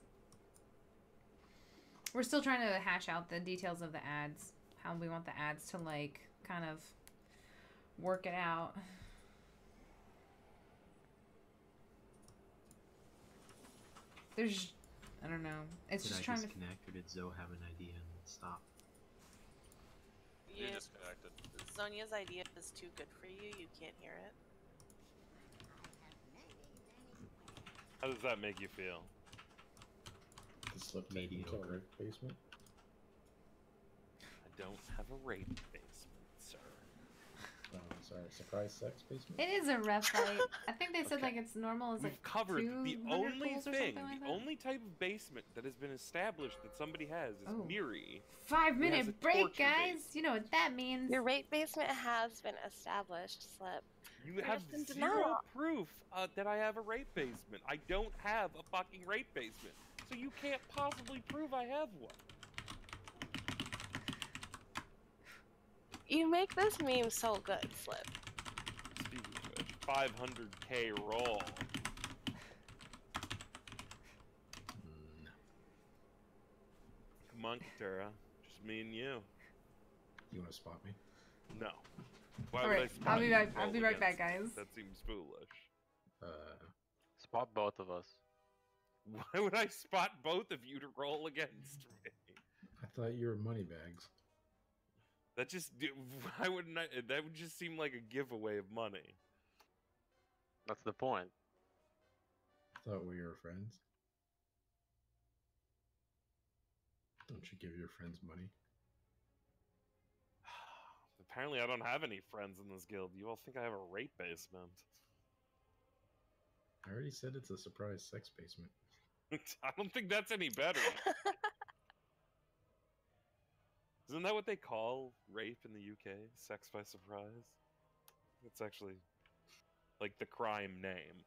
We're still trying to hash out the details of the ads. How we want the ads to like kind of work it out. There's, I don't know. It's Did just I trying to. disconnect, or did Zoe have an idea and stop? You Yeah, disconnected. Zonia's idea is too good for you. You can't hear it. How does that make you feel? Just look into our basement. I don't have a rape basement, sir. Sorry, surprise sex basement? It is a rough fight. I think they said like it's normal as like We've covered the 200 only pools or thing, something like the that. only type of basement that has been established that somebody has is Oh. Miri. 5-minute break, torture guys. basement. You know what that means. Your rape basement has been established, Slip. You You're have just in zero denial. proof that I have a rape basement. I don't have a fucking rape basement. So you can't possibly prove I have one. You make this meme so good, Slip. Speaking of which, 500k roll. Come on, Katara. Just me and you. You want to spot me? No. Why All would I right, spot I'll be you back. to I'll be roll right back, against? guys. That seems foolish. Spot both of us. Why would I spot both of you to roll against me? I thought you were money bags. That just, why wouldn't I? That would just seem like a giveaway of money. That's the point. I thought we were friends. Don't you give your friends money? Apparently, I don't have any friends in this guild. You all think I have a rape basement. I already said it's a surprise sex basement. I don't think that's any better. Isn't that what they call rape in the UK? Sex by surprise? It's actually like the crime name.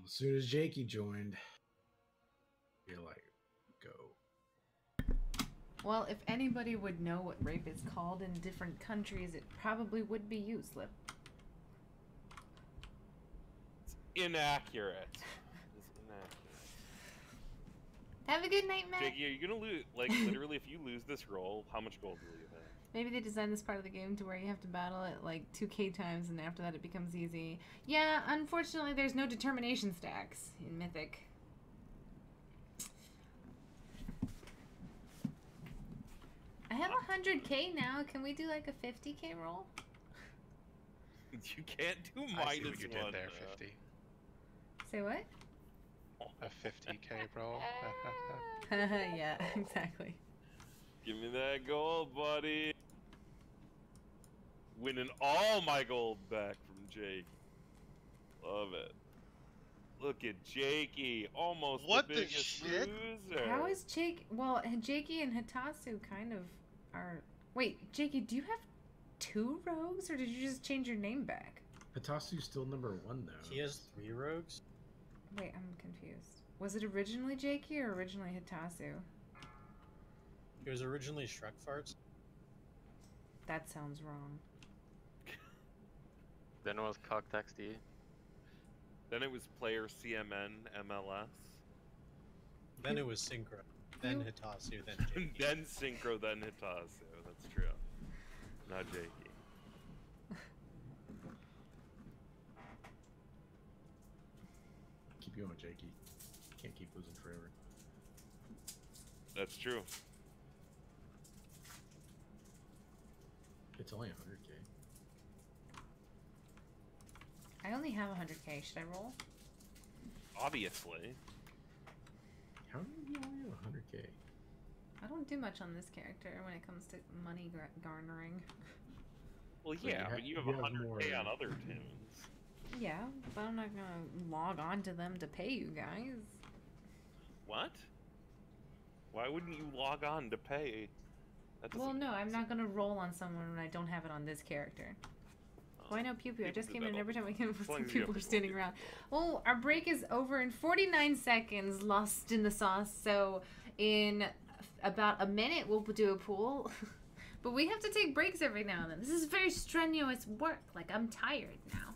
As soon as Jakey joined, you're like, go. Well, if anybody would know what rape is called in different countries, it probably would be you, Slip. It's inaccurate. It's inaccurate. Have a good night, Matt. Jakey, are you gonna lose? Like, literally, if you lose this roll, how much gold will you have? Maybe they designed this part of the game to where you have to battle it like 2k times, and after that it becomes easy. Yeah, unfortunately, there's no determination stacks in Mythic. I have 100k now. Can we do like a 50k roll? You can't do I see minus what you one. did there, 50. Say what? A 50k roll. Yeah, exactly. Give me that gold, buddy. Winning all my gold back from Jake. Love it. Look at Jakey, almost What the the biggest shit? loser. How is Jake? Well, Jakey and Hitasu kind of are. Wait, Jakey, do you have 2 rogues, or did you just change your name back? Hitasu's still number 1 though. He has 3 rogues. Wait, I'm confused. Was it originally Jakey or originally Hitasu? He was originally Shrek Farts. That sounds wrong. Then it was CockTXD. Then it was player CMN MLS. Then it was Synchro. Then Hitasu. Then Jakey. Then Synchro, then Hitasu. That's true. Not Jakey. Keep going, Jakey. Can't keep losing forever. That's true. It's only 100k. I only have 100k. Should I roll? Obviously. How do you only have 100k? I don't do much on this character when it comes to money garnering. Well, So yeah, but you have 100k more- on other tunes. Yeah, but I'm not gonna log on to them to pay you guys. What? Why wouldn't you log on to pay? That Well, doesn't no, make I'm not gonna roll on someone when I don't have it on this character. Oh, I know Pew Pew. I just came in, and every time I came, As long as you people have are the standing around. Oh, our break is over in 49 seconds. Lost in the sauce. So in about a minute, we'll do a pool. But we have to take breaks every now and then. This is very strenuous work. Like, I'm tired now.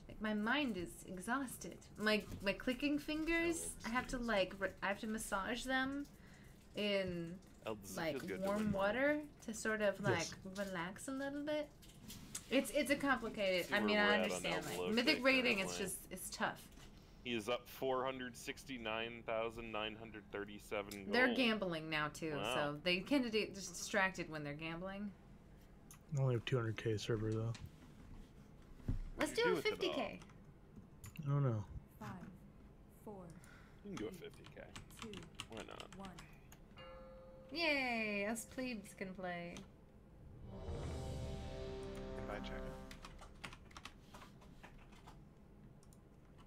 Like, my mind is exhausted. My clicking fingers, I have to I have to massage them in like warm water to sort of like relax a little bit. It's a complicated. See I mean, where I we're at on understand. Like, Elbow Mythic Kick rating, currently. it's tough. He is up 469,937 gold. They're gambling now too, Wow. so they tend to get just distracted when they're gambling. I only have 200k server though. Let's you do a with it 50k. Oh no. 5, 4, You can do a 50k. 2, Why not? 1. Yay! Us plebes can play. Invite check.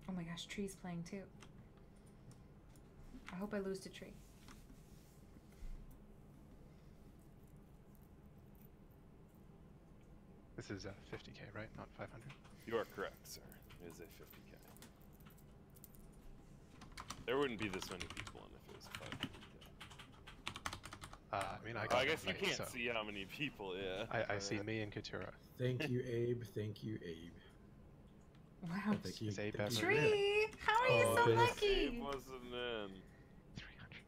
Oh my gosh, Tree's playing too. I hope I lose to Tree. This is 50k, right? Not 500. You are correct, sir. It is a 50k. There wouldn't be this many people in if it was a 500k. I mean, I guess you late, can't so see how many people, yeah. I see me and Katura. Thank you, Abe. Thank you, Abe. Wow. Thank you. Is Abe Thank you. Tree! How are you Oh, so this- lucky? It wasn't in. 300.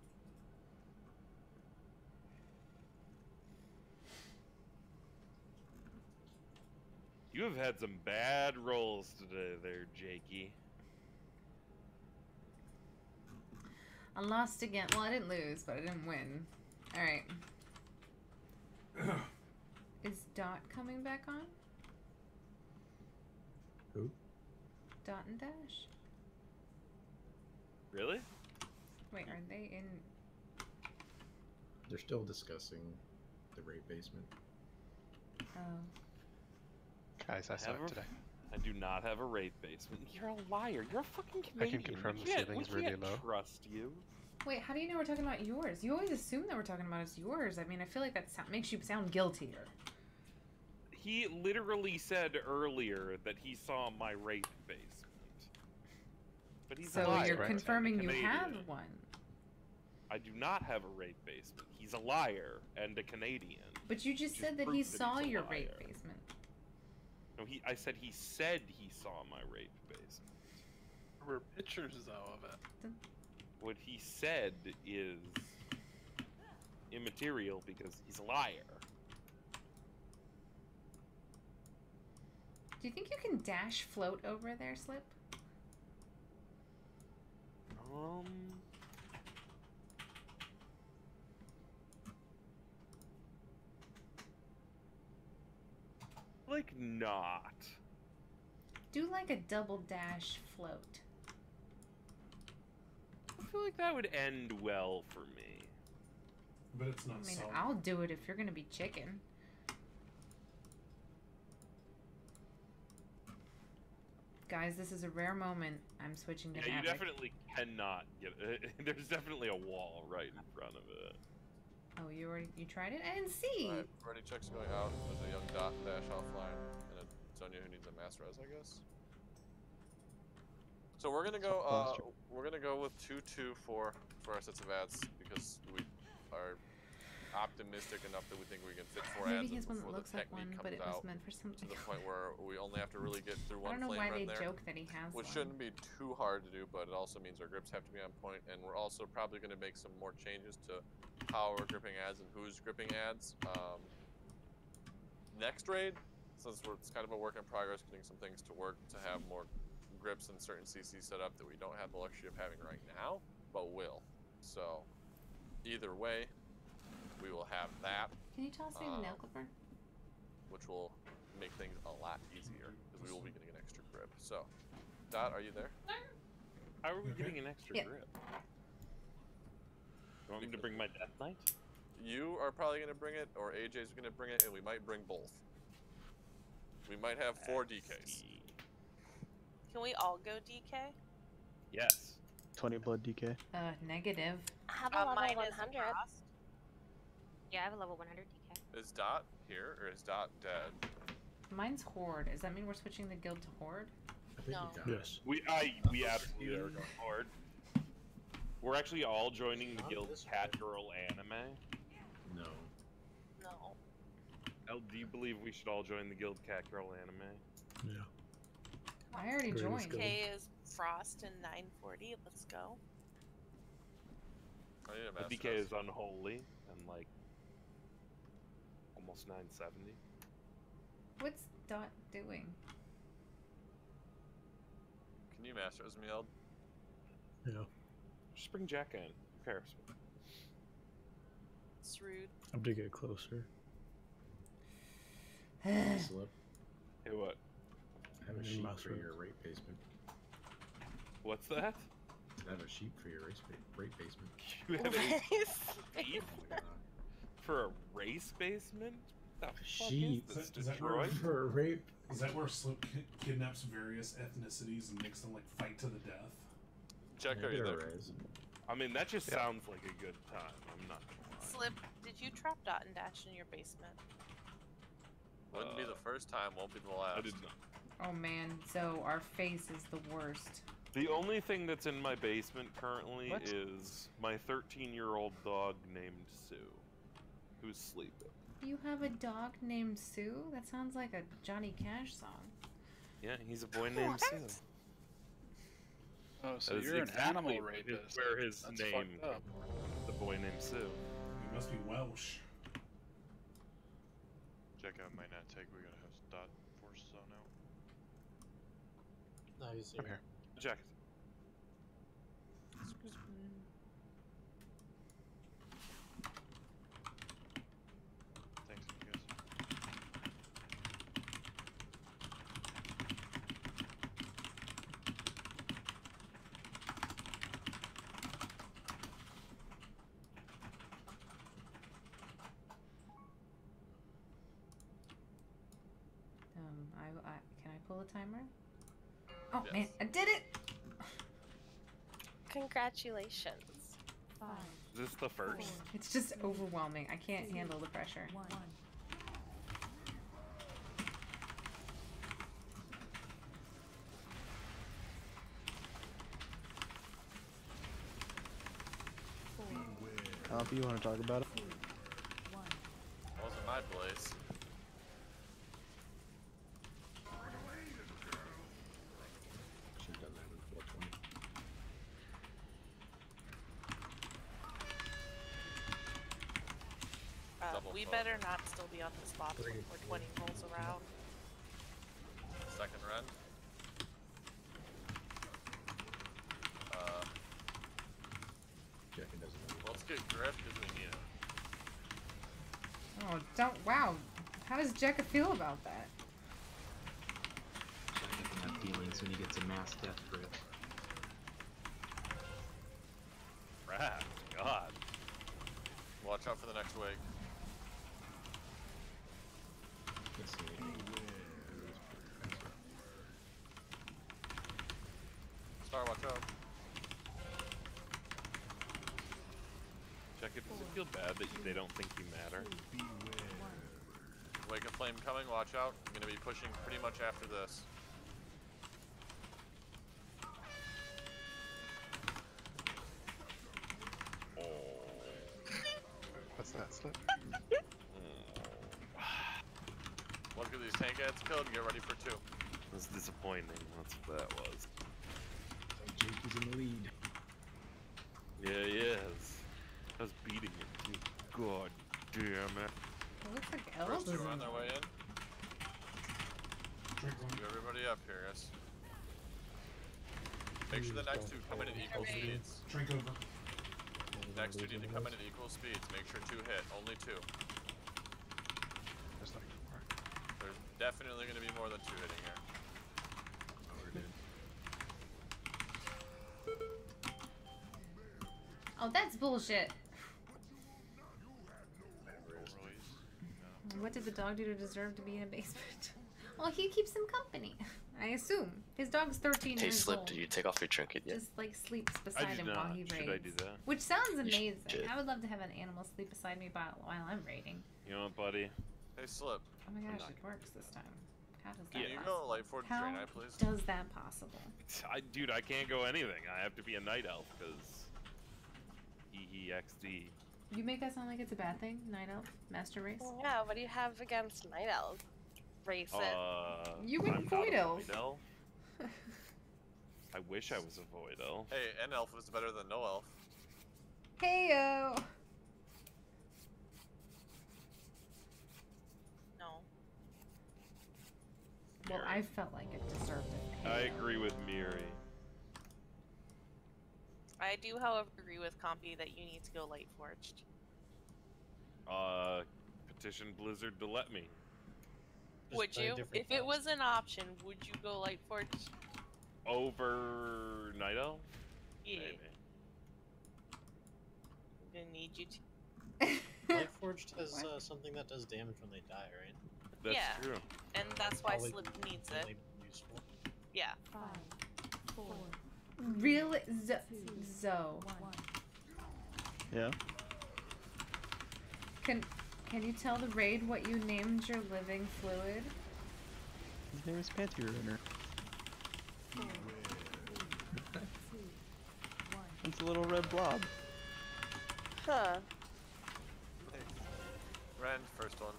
You have had some bad rolls today there, Jakey. I lost again. Well, I didn't lose, but I didn't win. Alright. Is Dot coming back on? Who? Dot and Dash? Really? Wait, are they in... They're still discussing the raid basement. Oh. Guys, I saw it today. I do not have a raid basement. You're a liar. You're a fucking Canadian. confirm We the can't- ceiling's we really can't low. Trust you. Wait, how do you know we're talking about yours? You always assume that we're talking about it's yours. I mean, I feel like that makes you sound guiltier. He literally said earlier that he saw my raid basement. But he's a So liar. you're and confirming you Canadian. have one. I do not have a raid basement. He's a liar and a Canadian. But you just Which is said that proof he that saw he's a your raid liar. basement. No, I said he saw my raid basement. There were pictures though of it. What he said is immaterial because he's a liar. Do you think you can dash float over there, Slip? Like not. Do like a double dash float. I feel like that would end well for me. But it's not I mean, solid. I'll do it if you're gonna be chicken. Guys, this is a rare moment. I'm switching to Yeah, you Havoc. definitely cannot get it. There's definitely a wall right in front of it. Oh, you tried it? I didn't see. Alright, ready checks going out. There's a young Dot and Dash offline, and a Sonya who needs a mass res, I guess. So we're gonna go. We're gonna go with 2-2 for our sets of ads because we are optimistic enough that we think we can fit 4 Maybe ads he has one that before the looks like technique one, but comes it was out meant for something to the point where we only have to really get through I one don't know flame why they run there, joke that he has which one. shouldn't be too hard to do, but it also means our grips have to be on point, and we're also probably going to make some more changes to how we're gripping ads and who's gripping ads. Next raid, since it's kind of a work in progress, getting some things to work to have more grips and certain CCs set up that we don't have the luxury of having right now, but will. So, either way, we will have that. Can you toss me the nail clipper? Which will make things a lot easier because we will be getting an extra grip. So, Dot, are you there? How are we getting an extra Yeah. grip? You want me to bring my Death Knight? You are probably going to bring it, or AJ's going to bring it, and we might bring both. We might have 4 DKs. Can we all go DK? Yes. 20 blood DK. Negative. I have a level mine is 100. Frost. Yeah, I have a level 100 DK. Is Dot here, or is Dot dead? Mine's Horde. Does that mean we're switching the guild to Horde? No. Yes. We absolutely are going hard. We're actually all joining the guild Cat Girl Anime. No. No. El, do you believe we should all join the guild Cat Girl Anime? Yeah. I already Great, let's joined. go. DK is Frost and 940. Let's go. I need a The master DK res. is unholy and like almost 970. What's Dot doing? Can you master res me, Eld? Yeah. Just bring Jack in. Who cares? It's rude. I'm to get closer. I Slip. Hey, what? I have have a sheep for your rape basement. What's that? I have a sheep for your rape basement. You have a sheep for a race basement? The fuck Sheep. is this, Is that where, Detroit? For a rape. Is that where Slip kidnaps various ethnicities and makes them like fight to the death? Jack, are you there? I mean, that just sounds like a good time. I'm not gonna lie. Slip, did you trap Dot and Dash in your basement? Wouldn't be the first time, won't be the last. I did not. Oh man, so our face is the worst. The only thing that's in my basement currently is my 13-year-old dog named Sue, who's sleeping. You have a dog named Sue? That sounds like a Johnny Cash song. Yeah, he's a boy named Sue. Oh, so That is you're an animal exactly rapist. where his That's name, fucked up. the boy named Sue. He must be Welsh. Check out my net tag. We're gonna have dot forces on now. No, he's I'm here. Jack. Thanks, you guys. Can I pull a timer? Oh Yes. man, I did it! Congratulations. 5, Is this the first? It's just overwhelming. I can't handle the pressure. 1. You want to talk about it? Wasn't my place. Should've done that with 420. We better not still be on the spot when 420 rolls around. Second run. Jackin doesn't know. Let's get Griff because we need it. Oh, don't. Wow. How does Jekka feel about that? Jackin can have feelings when he gets a mass death grip. Rat. God. Watch out for the next wave. Let's see. Star, watch out. Check it. Does it feel bad that they don't think you matter? Wake of Flame coming, watch out. I'm gonna be pushing pretty much after this. What's that, Slip? Look at these tank ads killed and get ready for 2. That's disappointing. That's what that was. Jake is in the lead. Yeah, he is. I was beating him too. God damn it. It looks like First elves. 2 are on their way in. Get everybody up here, guys. Make sure the next 2 come in at equal speeds. Drink over. Next 2 need to come in at equal speeds. Make sure 2 hit. Only 2. There's like 4. There's definitely going to be more than 2 hitting here. Oh, that's bullshit. What did the dog do to deserve to be in a basement? Well, he keeps him company. I assume. His dog's 13 Hey, years Slip, old. did you take off your trinket yet? Just like sleeps I beside did him not. while he Should raids. I do that? Which sounds amazing. should. I would love to have an animal sleep beside me while I'm raiding. You know what, buddy? Hey, Slip. Oh my gosh, it works this time. How does that Can you possible? go Light Forge How Draenei, please? does that possible? Dude, I can't go anything. I have to be a night elf because EEXD. You make that sound like it's a bad thing, night elf, master race. Yeah, what do you have against night elf? Race it. You went I'm not void a elf. void elf. I wish I was a void elf. Hey, N elf is better than no elf. Heyo. No. Well, I felt like it deserved it. I agree with Miri. I do, however, agree with Compy that you need to go Light Forged. Petition Blizzard to let me. Would play a you? different If it class. was an option, would you go Lightforge? Over Night Elf? Yeah. Maybe. I'm gonna need you to. Lightforged has something that does damage when they die, right? That's Yeah. true. And that's why Probably Slip needs really it. useful. Yeah. 5, 4, Really? Zoe. Yeah. Can you tell the raid what you named your living fluid? His name is Panty Runner. 4, 3, 2, 1. It's a little red blob. Huh. Rend, first one.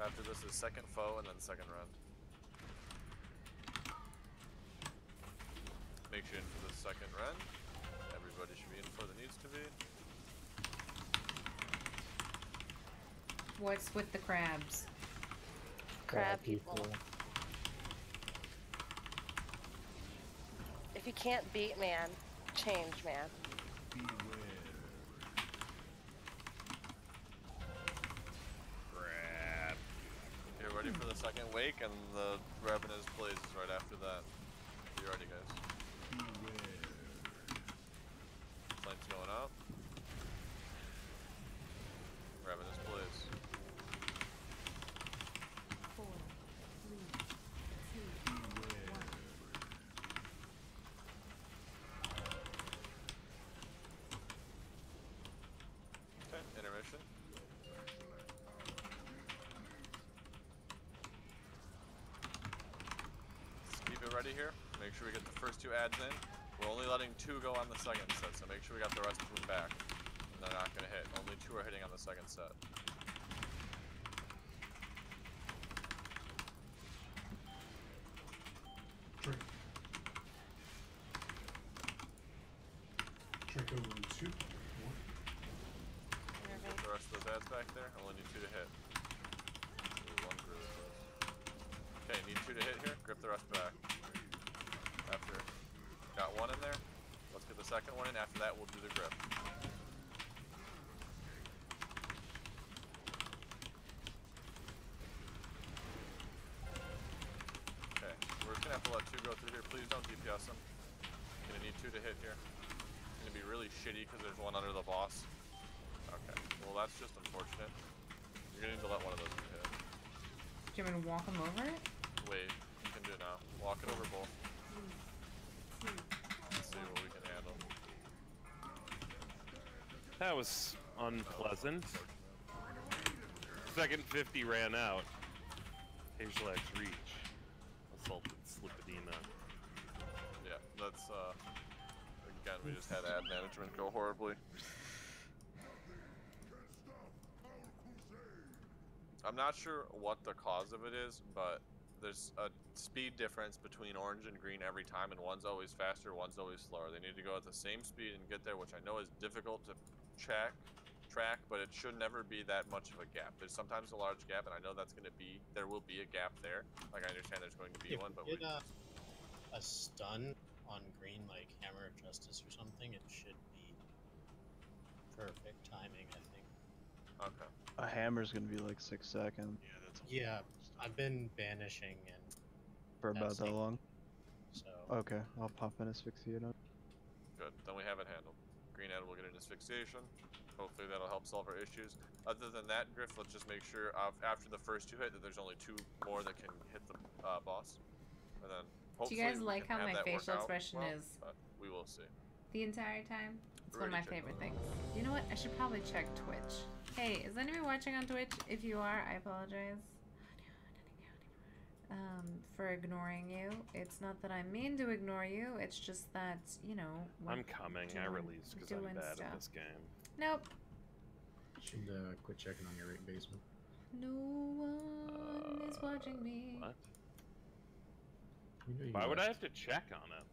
After this is second foe and then second rend. Make sure in for the second rend. Everybody should be in for that needs to be. What's with the crabs? Crab people. If you can't beat man, change man. Crap. You're ready for the second wake, and the Ravenous Blaze is right after that. You ready, guys? Flames going up. Ravenous Blaze. 4, 3, 2, 1. Okay, intermission. Let's keep it ready here. Make sure we get the first 2 adds in. We're only letting 2 go on the second set, so make sure we got the rest of them back. And they're not gonna hit. Only 2 are hitting on the second set. Trick. Trick over in 2. 1. Get the rest of those adds back there. Only need 2 to hit. Ooh, 1's really close. Okay, need 2 to hit here. Grip the rest back. After got 1 in there. Let's get the second one in. After that, we'll do the grip. Okay, we're just gonna have to let 2 go through here. Please don't DPS them. Gonna need 2 to hit here. It's gonna be really shitty because there's 1 under the boss. Okay, well that's just unfortunate. You're gonna need to let 1 of those be hit. Do you want me to walk them over it? Wait, you can do it now. Walk it over both. Let's see what we can handle. That was unpleasant. Second 50 ran out. Hazelix reach. Assaulted Slipidina. Yeah, that's again we just had ad management go horribly. I'm not sure what the cause of it is, but there's a speed difference between orange and green every time, and one's always faster, one's always slower. They need to go at the same speed and get there, which I know is difficult to track, but it should never be that much of a gap. There's sometimes a large gap, and I know there will be a gap there. Like I understand there's going to be one, but If we get a stun on green, like Hammer of Justice or something, it should be perfect timing, I think. Okay. A hammer's gonna be like 6 seconds. Yeah, I've been banishing and For about that long? so Okay, I'll pop an asphyxiate on. Good, then we have it handled. Green Ad will get an asphyxiation. Hopefully that'll help solve our issues. Other than that, Griff, let's just make sure after the first 2 hit that there's only 2 more that can hit the boss. And then Do hopefully you guys we like can how have my that work facial out expression well, is but we will see. the entire time? It's one of my Already checked favorite things. You know what? I should probably check Twitch. Hey, is anyone watching on Twitch? If you are, I apologize for ignoring you. It's not that I mean to ignore you. It's just that, you know. I'm coming. I released because I'm bad at this game. Nope. Should quit checking on your raid basement. No one is watching me. What? You know you Why would I left. have to check on it?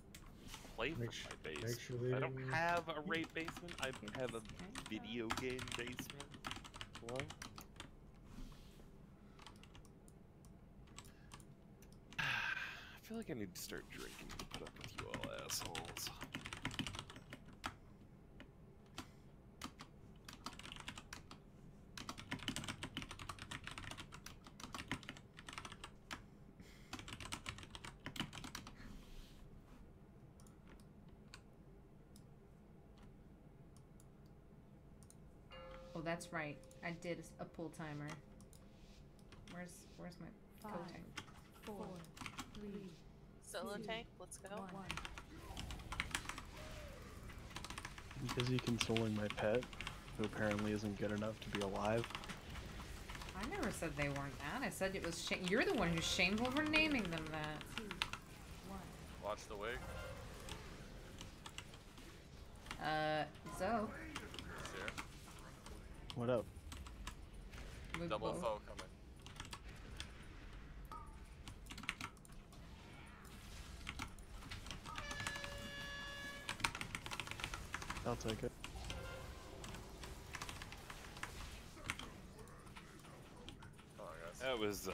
Play from my basement. make sure they I don't didn't- have a raid basement. I have a video game basement. What? I feel like I need to start drinking to put up with you all assholes. that's right. I did a pull timer. Where's my coating? 4, 3, Solo 2, tank, let's go. 1. I'm busy consoling my pet, who apparently isn't good enough to be alive. I never said they weren't that. I said it was you're the one who's shameful for naming them that. 2, 1. Watch the wig. Zoe. Here. What up? Double foe coming. I'll take it. Oh, guys. That was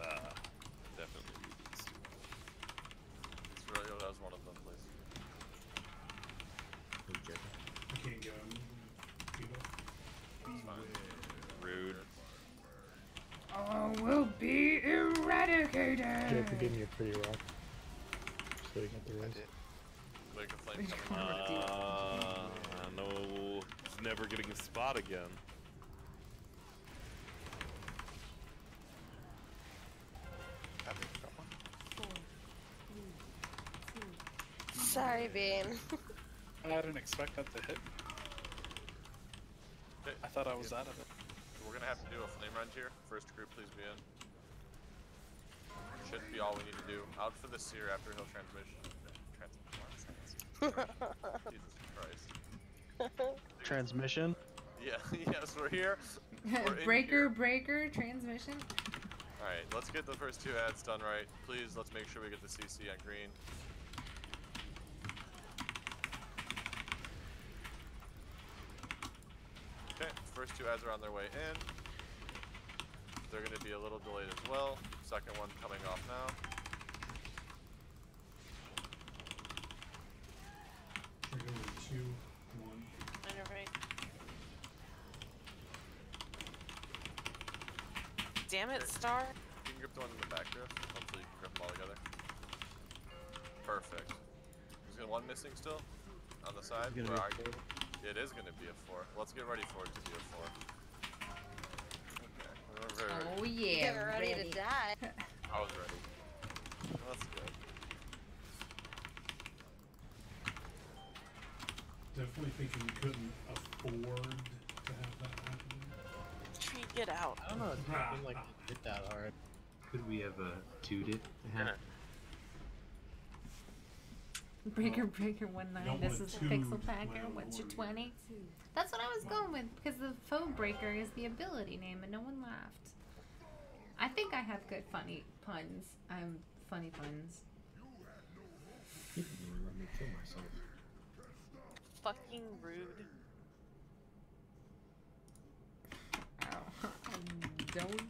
definitely. It's really, that was one of them, please. I can't go. It's fine. Rude. Oh, we'll be eradicated. Jacob, give me a pretty rock. So you got the rest. Wake of flame coming. No, it's never getting a spot again. Have you got one? 4, 3, 2. Sorry, Bean. I didn't expect that to hit. Okay. I thought I was out of it. We're gonna have to do a flame run here. First crew, please be in. Should be all we need to do. Out for the seer after he'll transmission. Jesus Christ. Transmission? Yeah, yes, we're here. We're in breaker, here. transmission. Alright, let's get the first two ads done right. Please, let's make sure we get the CC on green. Okay, first two ads are on their way in. They're going to be a little delayed as well. Second one coming off now. Trigger with 2, 1. On your right. Damn it, Star. You can grip the one in the back here. Hopefully you can grip them all together. Perfect. There's gonna one missing still on the side. It's gonna be a 4. It is going to be a 4. Let's get ready for it to be a 4. Okay. We're very ready. Oh yeah, Get ready to die. I was ready. That's good. Definitely thinking we couldn't afford to have that happen. Tree, get out. I don't know. It didn't seem like it hit that hard. Could we have tuned it to happen? Breaker 19. This is the Pixel Packer. Well, What's your well, 20? That's what I was going with because the phone breaker is the ability name, and no one laughed. I think I have good funny puns. Funny puns. You didn't even let me kill myself. Fucking rude. Ow. I don't.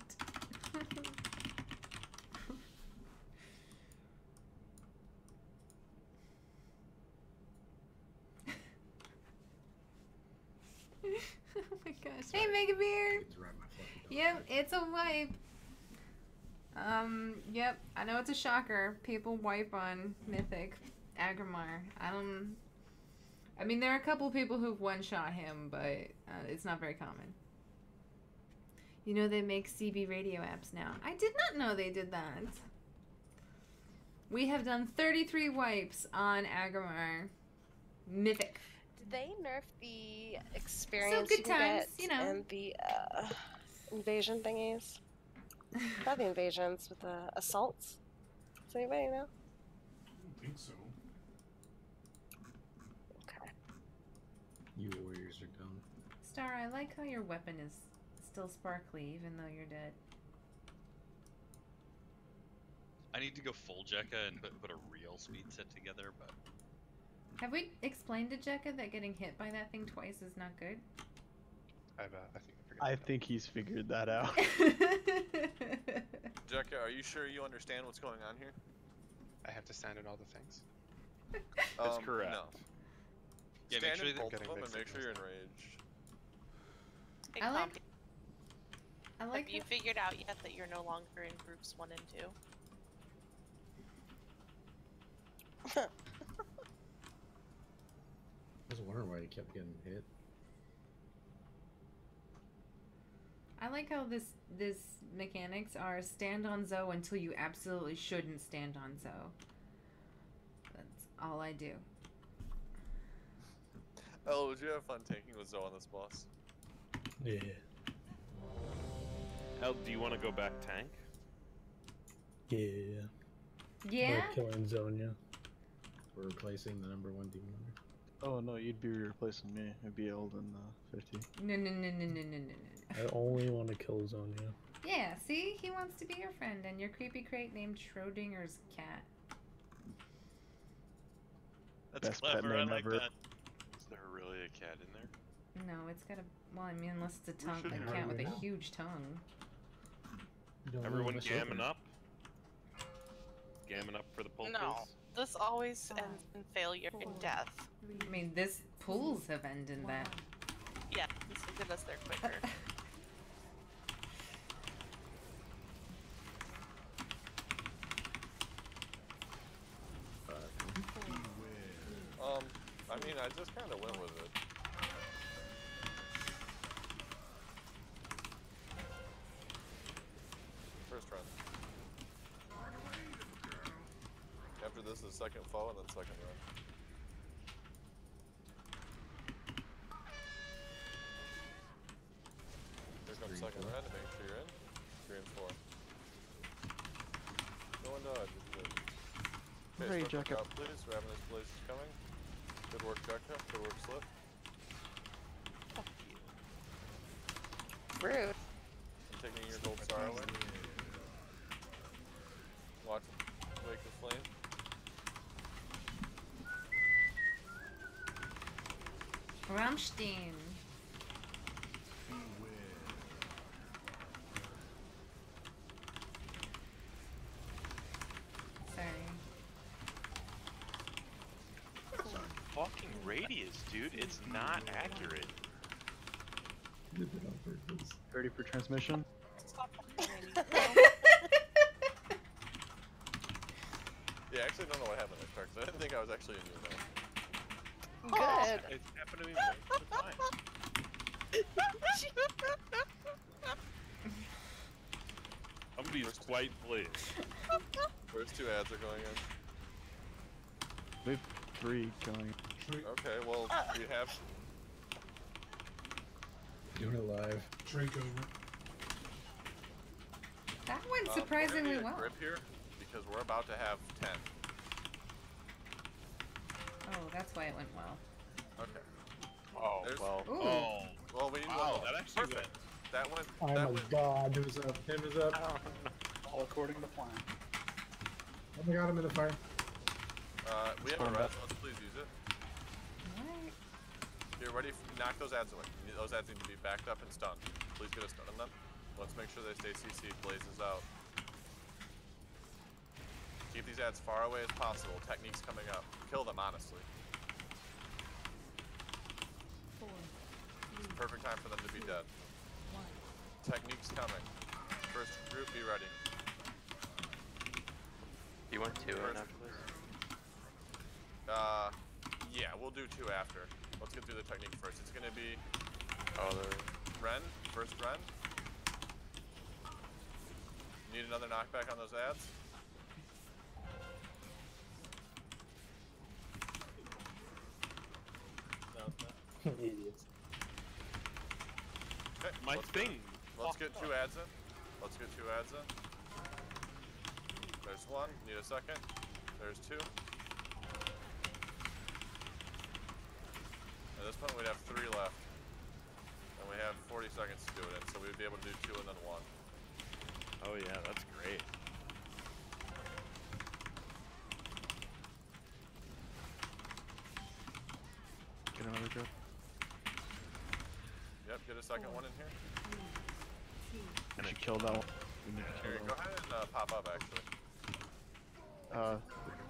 Oh my gosh. Hey, Mega Beer! Yep, it's a wipe. Yep, I know it's a shocker. People wipe on Mythic Aggramar. I mean, there are a couple people who've one-shot him, but it's not very common. You know they make CB radio apps now. I did not know they did that. We have done 33 wipes on Aggramar. Mythic. Did they nerf the experience good you can times, get you know. and the invasion thingies? Not the invasions, but the assaults. Does anybody know? I don't think so. Okay. You warriors are dumb. Star, I like how your weapon is still sparkly even though you're dead. I need to go full Jekka and put a real speed set together, but Have we explained to Jekka that getting hit by that thing twice is not good? I think he's figured that out. Jekka, are you sure you understand what's going on here? I have to stand in all the things. That's correct. No. Yeah, Stand make sure in that both getting of them mixed and make sure you're signals. enraged. Hey, I like- Comp, I like have you figured out yet that you're no longer in groups 1 and 2? I was wondering why he kept getting hit. I like how this mechanics are stand on Zoe until you absolutely shouldn't stand on Zoe. That's all I do. Oh, would you have fun tanking with Zoe on this boss? Yeah. Hell, do you want to go back tank? Yeah. Yeah? We're killing Zonia. We're replacing the #1 demon hunter. Oh no, you'd be replacing me. I'd be Elden 50. No. I only want to kill Zonia. Yeah, see? He wants to be your friend and your creepy crate named Schrodinger's cat. That's Best pet clever, I name like ever. that. Is there really a cat in there? No, it's got a... Well, I mean, unless it's a tongue, should a have cat with right a now. huge tongue. You don't Everyone leave us gamming open. up? Gamming up for the pulpers? No, this always ends in failure and death. I mean, this pools have ended in that. Yeah, this will get us there quicker. I mean, I just kind of went with it. First run. After this is second foe and then second run. Here comes second run to make sure you're in. 3 and 4. No one dodge. Okay, Ready, start Jacob. out, please. Ravenous Blaze is coming. Good work, Jacob. Good work, Slip. Rude. I'm taking your gold star away. Watch him wake the flame. Rammstein. Sorry. Fucking radius, dude. It's not accurate. Did it on purpose. Ready for transmission? Yeah, I actually don't know what happened at Sharks. I didn't think I was actually immune though. Good. It happened to me most of the time. Somebody's quite pleased. First 2 ads are going in. We have 3 going. Okay, well, we have. Doing it live. Drink over. That went We're surprisingly gonna need a well. grip here because we're about to have 10. Oh, that's why it went well. Okay. Oh, There's- well. Ooh. Oh. Well, we need Wow, one more. that actually went. Perfect. That went. Oh that my went. god. Him is up. Him is up. All according to plan. Oh my god, I'm in the fire. We have a res. Let's please use it. What? You're ready. Knock those ads away. Those ads need to be backed up and stunned. Please get a stun on them. Let's make sure they stay CC'd. Blazes out. Keep these ads far away as possible. Techniques coming up. Kill them, honestly. Perfect time for them to be dead. Techniques coming. First group, be ready. You want 2 in First- after this? Yeah, we'll do 2 after. Let's get through the technique first. It's gonna be Oh, they're... Ren, first Ren. Need another knockback on those ads? Idiots. Okay, My let's thing. Let's get 2 ads in. Let's get 2 ads in. There's 1. Need a second. There's 2. At this point, we'd have 3 left. And we have 40 seconds to do it in, so we'd be able to do 2 and then 1. Oh yeah, that's great. Get another drip. Yep, get a second one in here. And I killed that one. We need to kill Here, that go ahead and pop up, actually. one.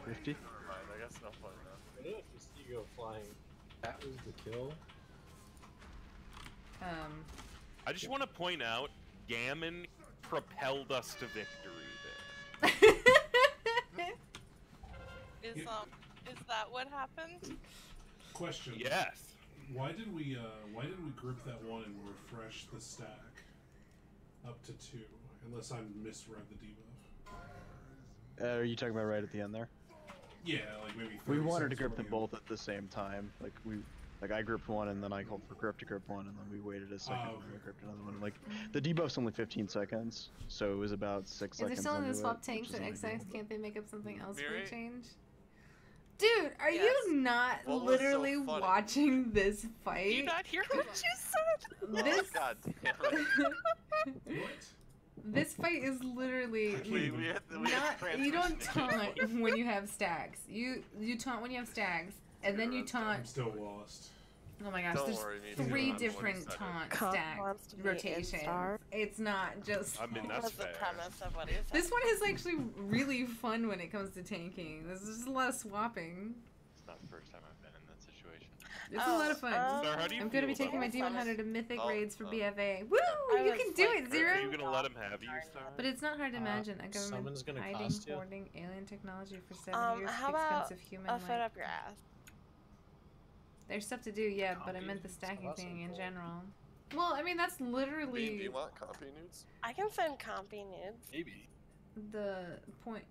50? Never mind, I guess no point now. I don't know if you see you go flying. That was the kill. I just want to point out, Gammon propelled us to victory there. Is that what happened? Question. Yes. Why did we grip that one and refresh the stack? Up to 2, unless I misread the debuff. Are you talking about right at the end there? Yeah, like maybe 30 We wanted to seconds grip them before both at the same time. Like I gripped one and then I called for grip to grip one and then we waited a second and then we gripped another one. Like the debuff's only 15 seconds, so it was about 6 Is seconds. there still in into the swap it, tanks which at is only XX? Can't they make up something else for Miri? a change? Dude, are Yes. you not What was so literally funny? watching this Do fight? you not hear what you said? This Oh, God damn it. this fight is literally We hit the you don't transmission. taunt when you have stacks. You taunt when you have stacks, and then you I'm taunt. still lost. Oh my gosh, Don't there's worry, me too. 3 I'm different 27. taunt Comp stack wants to be in rotations. Star. It's not just. I mean, That's that's the fair. premise of what he said. This one is actually really fun when it comes to tanking. There's just a lot of swapping. It's not the first time I've been in that situation. It's a lot of fun. Star, how do you I'm gonna be feel taking my about D100 to Mythic Oh, raids for oh. BFA. Woo! I You was, can do like, it, Zero! Are you gonna let him have you, Star? But it's not hard to imagine. A government someone's gonna hiding, cost you. hoarding alien technology for 7 years How of about expensive human a foot life. up your ass? There's stuff to do, yeah, but I meant the stacking thing in general. Well, I mean, that's Do literally you want copy nudes? I can send compy nudes. Maybe. the point.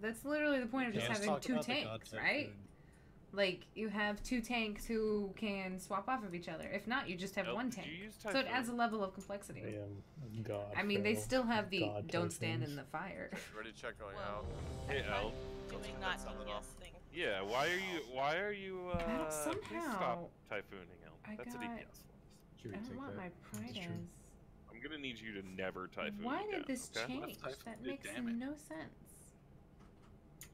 That's literally the point of just Let's having talk 2 about the tanks, God right? Typhoon. Like, you have 2 tanks who can swap off of each other. If not, you just have Nope, 1 did tank. you use So it Typhoon? adds a level of complexity. Damn, God. I mean, they Phil. still have the God don't stand in Typhoons. the fire. Ready to check going Whoa. out. Hey, El. Doing Let's not cut something genius off. thing. Yeah, why are you, please somehow stop typhooning, El. I That's a got- DPS. Sure, I don't take want that. my pride It's true. as. I'm gonna need you to never typhoon Why again, did this okay? change? Typhoon That did makes damage. no sense.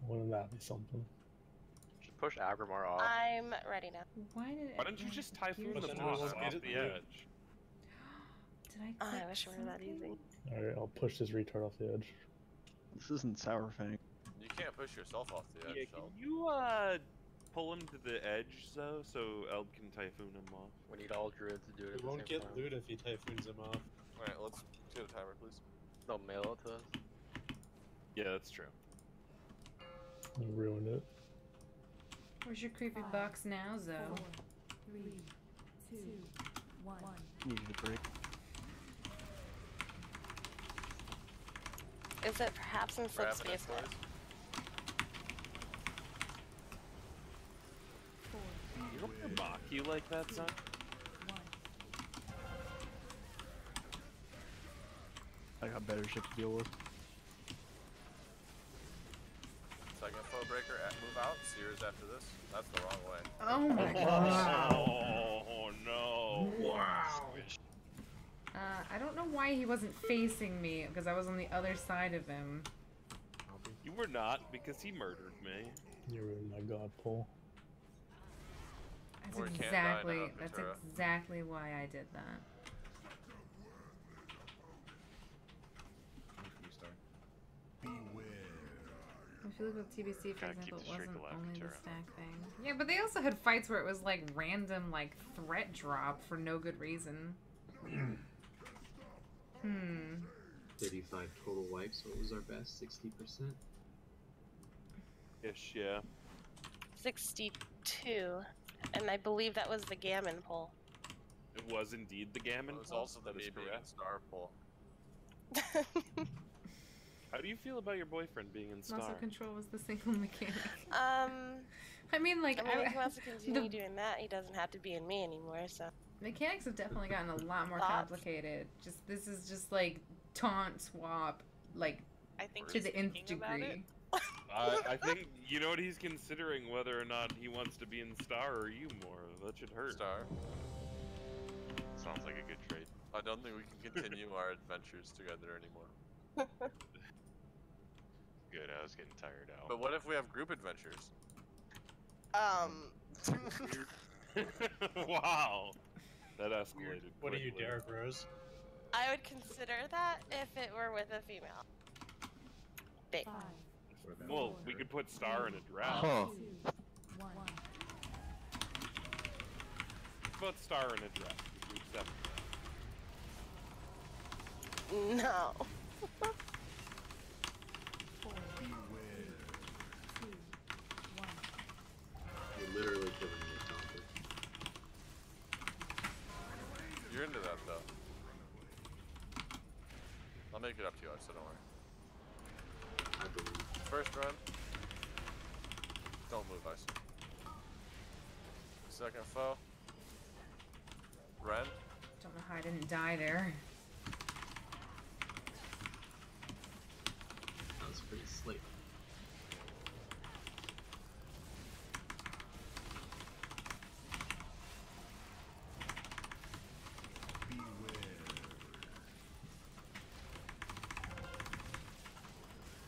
Wouldn't that be something? Just push Aggramar off. I'm ready now. Why did Why don't you just typhoon But the then boss we'll get off it the through. edge? Did I? Oh, I click wish it were that something? easy. Alright, I'll push this retard off the edge. This isn't Sourfang. You can't push yourself off the edge, Yeah, Shell. can you pull him to the edge though, so Eld can typhoon him off? We need all druids to do it. We won't get loot if he typhoons him off. Alright, let's get a timer, please. They'll mail it to us. Yeah, that's true. You ruined it. Where's your creepy box now, Zoe? 4, 3, 2, 1. Needed a break. Is it perhaps in Grab subspace? it, boys. You want me to mock you like that, son? I got better shit to deal with. Second foe breaker, move out. Sears after this. That's the wrong way. Oh my gosh. Oh no! Wow. I don't know why he wasn't facing me, because I was on the other side of him. You were not, because he murdered me. You ruined my god pull. That's Or can't die exactly, now, that's Ventura. exactly why I did that. If you look at TBC, for Gotta keep example, the it streak wasn't alive, only the Ventura. stack thing. Yeah, but they also had fights where it was like random, like threat drop for no good reason. 35 total wipes. What was our best? 60%? Ish, yeah. 62. And I believe that was the gammon pull. It was indeed the gammon. It was pull. also the That is me being correct. in Star pull. How do you feel about your boyfriend being in Star? Muscle control was the single mechanic. I mean, like, mean, if he wants to continue the doing that, he doesn't have to be in me anymore, so. mechanics have definitely gotten a lot more Thoughts? complicated. Just this is just like taunt swap, like I think to he's the nth thinking about degree. I think you know what he's considering, whether or not he wants to be in Star or you more. That should hurt. Star. Sounds like a good trade. I don't think we can continue our adventures together anymore. Good, I was getting tired out. But what if we have group adventures? Wow, that escalated. What are you, quickly. Derek Rose? I would consider that if it were with a female. Big. 5, Well, we could put Star in a draft. 2, 1. Put Star in a draft. We accept No. 4, 3, 2, 1. You're literally killing me, Thompson. You're into that though. make it up to you, so don't worry. I believe. First run. Don't move, Ice. Second foe. Ren. Don't know how I didn't die there. That was pretty slick.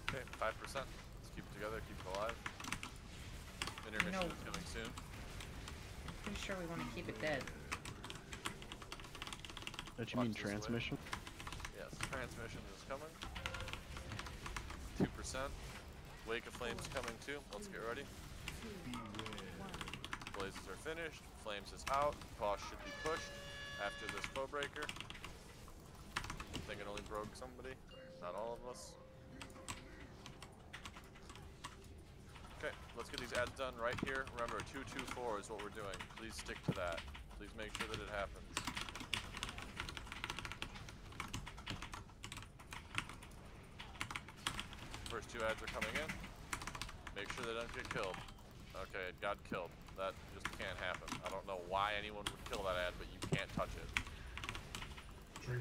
Okay, 5%. Let's keep it together, keep it alive. Intermission is coming soon. Pretty sure we want to keep it dead. Don't you mean transmission? Yes, transmission is coming. 2%. Wake of Flames coming too. Let's get ready. Blazes are finished. Flames is out. Boss should be pushed after this foe breaker. I think it only broke somebody, not all of us. Okay, let's get these ads done right here. Remember, 224 is what we're doing. Please stick to that. Please make sure that it happens. First 2 ads are coming in. Make sure they don't get killed. Okay, it got killed. That just can't happen. I don't know why anyone would kill that ad, but you can't touch it. We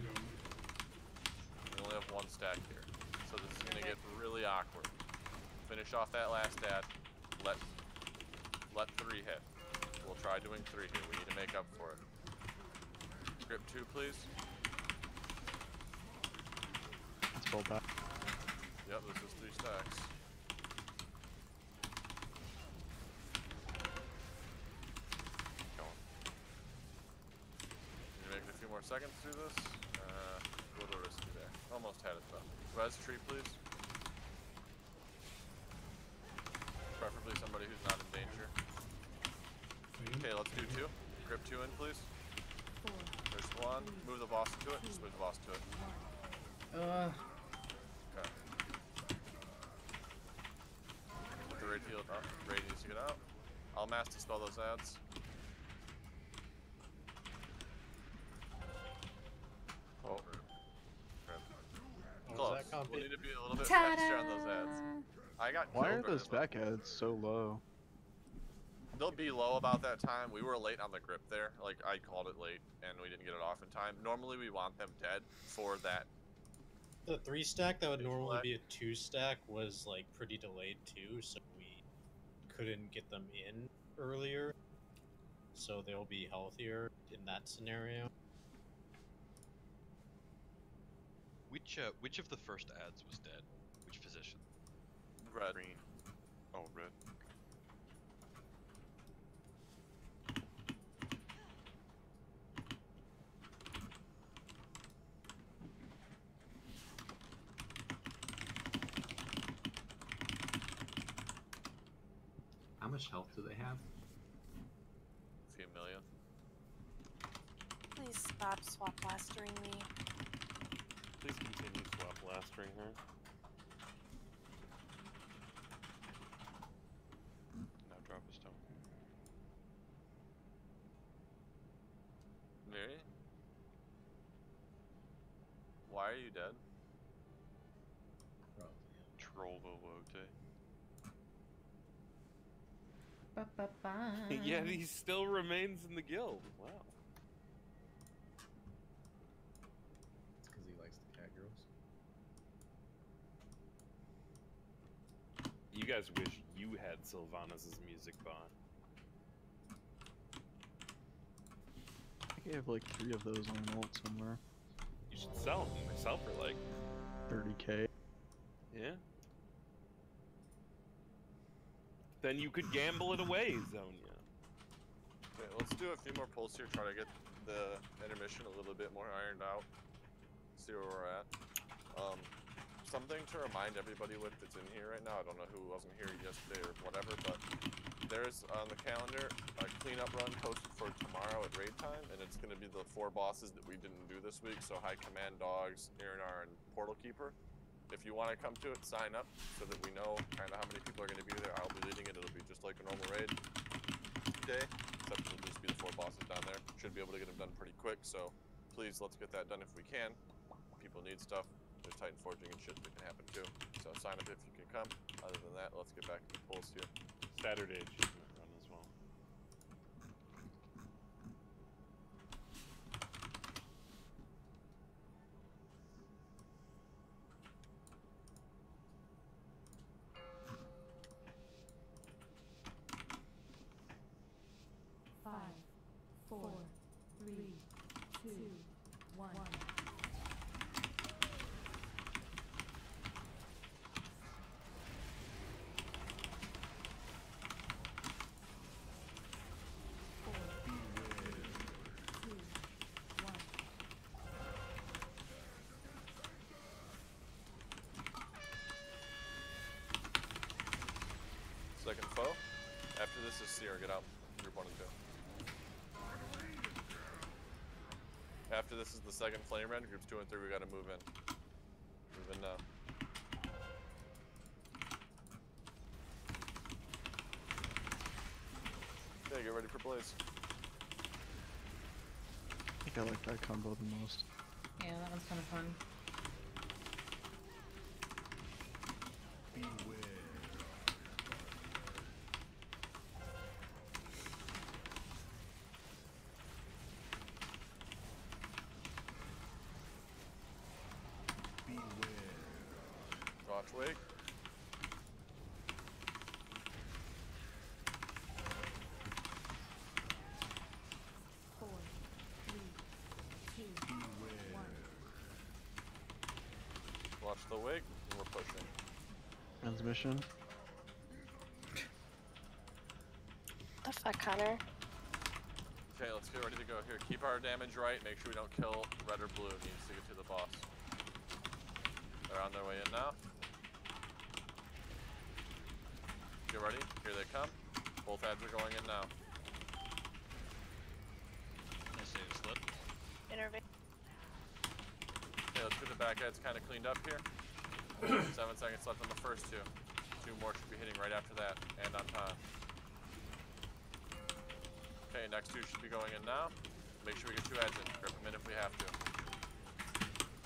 only have 1 stack here. So this is going to get really awkward. Finish off that last ad. Let 3 hit. We'll try doing 3 here. We need to make up for it. Grip 2, please. Let's pull back. Yep, this is 3 stacks. You're making a few more seconds through this. A little risky there. Almost had it though. Res tree, please. Preferably somebody who's not in danger. Okay, let's do 2. Grip 2 in, please. There's 1. Move the boss to it. Just move the boss to it. Okay. Put the raid field up. Raid needs to get out. I'll mass dispel those ads. Oh. Close. We'll need to be a little bit faster on those ads. I got Why are killed those early. back ads so low? They'll be low about that time. We were late on the grip there. Like, I called it late, and we didn't get it off in time. Normally, we want them dead for that. The 3 stack that would normally be a 2 stack was like pretty delayed too, so we couldn't get them in earlier. So they'll be healthier in that scenario. Which of the first ads was dead? Which position? Red. Green. Oh, red. How much health do they have? A few million. Please stop swap blastering me. Please continue swap blastering her. Now drop a stone. Mary? Why are you dead? Troll Velote. Yet he still remains in the guild. Wow. It's because he likes the cat girls. You guys wish you had Sylvanas' music bot. I think I have like 3 of those on an ult somewhere. You should sell them. They sell for like 30k. Yeah. Then you could gamble it away, Zonia. Okay, let's do a few more pulls here, try to get the intermission a little bit more ironed out. See where we're at. Something to remind everybody with that's in here right now, I don't know who wasn't here yesterday or whatever, but there's on the calendar a cleanup run posted for tomorrow at raid time, and it's going to be the 4 bosses that we didn't do this week, so High Command Dogs, Iranar, and Portal Keeper. If you want to come to it, sign up so that we know kind of how many people are going to be there. I'll be leading it. It'll be just like a normal raid day, except it'll just be the 4 bosses down there. Should be able to get them done pretty quick, so please let's get that done if we can. People need stuff. there's Titan forging and shit that can happen too. So sign up if you can come. Other than that, let's get back to the polls here. Saturday achievement run as well. Five, 4, 3, 2, 1. Second foe. After this is Seer. Get out. Group 1 and 2. After this is the second flame rend. Groups 2 and 3. We gotta move in. Move in now. Okay, get ready for Blaze. I think I like that combo the most. Yeah, that one's kind of fun. Watch wake. Four, 3, 2, 1. Watch the wake. And we're pushing. Transmission. The fuck, Connor? Okay, let's get ready to go here. Keep our damage right. Make sure we don't kill red or blue. It needs to get to the boss. They're on their way in now. Get ready. Here they come. Both ads are going in now. I see a slip. Intervene. Okay, let's get the back ads kind of cleaned up here. 7 seconds left on the first two. 2 more should be hitting right after that, and on time. Okay, next 2 should be going in now. Make sure we get 2 ads in. Grip them in if we have to.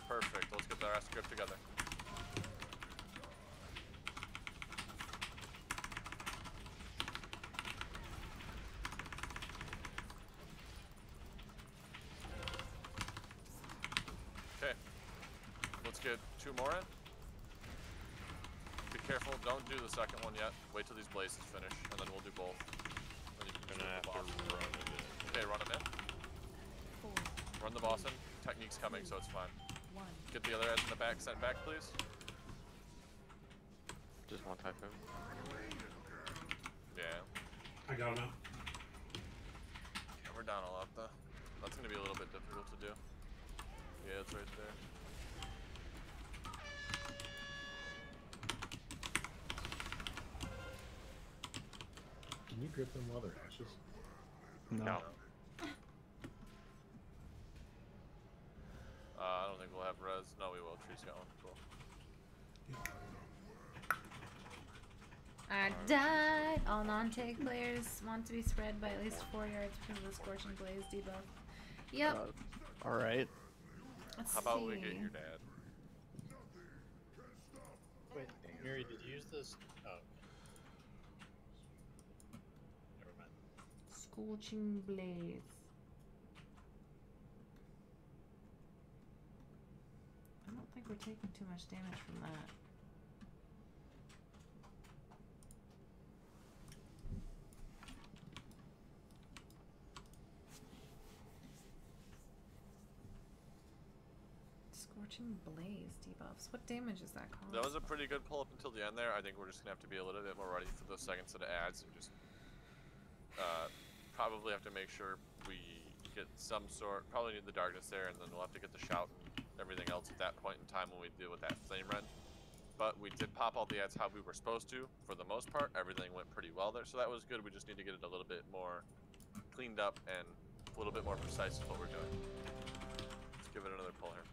Perfect. Let's get the rest grip together. Okay. Let's get 2 more in. Be careful, don't do the second one yet. Wait till these blazes finish, and then we'll do both. Then you can Gonna have to run it in. Okay, run them in. 4, Run the boss in. Technique's coming, so it's fine. 1. Get the other ads in the back sent back, please. Just one typhoon. Yeah. I got him out. Yeah, we're down a lot though. That's gonna be a little bit difficult to do. Yeah, it's right there. Can you grip them while they're ashes? No. I don't think we'll have res. No, we will. Tree's got one. Cool. I died. All non-tag players want to be spread by at least 4 yards because of the Scorching Blaze debuff. Yep. Alright. Let's How about see. we get your dad? Wait, Mary, did you use this? Oh. Never mind. Scorching Blaze. I don't think we're taking too much damage from that. Scorching Blaze debuffs. What damage is that called? That was a pretty good pull up until the end there. I think we're just gonna have to be a little bit more ready for the second set of ads and just probably have to make sure we get some sort. Probably need the darkness there, and then we'll have to get the shout and everything else at that point in time when we deal with that flame rend. But we did pop all the ads how we were supposed to for the most part. Everything went pretty well there, so that was good. We just need to get it a little bit more cleaned up and a little bit more precise with what we're doing. Let's give it another pull here.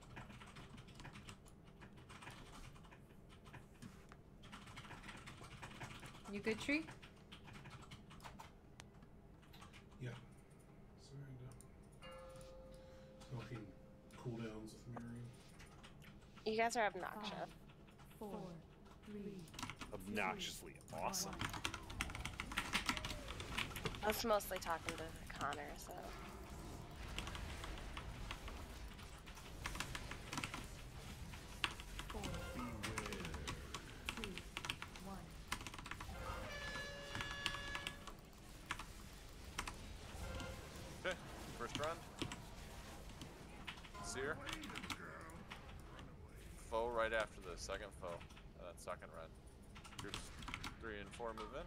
You good, Tree? Yeah. Sorry, talking cooldowns with Mary. You guys are obnoxious. 5, 4, 3, Obnoxiously awesome. I was mostly talking to Connor, so. Okay, first run. Seer. Foe right after the second foe. Second run. Groups 3 and 4 move in.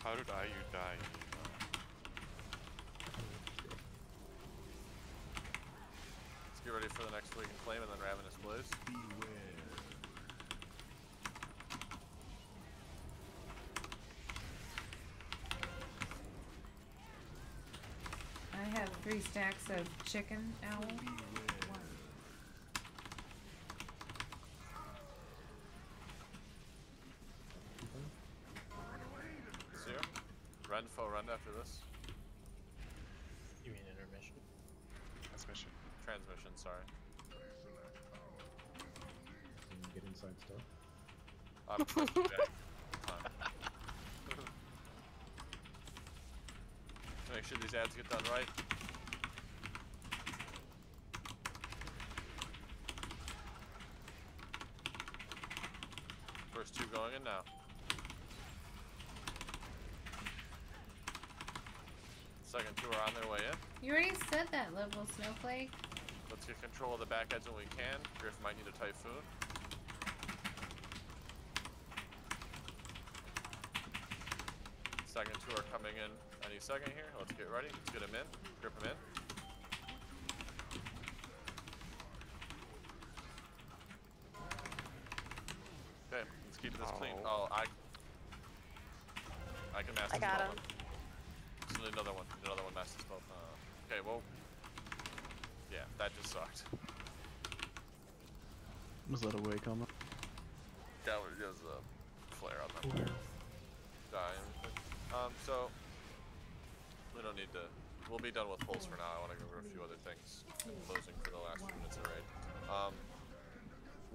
How did IU die? Let's get ready for the next League and Flame and then Ravenous Blaze. I have 3 stacks of chicken owl. Seer. Run, foe, run after this. You mean intermission? Transmission. Transmission, sorry. Can you get inside still? Make sure these ads get done right. First 2 going in now. Second 2 are on their way in. You already said that, level snowflake. Let's get control of the back edge when we can. Griff might need a Typhoon. Second 2 are coming in any second here. Let's get ready. Let's get him in. Grip him in. Okay, let's keep this clean. Oh, I can master I got him. So need another one. Another one master spell. Okay, well. Yeah, that just sucked. Was that a wake on that? That was just a flare on that. Die. So we don't need to. We'll be done with pulse for now. I want to go over a few other things. Closing for the last few minutes of the raid.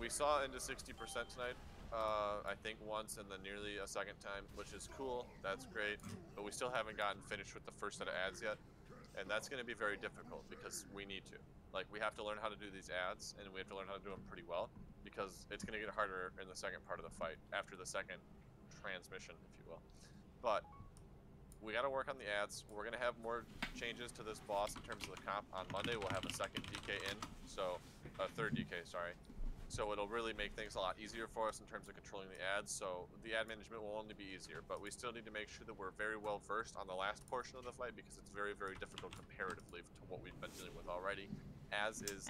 We saw into 60% tonight. I think once and then nearly a second time, which is cool. That's great. But we still haven't gotten finished with the first set of ads yet. And that's going to be very difficult because we need to. Like, we have to learn how to do these ads, and we have to learn how to do them pretty well, because it's going to get harder in the second part of the fight, after the second transmission, if you will. But we got to work on the ads. We're going to have more changes to this boss in terms of the comp. On Monday, we'll have a second DK in, so a third DK, sorry. So it'll really make things a lot easier for us in terms of controlling the ads. So the ad management will only be easier, but we still need to make sure that we're very well versed on the last portion of the fight, because it's very, very difficult comparatively to what we've been dealing with already, as is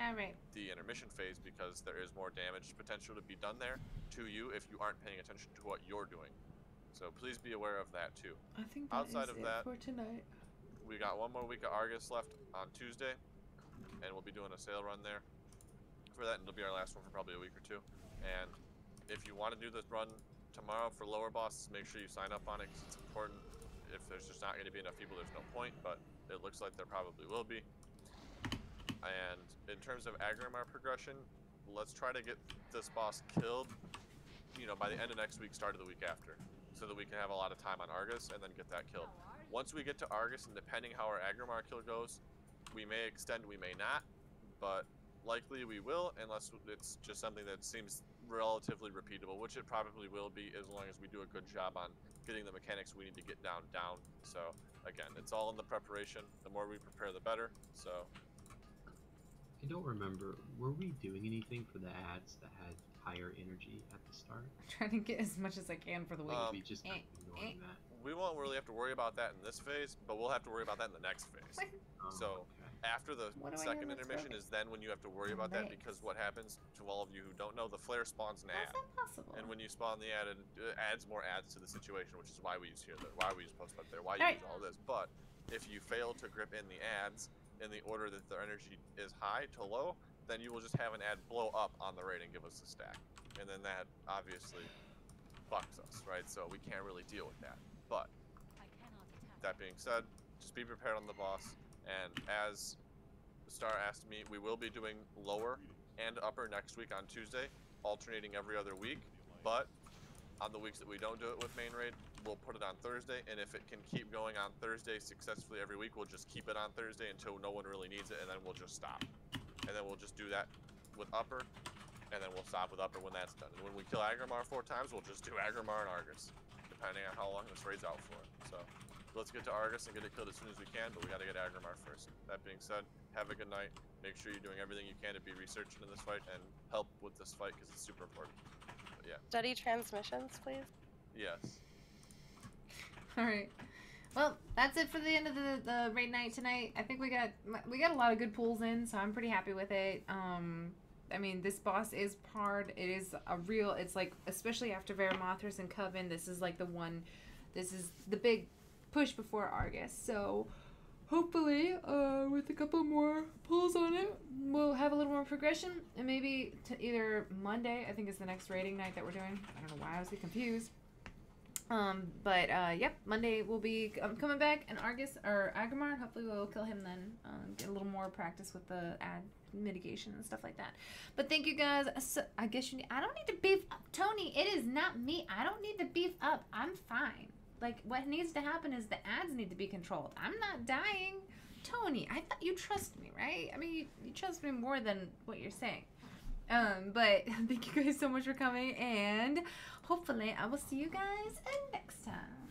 the intermission phase, because there is more damage potential to be done there to you if you aren't paying attention to what you're doing. So please be aware of that too. I think that Outside is of it that, for tonight. we got one more week of Argus left on Tuesday, and we'll be doing a sale run there for that, and it'll be our last one for probably a week or 2. And if you want to do this run tomorrow for lower bosses, make sure you sign up on it, because it's important. If there's just not going to be enough people, there's no point, but it looks like there probably will be. And in terms of Aggramar progression, let's try to get this boss killed, you know, by the end of next week, start of the week after, so that we can have a lot of time on Argus and then get that killed. Once we get to Argus, and depending how our Aggramar kill goes, we may extend, we may not, but likely we will, unless it's just something that seems relatively repeatable, which it probably will be, as long as we do a good job on getting the mechanics we need to get down. So again, it's all in the preparation. The more we prepare, the better. So I don't remember, were we doing anything for the ads that had higher energy at the start? I'm trying to get as much as I can for the week. We just keep ignoring that. We won't really have to worry about that in this phase, but we'll have to worry about that in the next phase. So After the What do I second do that's intermission broken? is then when you have to worry about that, because what happens, to all of you who don't know, the flare spawns an ad. Possible. And when you spawn the ad, it adds more ads to the situation, which is why we use why we use post there, why you use all this. But if you fail to grip in the ads in the order that their energy is high to low, then you will just have an ad blow up on the raid and give us a stack. And then that obviously fucks us, right? So we can't really deal with that. But that being said, just be prepared on the boss. And as Star asked me, we will be doing lower and upper next week on Tuesday, alternating every other week. But on the weeks that we don't do it with main raid, we'll put it on Thursday. And if it can keep going on Thursday successfully every week, we'll just keep it on Thursday until no one really needs it, and then we'll just stop. And then we'll just do that with upper, and then we'll stop with upper when that's done. And when we kill Aggramar 4 times, we'll just do Aggramar and Argus, depending on how long this raid's out for it. So let's get to Argus and get it killed as soon as we can, but we gotta get Aggramar first. That being said, have a good night. Make sure you're doing everything you can to be researching in this fight and help with this fight because it's super important. But yeah. Study transmissions, please. Yes. Alright. Well, that's it for the end of the raid night tonight. I think we got a lot of good pulls in, so I'm pretty happy with it. I mean, this boss is hard. It is a real, it's like, especially after Veramothras and Coven, this is like this is the big push before Argus. So hopefully, with a couple more pulls on it, we'll have a little more progression, and maybe to either Monday, I think is the next raiding night that we're doing. I don't know why I was getting confused. Yep, Monday we'll be coming back, and Argus, or Aggramar, hopefully we'll kill him then, get a little more practice with the ad mitigation and stuff like that. But thank you guys. So, I guess I don't need to beef up. Tony, it is not me. I don't need to beef up. I'm fine. Like, what needs to happen is the ads need to be controlled. I'm not dying. Tony, I thought you trust me, right? I mean, you trust me more than what you're saying. But thank you guys so much for coming, and hopefully I will see you guys next time.